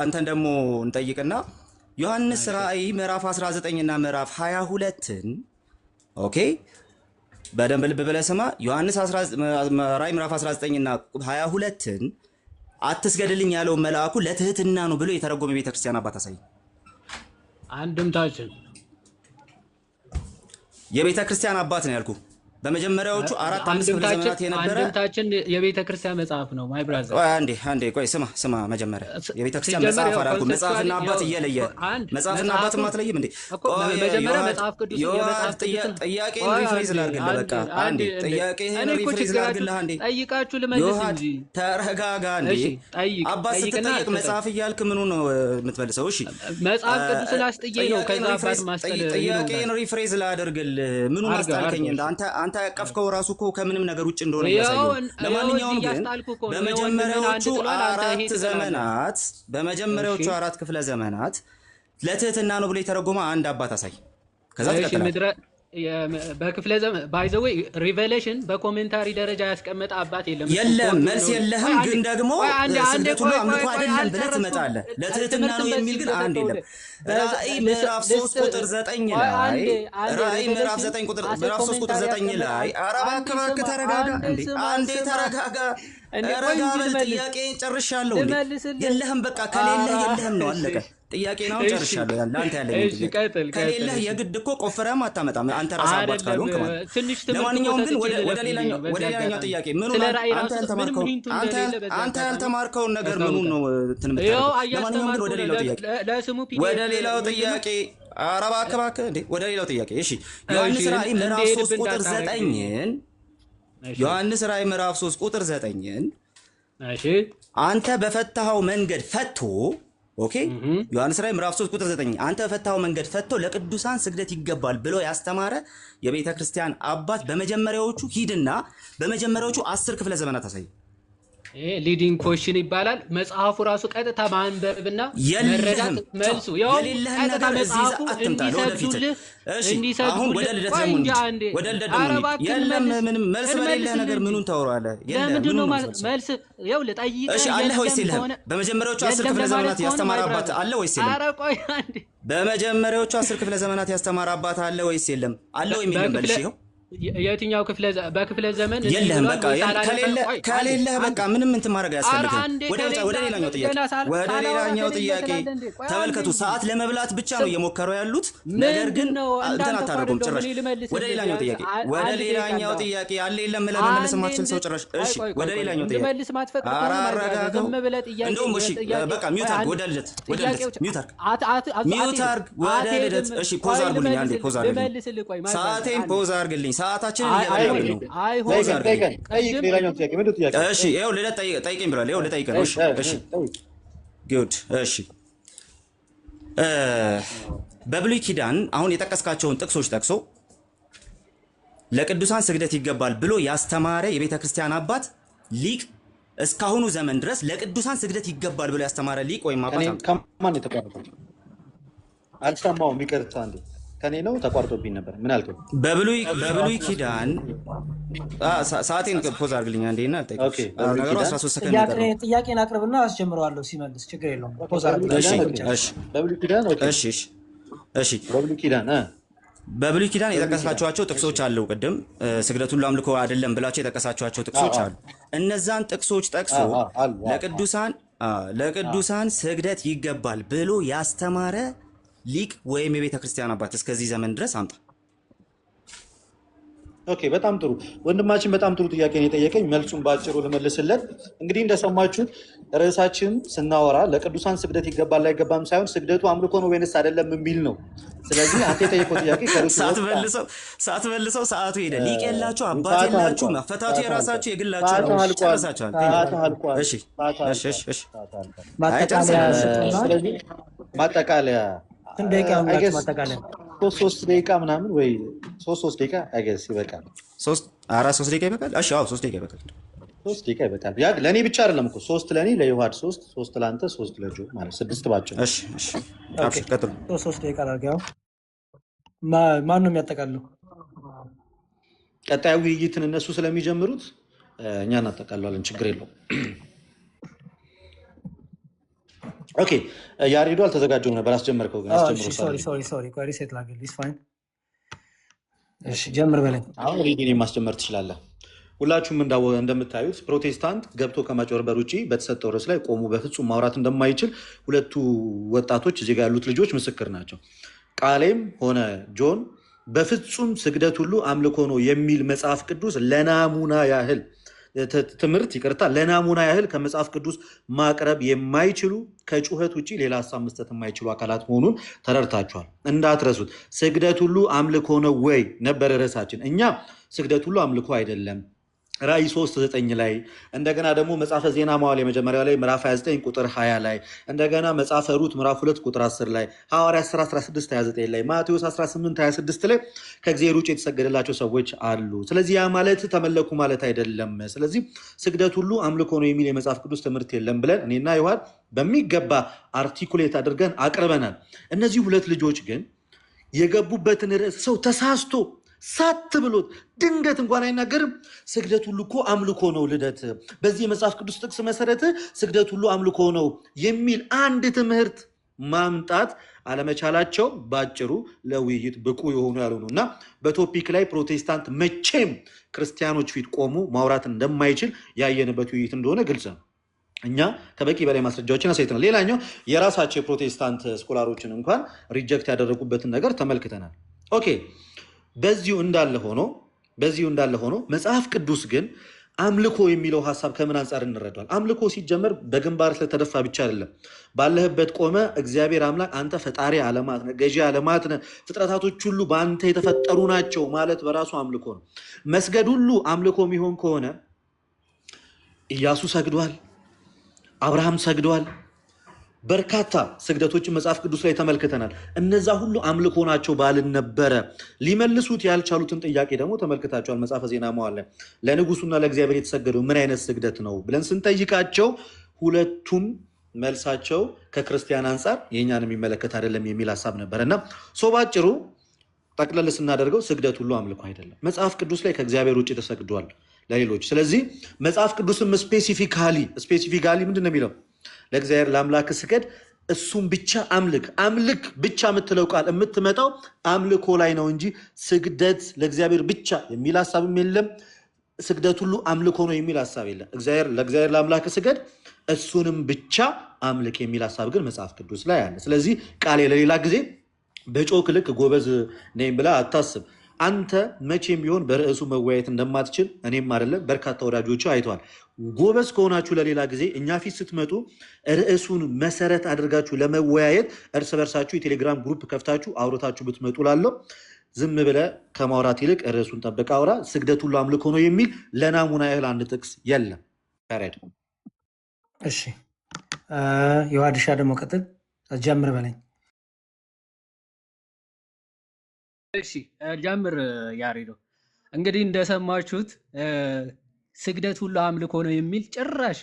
[SPEAKER 4] አንተን ደግሞ እንጠይቅና ዮሐንስ ራእይ ምዕራፍ 19 እና ምዕራፍ 22ን ኦኬ በደንብ ልብ ብለህ ስማ። ዮሐንስ ራእይ ምዕራፍ 19 እና 22ን አትስገድልኝ ያለው መልአኩ ለትህትና ነው ብሎ የተረጎመ ቤተክርስቲያን አባት አሳይ።
[SPEAKER 1] አንድምታችን
[SPEAKER 4] የቤተክርስቲያን አባት ነው ያልኩ። በመጀመሪያዎቹ 4-5 ክፍለ ዘመናት የነበረ
[SPEAKER 1] አንድምታችን የቤተክርስቲያን መጽሐፍ ነው። ማይ ብራዘር
[SPEAKER 4] አንዴ ቆይ ስማ። መጀመሪያ የቤተክርስቲያን መጽሐፍ አላልኩም። መጽሐፍና አባት እየለየ መጽሐፍና አባት ማትለይም እንዴ?
[SPEAKER 1] መጀመሪያ መጽሐፍ ቅዱስ
[SPEAKER 4] ጥያቄን ሪፍሬዝ ላድርግልህ። በቃ አንዴ ጥያቄን ሪፍሬዝ ላድርግልህ። አንዴ
[SPEAKER 1] ጠይቃችሁ ልመልስ እንጂ
[SPEAKER 4] ተረጋጋ። እንዴ አባት ስትጠይቅ መጽሐፍ እያልክ ምኑ ነው የምትመልሰው? እሺ
[SPEAKER 1] መጽሐፍ ቅዱስን አስጥዬ ነው ከዛ አባት ማስጠል
[SPEAKER 4] ጥያቄን ሪፍሬዝ ላድርግልህ። ምኑን አስጣልከኝ? አንተ ያቀፍከው ራሱ እኮ ከምንም ነገር ውጭ እንደሆነ ያሳየው። ለማንኛውም ግን በመጀመሪያዎቹ 4 ክፍለ ዘመናት ለትህትና ነው ብሎ የተረጎመ አንድ አባት አሳይ። ከዛ ተከተለ
[SPEAKER 1] በክፍለ ዘመን ባይ ዘ ወይ ሪቨሌሽን በኮሜንታሪ ደረጃ ያስቀመጠ አባት
[SPEAKER 4] የለም። መልስ የለህም። ግን ደግሞ ስግደት ሁሉ አምልኮ አይደለም ብለህ ትመጣለህ። ለትህትና ነው የሚል ግን አንድ የለም። ራእይ ምዕራፍ 3 ቁጥር 9 ላይ ራእይ ምዕራፍ 3 ቁጥር 9 ላይ ኧረ እባክህ ተረጋጋ። እንዴ አንዴ ተረጋጋ። ረጋ በል። ጥያቄ ጨርሻለሁ። የለህም በቃ ከሌለህ የለህም ነው አለቀ። ጥያቄ ነው ጨርሻለሁ። ለአንተ ያለኝ ከሌለህ የግድ እኮ ቆፍረህም አታመጣም አንተ ራስህ አባት ካልሆንክ ማለት። ለማንኛውም ግን ወደ ሌላኛው ጥያቄ አንተ ያልተማርከውን ነገር ምኑን ነው እንትን የምታደርገው? ለማንኛውም ግን ወደ ሌላው ጥያቄ ኧረ እባክህ እንዴ ወደ ሌላው ጥያቄ። እሺ ዮሐንስ ራእይ ምዕራፍ 3 ቁጥር 9ን ዮሐንስ ራእይ ምዕራፍ 3 ቁጥር 9ን
[SPEAKER 1] እሺ
[SPEAKER 4] አንተ በፈታኸው መንገድ ፈቶ ኦኬ ዮሐንስ ራእይ ምዕራፍ 3 ቁጥር 9 አንተ በፈታኸው መንገድ ፈቶ ለቅዱሳን ስግደት ይገባል ብሎ ያስተማረ የቤተ ክርስቲያን አባት በመጀመሪያዎቹ ሂድና በመጀመሪያዎቹ 10 ክፍለ ዘመናት አሳይ።
[SPEAKER 1] ሊዲንግ ኮሽን ይባላል። መጽሐፉ ራሱ ቀጥታ ማንበብና መረዳት መልሱ ያው ቀጥታ መጽሐፉ እንዲሰብዱልህ
[SPEAKER 4] አሁን ወደ ልደት ደግሞ የለም ምንም መልስ በሌለህ ነገር ምኑን ታወራለህ?
[SPEAKER 1] ለምንድን ነው መልስ ያው ልጠይቅህ።
[SPEAKER 4] እሺ አለ ወይስ የለም? በመጀመሪያዎቹ 10 ክፍለ ዘመናት ያስተማረ አባት አለ ወይስ የለም?
[SPEAKER 1] ኧረ ቆይ አንዴ
[SPEAKER 4] በመጀመሪያዎቹ 10 ክፍለ ዘመናት ያስተማረ አባት አለ ወይስ የለም? አለ ወይ የሚል መልስ ይኸው።
[SPEAKER 1] የትኛው በክፍለ ዘመን
[SPEAKER 4] የለህም። በቃ ከሌለህ በቃ ምንም እንትን ማድረግ አያስፈልግም። ወደ ሌላኛው ጥያቄ ተመልከቱ። ሰዓት ለመብላት ብቻ ነው እየሞከሩ ያሉት፣ ነገር ግን እንትን አታደርጉም ጭራሽ። ወደ ሌላኛው ጥያቄ አለ የለም ለመመለስ የማትችል ሰው ጭራሽ። እሺ ወደ ሌላኛው ጥያቄ አረጋጋው። እንደውም እሺ በቃ ሚውት አድርግ። ወደ ልደት ሚውት አድርግ። ወደ ልደት እሺ ፖዝ አድርጉልኝ። አንዴ ፖዝ አድርጉልኝ። ሰዓቴን ፖዝ አድርግልኝ። ሰዓታችንን እያደረግን ነው። እሺ ይኸው ልደት ጠይቀኝ ብሏል። ይኸው ልጠይቅህ ነው። እሺ ጉድ። እሺ በብሉይ ኪዳን አሁን የጠቀስካቸውን ጥቅሶች ጠቅሶ ለቅዱሳን ስግደት ይገባል ብሎ ያስተማረ የቤተ ክርስቲያን አባት ሊቅ እስካሁኑ ዘመን ድረስ ለቅዱሳን ስግደት ይገባል ብሎ ያስተማረ ሊቅ ወይም አባት
[SPEAKER 2] ከማን የተቋረጠው? አልሰማሁም። ይቅርታ እንዴ ከኔ ነው ተቋርጦብኝ ነበር። ምን አልከኝ?
[SPEAKER 4] በብሉይ ኪዳን ሰዓቴን ፖዝ አድርግልኝ አንዴና አልጠይቅም። ኦኬ ነገሩ 13 ሰከንድ ይቀራል።
[SPEAKER 3] ጥያቄን አቅርብና አስጀምረዋለሁ። ሲመልስ ችግር የለውም። ፖዝ አድርግልኝ።
[SPEAKER 2] በብሉይ ኪዳን ኦኬ።
[SPEAKER 4] እሺ
[SPEAKER 2] በብሉይ ኪዳን
[SPEAKER 4] በብሉይ ኪዳን የጠቀሳቸዋቸው ጥቅሶች አሉ። ቅድም ስግደት ሁሉ አምልኮ አይደለም ብላቸው የጠቀሳቸዋቸው ጥቅሶች አሉ። እነዛን ጥቅሶች ጠቅሶ ለቅዱሳን ስግደት ይገባል ብሎ ያስተማረ ሊቅ ወይም የቤተ ክርስቲያን አባት እስከዚህ ዘመን ድረስ አምጣ።
[SPEAKER 2] ኦኬ፣ በጣም ጥሩ ወንድማችን፣ በጣም ጥሩ ጥያቄ ነው የጠየቀኝ። መልሱን ባጭሩ ልመልስለት። እንግዲህ እንደሰማችሁት ርዕሳችን ስናወራ ለቅዱሳን ስግደት ይገባል አይገባም ሳይሆን ስግደቱ አምልኮ ነው ወይንስ አይደለም የሚል ነው። ስለዚህ አንተ የጠየቀው ጥያቄ
[SPEAKER 4] ሳትመልሰው ሰዓቱ ሄደ። ሊቅ የላችሁ፣ አባት የላችሁ፣ መፈታቱ የራሳችሁ የግላችሁ ነው። ጨርሳችኋል።
[SPEAKER 2] ማጠቃለያ
[SPEAKER 3] ማጠቃለያ
[SPEAKER 2] 3 ደቂቃ ምናምን ወይ 3 ደቂቃ አይገስ ይበቃል።
[SPEAKER 4] 3 ደቂቃ ይበቃል። እሺ፣ አዎ 3 ደቂቃ ይበቃል።
[SPEAKER 2] 3 ደቂቃ ይበቃል። ያ ለኔ ብቻ አይደለም እኮ 3 ለኔ ለዮሐድ 3 ለአንተ 3 ለጆ ማለት 6 ባጭ።
[SPEAKER 4] እሺ፣ አብሽር ቀጥሉ።
[SPEAKER 3] 3 ደቂቃ አድርገው። ማን ነው የሚያጠቃልለው?
[SPEAKER 2] ቀጣዩ ውይይትን እነሱ ስለሚጀምሩት እኛ እናጠቃልላለን። ችግር የለውም። ኦኬ፣ ያሬዶ አልተዘጋጀሁም ነበር። አስጀመርከው ግን
[SPEAKER 3] ሶሪ ሪሴት ላድርግልህ። ፋይን። እሺ ጀምር በለኝ።
[SPEAKER 2] አሁን ሪዲን ማስጀመር ትችላለህ። ሁላችሁም እንደምታዩት ፕሮቴስታንት ገብቶ ከማጭበርበር ውጭ በተሰጠው ርዕስ ላይ ቆሙ በፍጹም ማውራት እንደማይችል ሁለቱ ወጣቶች እዚህ ጋር ያሉት ልጆች ምስክር ናቸው። ቃሌም ሆነ ጆን በፍጹም ስግደት ሁሉ አምልኮ ነው የሚል መጽሐፍ ቅዱስ ለናሙና ያህል ትምህርት ለናሙና ያህል ከመጽሐፍ ቅዱስ ማቅረብ የማይችሉ ከጩኸት ውጭ ሌላ ሀሳብ መስጠት የማይችሉ አካላት መሆኑን ተረድታችኋል። እንዳትረሱት። ስግደት ሁሉ አምልኮ ነው ወይ ነበር ርዕሳችን። እኛ ስግደት ሁሉ አምልኮ አይደለም ራእይ 3:9 ላይ እንደገና ደግሞ መጽሐፈ ዜና መዋዕል የመጀመሪያው ላይ ምዕራፍ 29 ቁጥር 20 ላይ እንደገና መጽሐፈ ሩት ምዕራፍ 2 ቁጥር 10 ላይ ሐዋርያት 16:29 ላይ ማቴዎስ 18:26 ላይ ከእግዚአብሔር ውጭ የተሰገደላቸው ሰዎች አሉ። ስለዚህ ያ ማለት ተመለኩ ማለት አይደለም። ስለዚህ ስግደት ሁሉ አምልኮ ነው የሚል የመጽሐፍ ቅዱስ ትምህርት የለም ብለን እኔና ዮሐድ በሚገባ አርቲኩሌት አድርገን አቅርበናል። እነዚህ ሁለት ልጆች ግን የገቡበትን ርዕስ ሰው ተሳስቶ ሳት ብሎት ድንገት እንኳን አይናገርም። ስግደት ሁሉ እኮ አምልኮ ነው ልደት፣ በዚህ የመጽሐፍ ቅዱስ ጥቅስ መሰረት ስግደት ሁሉ አምልኮ ነው የሚል አንድ ትምህርት ማምጣት አለመቻላቸው ባጭሩ ለውይይት ብቁ የሆኑ ያልሆኑ እና በቶፒክ ላይ ፕሮቴስታንት መቼም ክርስቲያኖች ፊት ቆሞ ማውራት እንደማይችል ያየንበት ውይይት እንደሆነ ግልጽ ነው። እኛ ከበቂ በላይ ማስረጃዎችን አሳይተናል። ሌላኛው የራሳቸው የፕሮቴስታንት ስኮላሮችን እንኳን ሪጀክት ያደረጉበትን ነገር ተመልክተናል። ኦኬ፣ በዚሁ እንዳለ ሆኖ መጽሐፍ ቅዱስ ግን አምልኮ የሚለው ሀሳብ ከምን አንጻር እንረዳል? አምልኮ ሲጀመር በግንባር ስለተደፋ ብቻ አይደለም። ባለህበት ቆመ እግዚአብሔር አምላክ አንተ ፈጣሪ ዓለማት ነህ፣ ገዢ ዓለማት ነህ፣ ፍጥረታቶች ሁሉ በአንተ የተፈጠሩ ናቸው ማለት በራሱ አምልኮ ነው። መስገድ ሁሉ አምልኮ የሚሆን ከሆነ ኢያሱ ሰግዷል፣ አብርሃም ሰግዷል። በርካታ ስግደቶችን መጽሐፍ ቅዱስ ላይ ተመልክተናል። እነዛ ሁሉ አምልኮ ናቸው ባልን ነበረ። ሊመልሱት ያልቻሉትን ጥያቄ ደግሞ ተመልክታቸዋል። መጽሐፈ ዜና መዋዕል ላይ ለንጉሱና ለእግዚአብሔር የተሰገደው ምን አይነት ስግደት ነው ብለን ስንጠይቃቸው ሁለቱም መልሳቸው ከክርስቲያን አንጻር የእኛን የሚመለከት አይደለም የሚል ሀሳብ ነበረ እና ባጭሩ ጠቅለል ስናደርገው ስግደት ሁሉ አምልኮ አይደለም። መጽሐፍ ቅዱስ ላይ ከእግዚአብሔር ውጭ ተሰግዷል ለሌሎች። ስለዚህ መጽሐፍ ቅዱስም ስፔሲፊካሊ ምንድን ነው የሚለው? ለእግዚአብሔር ለአምላክ ስገድ፣ እሱም ብቻ አምልክ ብቻ የምትለው ቃል የምትመጣው አምልኮ ላይ ነው እንጂ ስግደት ለእግዚአብሔር ብቻ የሚል ሀሳብም የለም። ስግደት ሁሉ አምልኮ ነው የሚል ሀሳብ የለም። ለእግዚአብሔር ለአምላክ ስገድ፣ እሱንም ብቻ አምልክ የሚል ሀሳብ ግን መጽሐፍ ቅዱስ ላይ አለ። ስለዚህ ቃሌ ለሌላ ጊዜ በጮክ ልክ ጎበዝ ነኝ ብላ አታስብ። አንተ መቼም ቢሆን በርዕሱ መወያየት እንደማትችል እኔም አይደለም በርካታ ወዳጆቹ አይተዋል። ጎበዝ ከሆናችሁ ለሌላ ጊዜ እኛ ፊት ስትመጡ ርዕሱን መሰረት አድርጋችሁ ለመወያየት እርስ በርሳችሁ የቴሌግራም ግሩፕ ከፍታችሁ አውርታችሁ ብትመጡ ላለው ዝም ብለህ ከማውራት ይልቅ ርዕሱን ጠብቀህ አውራ። ስግደት ሁሉ አምልኮ ነው የሚል ለናሙና ያህል አንድ ጥቅስ የለም።
[SPEAKER 3] እሺ ዮሐድሻ ደግሞ ቀጥል፣ ጀምር በለኝ።
[SPEAKER 1] እሺ ጀምር ያሬዶ። እንግዲህ እንደሰማችሁት ስግደት ሁሉ አምልኮ ነው የሚል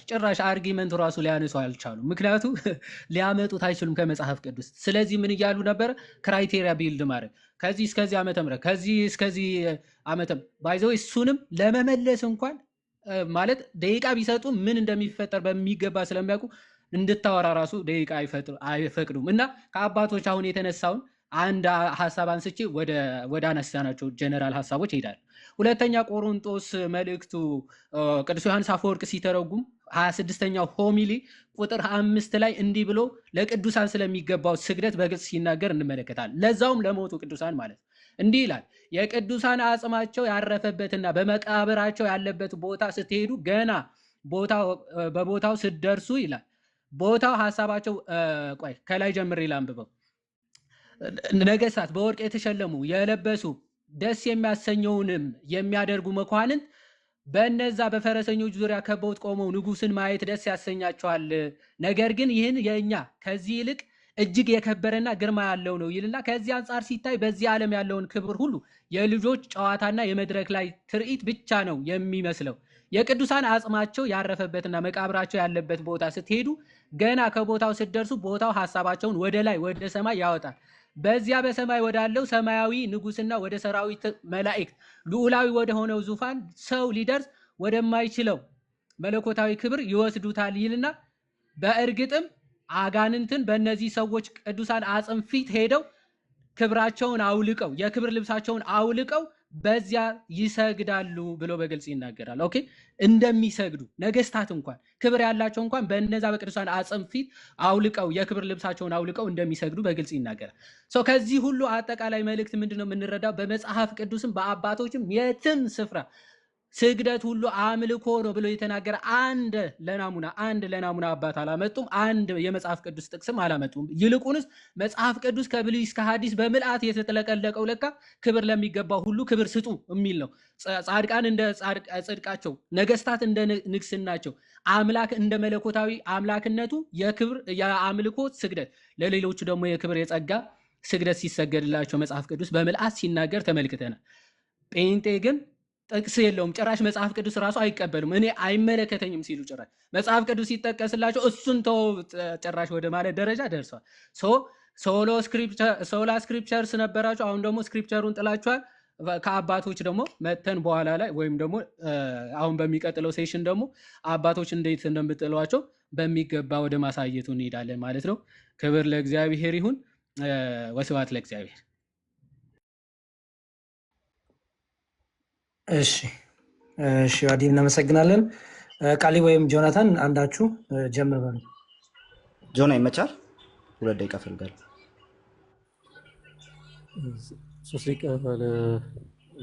[SPEAKER 1] ጭራሽ አርጊመንት ራሱ ሊያነሱ አልቻሉም። ምክንያቱ ሊያመጡት አይችሉም ከመጽሐፍ ቅዱስ። ስለዚህ ምን እያሉ ነበር? ክራይቴሪያ ቢልድ ማድረግ ከዚህ እስከዚህ ዓመተ ምህረት ከዚህ እስከዚህ ዓመተ ባይዘው እሱንም ለመመለስ እንኳን ማለት ደቂቃ ቢሰጡ ምን እንደሚፈጠር በሚገባ ስለሚያውቁ እንድታወራ ራሱ ደቂቃ አይፈቅዱም። እና ከአባቶች አሁን የተነሳውን አንድ ሐሳብ አንስቼ ወደ አነሳናቸው ጀነራል ሐሳቦች ይሄዳል። ሁለተኛ ቆሮንቶስ መልእክቱ ቅዱስ ዮሐንስ አፈወርቅ ሲተረጉም 26ኛው ሆሚሊ ቁጥር 5 ላይ እንዲህ ብሎ ለቅዱሳን ስለሚገባው ስግደት በግልጽ ሲናገር እንመለከታለን። ለዛውም ለሞቱ ቅዱሳን ማለት እንዲህ ይላል፣ የቅዱሳን አጽማቸው ያረፈበትና በመቃብራቸው ያለበት ቦታ ስትሄዱ ገና በቦታው ስትደርሱ ይላል። ቦታው ሐሳባቸው ቆይ ከላይ ጀምሬ ላንብበው። ነገስታት በወርቅ የተሸለሙ የለበሱ ደስ የሚያሰኘውንም የሚያደርጉ መኳንንት በእነዛ በፈረሰኞች ዙሪያ ከበውት ቆመው ንጉስን ማየት ደስ ያሰኛቸዋል። ነገር ግን ይህን የእኛ ከዚህ ይልቅ እጅግ የከበረና ግርማ ያለው ነው ይልና ከዚህ አንጻር ሲታይ በዚህ ዓለም ያለውን ክብር ሁሉ የልጆች ጨዋታና የመድረክ ላይ ትርኢት ብቻ ነው የሚመስለው። የቅዱሳን አጽማቸው ያረፈበትና መቃብራቸው ያለበት ቦታ ስትሄዱ ገና ከቦታው ስትደርሱ ቦታው ሐሳባቸውን ወደ ላይ ወደ ሰማይ ያወጣል። በዚያ በሰማይ ወዳለው ሰማያዊ ንጉስና ወደ ሰራዊት መላእክት ልዑላዊ ወደ ሆነው ዙፋን ሰው ሊደርስ ወደማይችለው መለኮታዊ ክብር ይወስዱታል ይልና በእርግጥም አጋንንትን በእነዚህ ሰዎች ቅዱሳን አጽም ፊት ሄደው ክብራቸውን አውልቀው የክብር ልብሳቸውን አውልቀው በዚያ ይሰግዳሉ ብሎ በግልጽ ይናገራል። ኦኬ እንደሚሰግዱ ነገስታት እንኳን ክብር ያላቸው እንኳን በእነዛ በቅዱሳን አጽም ፊት አውልቀው የክብር ልብሳቸውን አውልቀው እንደሚሰግዱ በግልጽ ይናገራል። ከዚህ ሁሉ አጠቃላይ መልእክት ምንድነው የምንረዳው? በመጽሐፍ ቅዱስም በአባቶችም የትም ስፍራ ስግደት ሁሉ አምልኮ ነው ብሎ የተናገረ አንድ ለናሙና አባት አላመጡም። አንድ የመጽሐፍ ቅዱስ ጥቅስም አላመጡም። ይልቁንስ መጽሐፍ ቅዱስ ከብሉይ እስከ ሐዲስ በምልአት የተጠለቀለቀው ለካ ክብር ለሚገባው ሁሉ ክብር ስጡ የሚል ነው። ጻድቃን እንደ ጽድቃቸው፣ ነገስታት እንደ ንግስናቸው፣ አምላክ እንደ መለኮታዊ አምላክነቱ የክብር የአምልኮ ስግደት፣ ለሌሎቹ ደግሞ የክብር የጸጋ ስግደት ሲሰገድላቸው መጽሐፍ ቅዱስ በምልአት ሲናገር ተመልክተናል። ጴንጤ ግን ጥቅስ የለውም። ጭራሽ መጽሐፍ ቅዱስ ራሱ አይቀበሉም። እኔ አይመለከተኝም ሲሉ ጭራሽ መጽሐፍ ቅዱስ ሲጠቀስላቸው እሱን ተው ጭራሽ ወደ ማለት ደረጃ ደርሷል። ሶላ ስክሪፕቸርስ ነበራቸው። አሁን ደግሞ ስክሪፕቸሩን ጥላችኋል። ከአባቶች ደግሞ መተን በኋላ ላይ ወይም ደግሞ አሁን በሚቀጥለው ሴሽን ደግሞ አባቶች እንዴት እንደምጥሏቸው በሚገባ ወደ ማሳየቱ እንሄዳለን ማለት ነው። ክብር ለእግዚአብሔር ይሁን። ወስብሐት ለእግዚአብሔር።
[SPEAKER 3] እሺ ዋዲ እናመሰግናለን። ቃሊ ወይም ጆናታን አንዳችሁ ጀምር በሉ።
[SPEAKER 4] ጆና ይመቻል። 2 ደቂቃ ፈልጋለሁ።
[SPEAKER 5] 3 ደቂቃ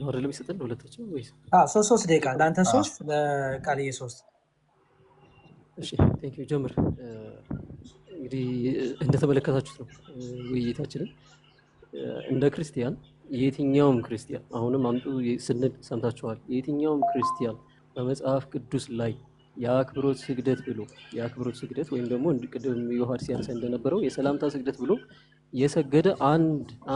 [SPEAKER 5] አይደለም ይሰጠን ሁለታችን ወይስ?
[SPEAKER 3] 3 ደቂቃ ለአንተ 3 ለቃልዬ 3።
[SPEAKER 5] እሺ ቴንክ ዩ ጀምር። እንግዲህ እንደተመለከታችሁት ነው ውይይታችንን እንደ ክርስቲያን የትኛውም ክርስቲያን አሁንም አምጡ ስንል ሰምታችኋል። የትኛውም ክርስቲያን በመጽሐፍ ቅዱስ ላይ የአክብሮት ስግደት ብሎ የአክብሮት ስግደት ወይም ደግሞ ቅድም ዮሐንስ ሲያነሳ እንደነበረው የሰላምታ ስግደት ብሎ የሰገደ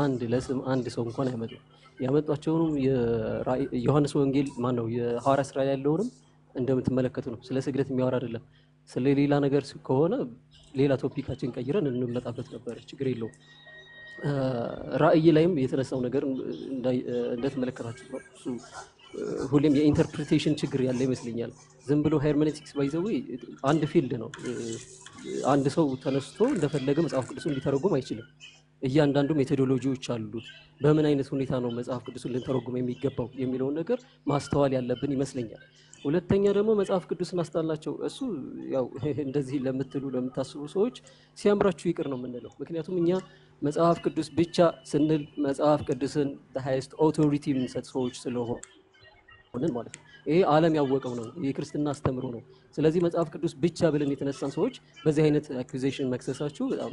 [SPEAKER 5] አንድ ለስም አንድ ሰው እንኳን አይመጡም። ያመጧቸውንም የዮሐንስ ወንጌል ማን ነው የሐዋርያት ሥራ ያለውንም እንደምትመለከቱ ነው። ስለ ስግደት የሚያወራ አይደለም። ስለ ሌላ ነገር ከሆነ ሌላ ቶፒካችን ቀይረን እንመጣበት ነበር፣ ችግር የለውም። ራእይ ላይም የተነሳው ነገር እንደተመለከታችሁ ነው። እሱ ሁሌም የኢንተርፕሪቴሽን ችግር ያለ ይመስለኛል። ዝም ብሎ ሄርሜኔቲክስ ባይዘው አንድ ፊልድ ነው። አንድ ሰው ተነስቶ እንደፈለገ መጽሐፍ ቅዱስን ሊተረጉም አይችልም። እያንዳንዱ ሜቶዶሎጂዎች አሉት። በምን አይነት ሁኔታ ነው መጽሐፍ ቅዱስን ልንተረጉም የሚገባው የሚለውን ነገር ማስተዋል ያለብን ይመስለኛል። ሁለተኛ ደግሞ መጽሐፍ ቅዱስን አስጣላቸው። እሱ ያው እንደዚህ ለምታስቡ ሰዎች ሲያምራችሁ ይቅር ነው የምንለው። ምክንያቱም እኛ መጽሐፍ ቅዱስ ብቻ ስንል መጽሐፍ ቅዱስን ሃይስት ኦቶሪቲ የምንሰጥ ሰዎች ስለሆንን ማለት ነው። ይሄ ዓለም ያወቀው ነው፣ የክርስትና አስተምሮ ነው። ስለዚህ መጽሐፍ ቅዱስ ብቻ ብለን የተነሳን ሰዎች በዚህ አይነት አኩዜሽን መክሰሳችሁ በጣም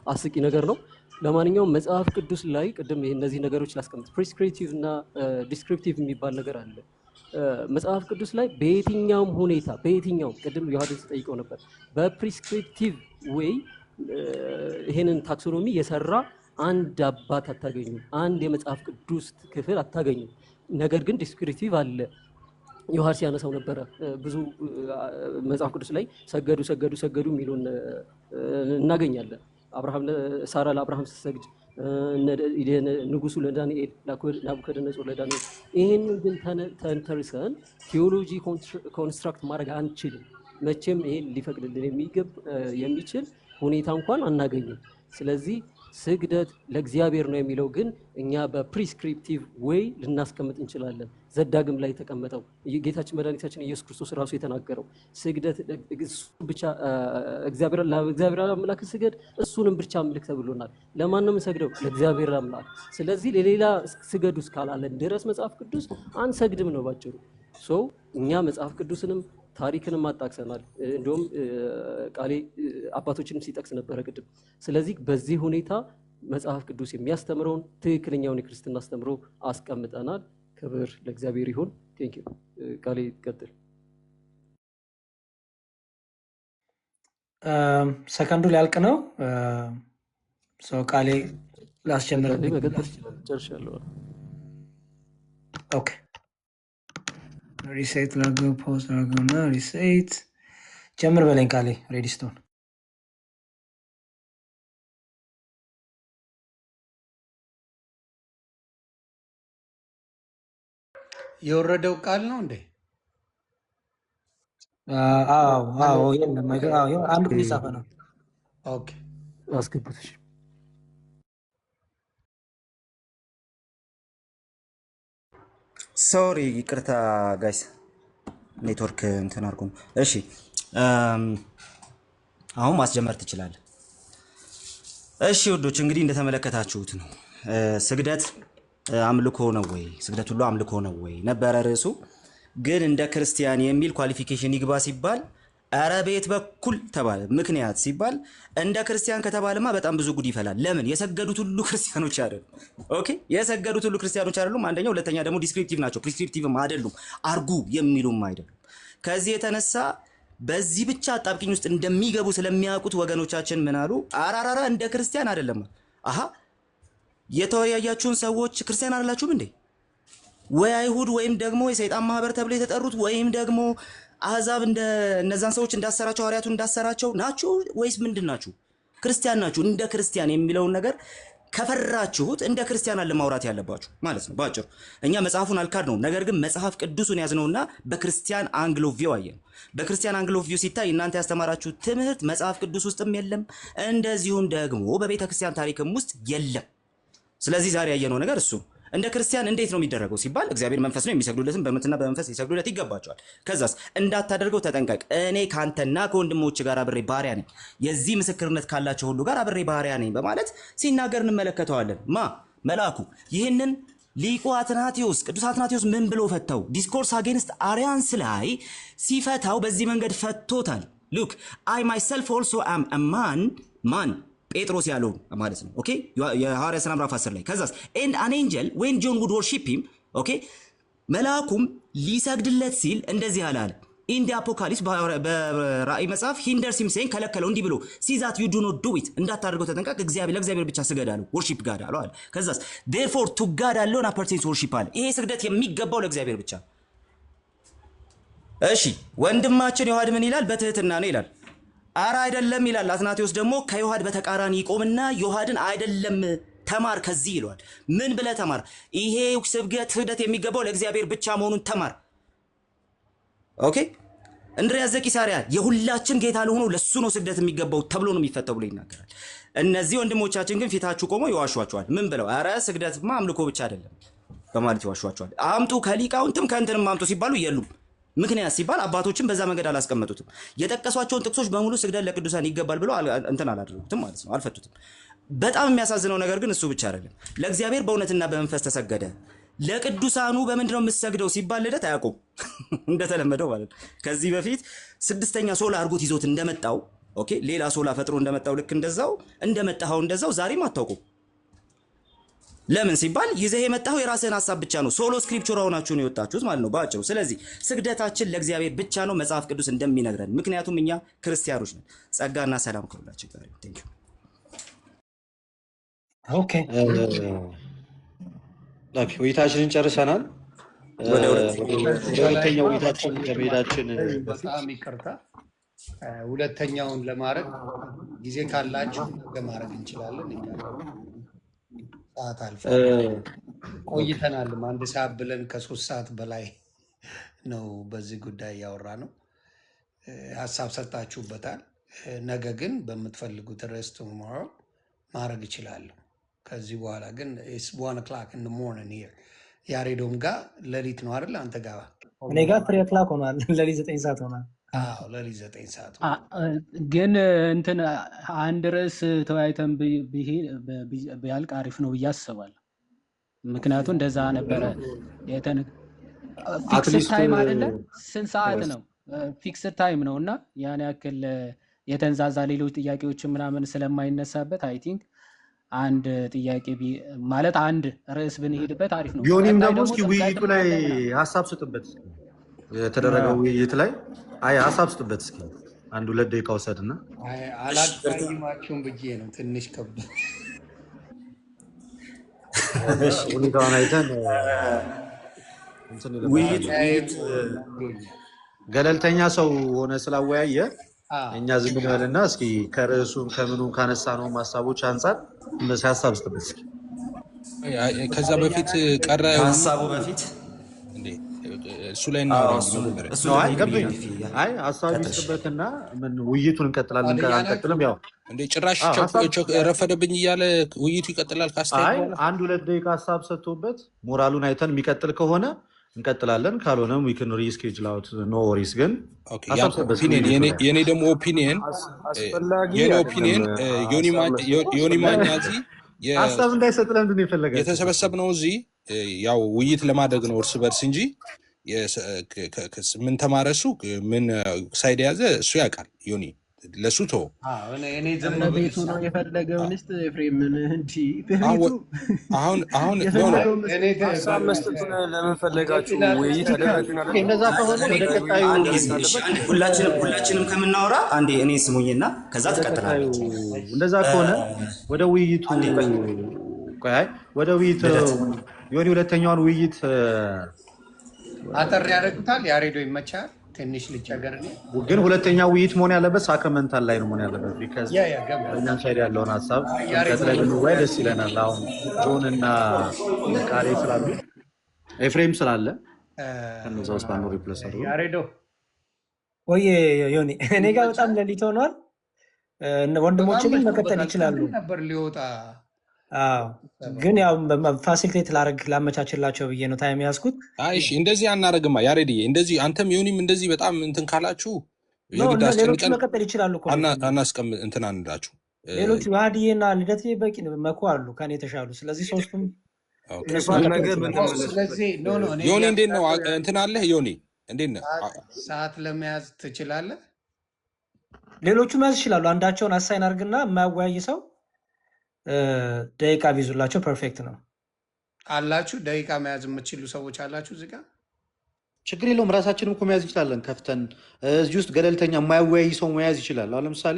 [SPEAKER 5] አስቂ ነገር ነው። ለማንኛውም መጽሐፍ ቅዱስ ላይ ቅድም እነዚህ ነገሮች ላስቀምጥ። ፕሪስክሪፕቲቭ እና ዲስክሪፕቲቭ የሚባል ነገር አለ መጽሐፍ ቅዱስ ላይ። በየትኛውም ሁኔታ በየትኛውም ቅድም ዮሐንስ ጠይቀው ነበር፣ በፕሪስክሪፕቲቭ ወይ ይሄንን ታክሶኖሚ የሰራ አንድ አባት አታገኙ፣ አንድ የመጽሐፍ ቅዱስ ክፍል አታገኙ። ነገር ግን ዲስክሪፕቲቭ አለ። ዮሐንስ ያነሳው ነበረ። ብዙ መጽሐፍ ቅዱስ ላይ ሰገዱ የሚሉን እናገኛለን። ሳራ ለአብርሃም ስትሰግድ፣ ንጉሱ ለዳንኤል፣ ናቡከደነጾር ለዳንኤል። ይህንን ግን ተንተርሰን ቴዎሎጂ ኮንስትራክት ማድረግ አንችልም። መቼም ይሄን ሊፈቅድልን የሚችል ሁኔታ እንኳን አናገኝም። ስለዚህ ስግደት ለእግዚአብሔር ነው የሚለው ግን እኛ በፕሪስክሪፕቲቭ ወይ ልናስቀምጥ እንችላለን። ዘዳግም ላይ የተቀመጠው ጌታችን መድኃኒታችን ኢየሱስ ክርስቶስ ራሱ የተናገረው ስግደት ብቻ ለእግዚአብሔር አምላክ ስገድ፣ እሱንም ብቻ አምልክ ተብሎናል። ለማን ነው የምንሰግደው? ለእግዚአብሔር አምላክ። ስለዚህ ለሌላ ስገዱ እስካላለን ድረስ መጽሐፍ ቅዱስ አንሰግድም ነው ባጭሩ። እኛ መጽሐፍ ቅዱስንም ታሪክንም አጣቅሰናል። እንዲሁም ቃሌ አባቶችንም ሲጠቅስ ነበረ ቅድም። ስለዚህ በዚህ ሁኔታ መጽሐፍ ቅዱስ የሚያስተምረውን ትክክለኛውን የክርስትና አስተምሮ አስቀምጠናል። ክብር ለእግዚአብሔር ይሁን። ቴንክ ዩ። ቃሌ ይቀጥል።
[SPEAKER 3] ሰከንዱ ሊያልቅ ነው። ቃሌ ላስጀምር።
[SPEAKER 5] መቀጠል ይችላል። ጨርሻለሁ።
[SPEAKER 3] ኦኬ ሪሴት ላድርገው፣ ፖስት ላድርገውና ሪሴት ጀምር በለኝ ቃሌ ሬዲ ስትሆን።
[SPEAKER 6] የወረደው ቃል ነው እንዴ?
[SPEAKER 3] አንድ ጊዜ ጻፈ ነው።
[SPEAKER 6] ኦኬ
[SPEAKER 5] አስገቡት።
[SPEAKER 4] ሶሪ ይቅርታ ጋይስ ኔትወርክ እንትን አድርጎ ነው። እሺ አሁን ማስጀመር ትችላለህ። እሺ ውዶች እንግዲህ እንደተመለከታችሁት ነው ስግደት አምልኮ ነው ወይ? ስግደት ሁሉ አምልኮ ነው ወይ ነበረ ርዕሱ። ግን እንደ ክርስቲያን የሚል ኳሊፊኬሽን ይግባ ሲባል ኧረ ቤት በኩል ተባለ። ምክንያት ሲባል እንደ ክርስቲያን ከተባለማ በጣም ብዙ ጉድ ይፈላል። ለምን? የሰገዱት ሁሉ ክርስቲያኖች አይደሉም። ኦኬ የሰገዱት ሁሉ ክርስቲያኖች አይደሉም። አንደኛ፣ ሁለተኛ ደግሞ ዲስክሪፕቲቭ ናቸው። ፕሪስክሪፕቲቭም አይደሉም። አርጉ የሚሉም አይደሉም። ከዚህ የተነሳ በዚህ ብቻ አጣብቂኝ ውስጥ እንደሚገቡ ስለሚያውቁት ወገኖቻችን ምን አሉ? አራራራ እንደ ክርስቲያን አይደለም። አሃ የተወያያችሁን ሰዎች ክርስቲያን አይደላችሁም እንዴ? ወይ አይሁድ ወይም ደግሞ የሰይጣን ማህበር ተብሎ የተጠሩት ወይም ደግሞ አህዛብ እነዛን ሰዎች እንዳሰራቸው ሐዋርያቱን እንዳሰራቸው ናችሁ ወይስ ምንድን ናችሁ? ክርስቲያን ናችሁ። እንደ ክርስቲያን የሚለውን ነገር ከፈራችሁት እንደ ክርስቲያን አለ ማውራት ያለባችሁ ማለት ነው ባጭሩ። እኛ መጽሐፉን አልካድ ነው፣ ነገር ግን መጽሐፍ ቅዱሱን ያዝነውና በክርስቲያን አንግል ኦፍ ቪው አየን። በክርስቲያን አንግል ኦፍ ቪው ሲታይ እናንተ ያስተማራችሁ ትምህርት መጽሐፍ ቅዱስ ውስጥም የለም፣ እንደዚሁም ደግሞ በቤተ ክርስቲያን ታሪክም ውስጥ የለም። ስለዚህ ዛሬ ያየነው ነገር እሱ እንደ ክርስቲያን እንዴት ነው የሚደረገው ሲባል እግዚአብሔር መንፈስ ነው፣ የሚሰግዱለትም በእምነትና በመንፈስ ሊሰግዱለት ይገባቸዋል። ከዛስ እንዳታደርገው ተጠንቀቅ፣ እኔ ካንተና ከወንድሞች ጋር አብሬ ባሪያ ነኝ፣ የዚህ ምስክርነት ካላቸው ሁሉ ጋር አብሬ ባሪያ ነኝ በማለት ሲናገር እንመለከተዋለን። መልአኩ ይህንን ሊቁ አትናቴዎስ ቅዱስ አትናቴዎስ ምን ብሎ ፈታው? ዲስኮርስ አጌንስት አሪያንስ ላይ ሲፈታው በዚህ መንገድ ፈቶታል። ሉክ አይ ማይሰልፍ ኦልሶ አም ማን ጴጥሮስ ያለው ማለት ነው። ኦኬ የሐዋርያት ሥራ ምዕራፍ 10 ላይ ከዛስ ኤንድ አን ኤንጀል ዌን ጆን ውድ ወርሺፕ ሂም ኦኬ መልአኩም ሊሰግድለት ሲል እንደዚህ አለ ኢን ዲ አፖካሊፕስ በራእይ መጽሐፍ ሂንደርስ ሂም ሴይንግ ከለከለው እንዲህ ብሎ ሲዛት ዩ ዱ ኖት ዱ ኢት እንዳታደርገው ተጠንቀቅ፣ ለእግዚአብሔር ብቻ ስገድ አለው። ወርሺፕ ጋድ አለው አለ። ከዛስ ዴርፎር ቱ ጋድ አሎን አፐርቴንስ ወርሺፕ አለ። ይሄ ስግደት የሚገባው ለእግዚአብሔር ብቻ። እሺ ወንድማችን ዮሐድ ምን ይላል? በትህትና ነው ይላል። አራ አይደለም ይላል። አትናቴዎስ ደግሞ ከዮሐድ በተቃራኒ ይቆምና ዮሐድን አይደለም ተማር ከዚህ ይለዋል። ምን ብለህ ተማር? ይሄ ስግደት የሚገባው ለእግዚአብሔር ብቻ መሆኑን ተማር። ኦኬ እንድርያስ ዘቂሳርያ የሁላችን ጌታ ለሆነው ለሱ ነው ስግደት የሚገባው ተብሎ ነው የሚፈተው ብሎ ይናገራል። እነዚህ ወንድሞቻችን ግን ፊታችሁ ቆመው ይዋሿቸዋል። ምን ብለው? አረ ስግደትማ አምልኮ ብቻ አይደለም በማለት ይዋሿቸዋል። አምጡ ከሊቃውንትም ከእንትንም አምጡ ሲባሉ የሉም። ምክንያት ሲባል አባቶችን በዛ መንገድ አላስቀመጡትም። የጠቀሷቸውን ጥቅሶች በሙሉ ስግደት ለቅዱሳን ይገባል ብለው እንትን አላደረጉትም ማለት ነው፣ አልፈቱትም። በጣም የሚያሳዝነው ነገር ግን እሱ ብቻ አይደለም። ለእግዚአብሔር በእውነትና በመንፈስ ተሰገደ። ለቅዱሳኑ በምንድን ነው የምትሰግደው ሲባል ልደት አያውቁም እንደተለመደው ማለት ነው። ከዚህ በፊት ስድስተኛ ሶላ አድርጎት ይዞት እንደመጣው ኦኬ ሌላ ሶላ ፈጥሮ እንደመጣው ልክ እንደዛው እንደመጣው እንደዛው ዛሬም አታውቁም። ለምን ሲባል ይዘህ የመጣው የራስህን ሐሳብ ብቻ ነው። ሶሎ ስክሪፕቸር ሆናችሁ ነው የወጣችሁት ማለት ነው ባጭሩ። ስለዚህ ስግደታችን ለእግዚአብሔር ብቻ ነው መጽሐፍ ቅዱስ እንደሚነግረን፣ ምክንያቱም እኛ ክርስቲያኖች ነን። ጸጋና ሰላም ከሁላችን ጋር ይሁን። ቴንክ ዩ።
[SPEAKER 3] ኦኬ
[SPEAKER 2] ውይይታችንን ጨርሰናል።
[SPEAKER 4] ወደ
[SPEAKER 2] ሁለተኛው ውይይታችን ከመሄዳችን
[SPEAKER 6] በጣም ይቅርታ፣ ሁለተኛውን ለማድረግ ጊዜ ካላችሁ ለማድረግ እንችላለን። ሰዓት አልፎ ቆይተናልም። 1 ሰዓት ብለን ከ3 ሰዓት በላይ ነው በዚህ ጉዳይ ያወራ ነው። ሀሳብ ሰጣችሁበታል። ነገ ግን በምትፈልጉት ርዕስ ቱሞሮ ማድረግ እችላለሁ። ከዚህ በኋላ ግን ኢትስ 1 o'clock in the morning here። ያሬዶም ጋር ሌሊት ነው አይደል? አንተ ጋር
[SPEAKER 3] እኔ ጋር 3 o'clock ሆኗል። ሌሊት 9 ሰዓት ሆኗል።
[SPEAKER 6] አዎ ሌሊት 9 ሰዓት
[SPEAKER 1] ግን እንትን አንድ ርዕስ ተወያይተን ቢያልቅ አሪፍ ነው ብዬ አስባለሁ። ምክንያቱም እንደዛ ነበረ ፊክስድ ታይም አይደለ? ስንት ሰዓት ነው? ፊክስድ ታይም ነው እና ያን ያክል የተንዛዛ ሌሎች ጥያቄዎች ምናምን ስለማይነሳበት አይ ቲንክ አንድ ጥያቄ ማለት አንድ ርዕስ ብንሄድበት አሪፍ ነው።
[SPEAKER 2] ቢሆንም ደግሞ እስኪ ውይይቱ ላይ ሀሳብ ስጥበት፣ የተደረገው ውይይት ላይ ሀሳብ ስጥበት እስኪ አንድ 2 ደቂቃ ወሰድና።
[SPEAKER 6] አላቀይማችሁም ብዬ ነው ትንሽ ከብዶ
[SPEAKER 2] ሁኔታውን አይተን ገለልተኛ ሰው ሆነ ስላወያየ እኛ ዝም ብለንና እስኪ ከርዕሱም ከምኑ ካነሳ ነው ሀሳቦች አንፃር እንደዚህ ሀሳብ ስጥበት እስኪ።
[SPEAKER 7] ከዛ በፊት ቀረ
[SPEAKER 4] ሀሳቡ በፊት
[SPEAKER 7] እንዴ እሱ ላይ እናወራ ነበር።
[SPEAKER 2] ሀሳብ ይስጥበትና ምን ውይይቱን እንቀጥላለን። አንቀጥልም ያው
[SPEAKER 7] እንዴ ጭራሽ ረፈደብኝ እያለ ውይይቱ ይቀጥላል። ካስተያየው
[SPEAKER 2] አንድ 2 ደቂቃ ሀሳብ ሰጥቶበት ሞራሉን አይተን የሚቀጥል ከሆነ እንቀጥላለን። ካልሆነም we can reschedule out no worries። ግን
[SPEAKER 7] የኔ ደግሞ ኦፒኒየን ዮኒ ማኛ እዚህ
[SPEAKER 2] ሀሳብ እንዳይሰጥ ለምንድን ነው የፈለገው?
[SPEAKER 7] የተሰበሰብነው እዚህ ያው ውይይት ለማድረግ ነው እርስ በርስ እንጂ ምን ተማረሱ ምን ሳይድ የያዘ እሱ ያውቃል። ዮኒ ለሱ ተው
[SPEAKER 5] ቤቱ ነው የፈለገው ንስት ኤፍሬምን እንጂ
[SPEAKER 7] አሁን
[SPEAKER 5] ሀሳብ መስጠቱን ለምን ፈለጋችሁ? ውይይት
[SPEAKER 2] እንደዛ ከሆነ ወደ ቀጣዩ
[SPEAKER 4] ሁላችንም ከምናወራ አንዴ እኔ ስሙኝና ከዛ ትቀጥላለች።
[SPEAKER 2] እንደዛ ከሆነ ወደ ውይይቱ ዮኒ ሁለተኛውን ውይይት
[SPEAKER 6] አጠር ያደርጉታል። ያሬዶ ይመቻል። ትንሽ ልቸገር ነው
[SPEAKER 2] ግን ሁለተኛው ውይይት መሆን ያለበት ሳክራመንታል ላይ ነው መሆን ያለበት። ቢካዝ እኛም ሳይድ ያለውን ሀሳብ ቀጥለን ብንወያይ ደስ ይለናል። አሁን ጆን እና ቃሌ ስላሉ ኤፍሬም ስላለ ከነዛ ውስጥ አንዱ ሪፕሌስ አድርጎ
[SPEAKER 6] ያሬዶ
[SPEAKER 3] ወይ ዮኒ እኔ ጋር በጣም ሌሊት ሆኗል። ወንድሞቼ ግን መቀጠል ይችላሉ
[SPEAKER 6] ነበር ሊወጣ
[SPEAKER 3] ግን ያው ፋሲሊቴት ላመቻችላቸው ብዬ ነው ታይም ያዝኩት።
[SPEAKER 7] እሺ እንደዚህ አናረግማ ያሬድዬ፣ እንደዚህ አንተም ዮኒም እንደዚህ በጣም እንትን ካላችሁ
[SPEAKER 3] ሌሎቹ መቀጠል ይችላሉ እኮ
[SPEAKER 7] አናስቀምጥ እንትን አንላችሁ።
[SPEAKER 3] ሌሎቹ ዋህድዬና ልደት በቂ መኩ አሉ ከኔ የተሻሉ። ስለዚህ ሶስቱም
[SPEAKER 7] ዮኒ እንዴት ነው እንትን አለህ? ዮኒ እንዴት ነው
[SPEAKER 6] ሰዓት ለመያዝ ትችላለህ?
[SPEAKER 3] ሌሎቹ መያዝ ይችላሉ። አንዳቸውን አሳይን አድርግና የማያወያይ ሰው ደቂቃ ቢይዙላቸው ፐርፌክት ነው።
[SPEAKER 6] አላችሁ ደቂቃ መያዝ የምትችሉ ሰዎች አላችሁ እዚህ ጋር?
[SPEAKER 2] ችግር የለውም። ራሳችንም እኮ መያዝ እንችላለን ከፍተን። እዚህ ውስጥ ገለልተኛ የማያወያይ ሰው መያዝ ይችላል። አሁን ለምሳሌ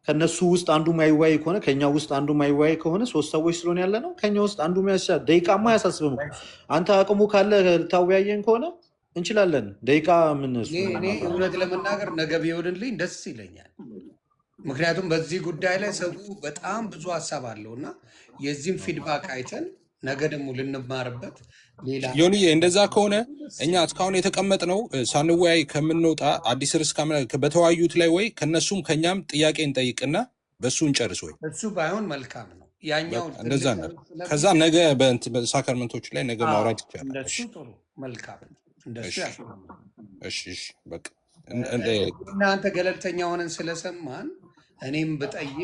[SPEAKER 2] ከነሱ ውስጥ አንዱ ማይወያይ ከሆነ ከኛ ውስጥ አንዱ ማይወያይ ከሆነ 3 ሰዎች ስለሆነ ያለ ነው ከኛ ውስጥ አንዱ መያዝ ይችላል። ደቂቃማ አያሳስብም። አንተ አቅሙ ካለ ልታወያየን ከሆነ እንችላለን። ደቂቃ ምን
[SPEAKER 6] እኔ እውነት ለመናገር ነገ ቢሆንልኝ ደስ ይለኛል። ምክንያቱም በዚህ ጉዳይ ላይ ሰው በጣም ብዙ ሀሳብ አለው እና የዚህም ፊድባክ አይተን ነገ ደግሞ ልንማርበት ሌላ
[SPEAKER 7] ዮኒዬ፣ እንደዛ ከሆነ እኛ እስካሁን የተቀመጥነው ሳንወያይ ከምንወጣ አዲስ ርዕስ በተወያዩት ላይ ወይ ከነሱም ከኛም ጥያቄ እንጠይቅና በሱ እንጨርስ። ወይ
[SPEAKER 6] እሱ ባይሆን መልካም ነው። ያኛው
[SPEAKER 7] እንደዛ ነው። ከዛ ነገ በሳክራመንቶች ላይ ነገ ማውራት ይቻላል።
[SPEAKER 6] እንደሱ ጥሩ መልካም ነው። እንደሱ ያስማማል።
[SPEAKER 7] እሺ በቃ
[SPEAKER 6] እናንተ ገለልተኛ ሆነን ስለሰማን እኔም ብጠይቅ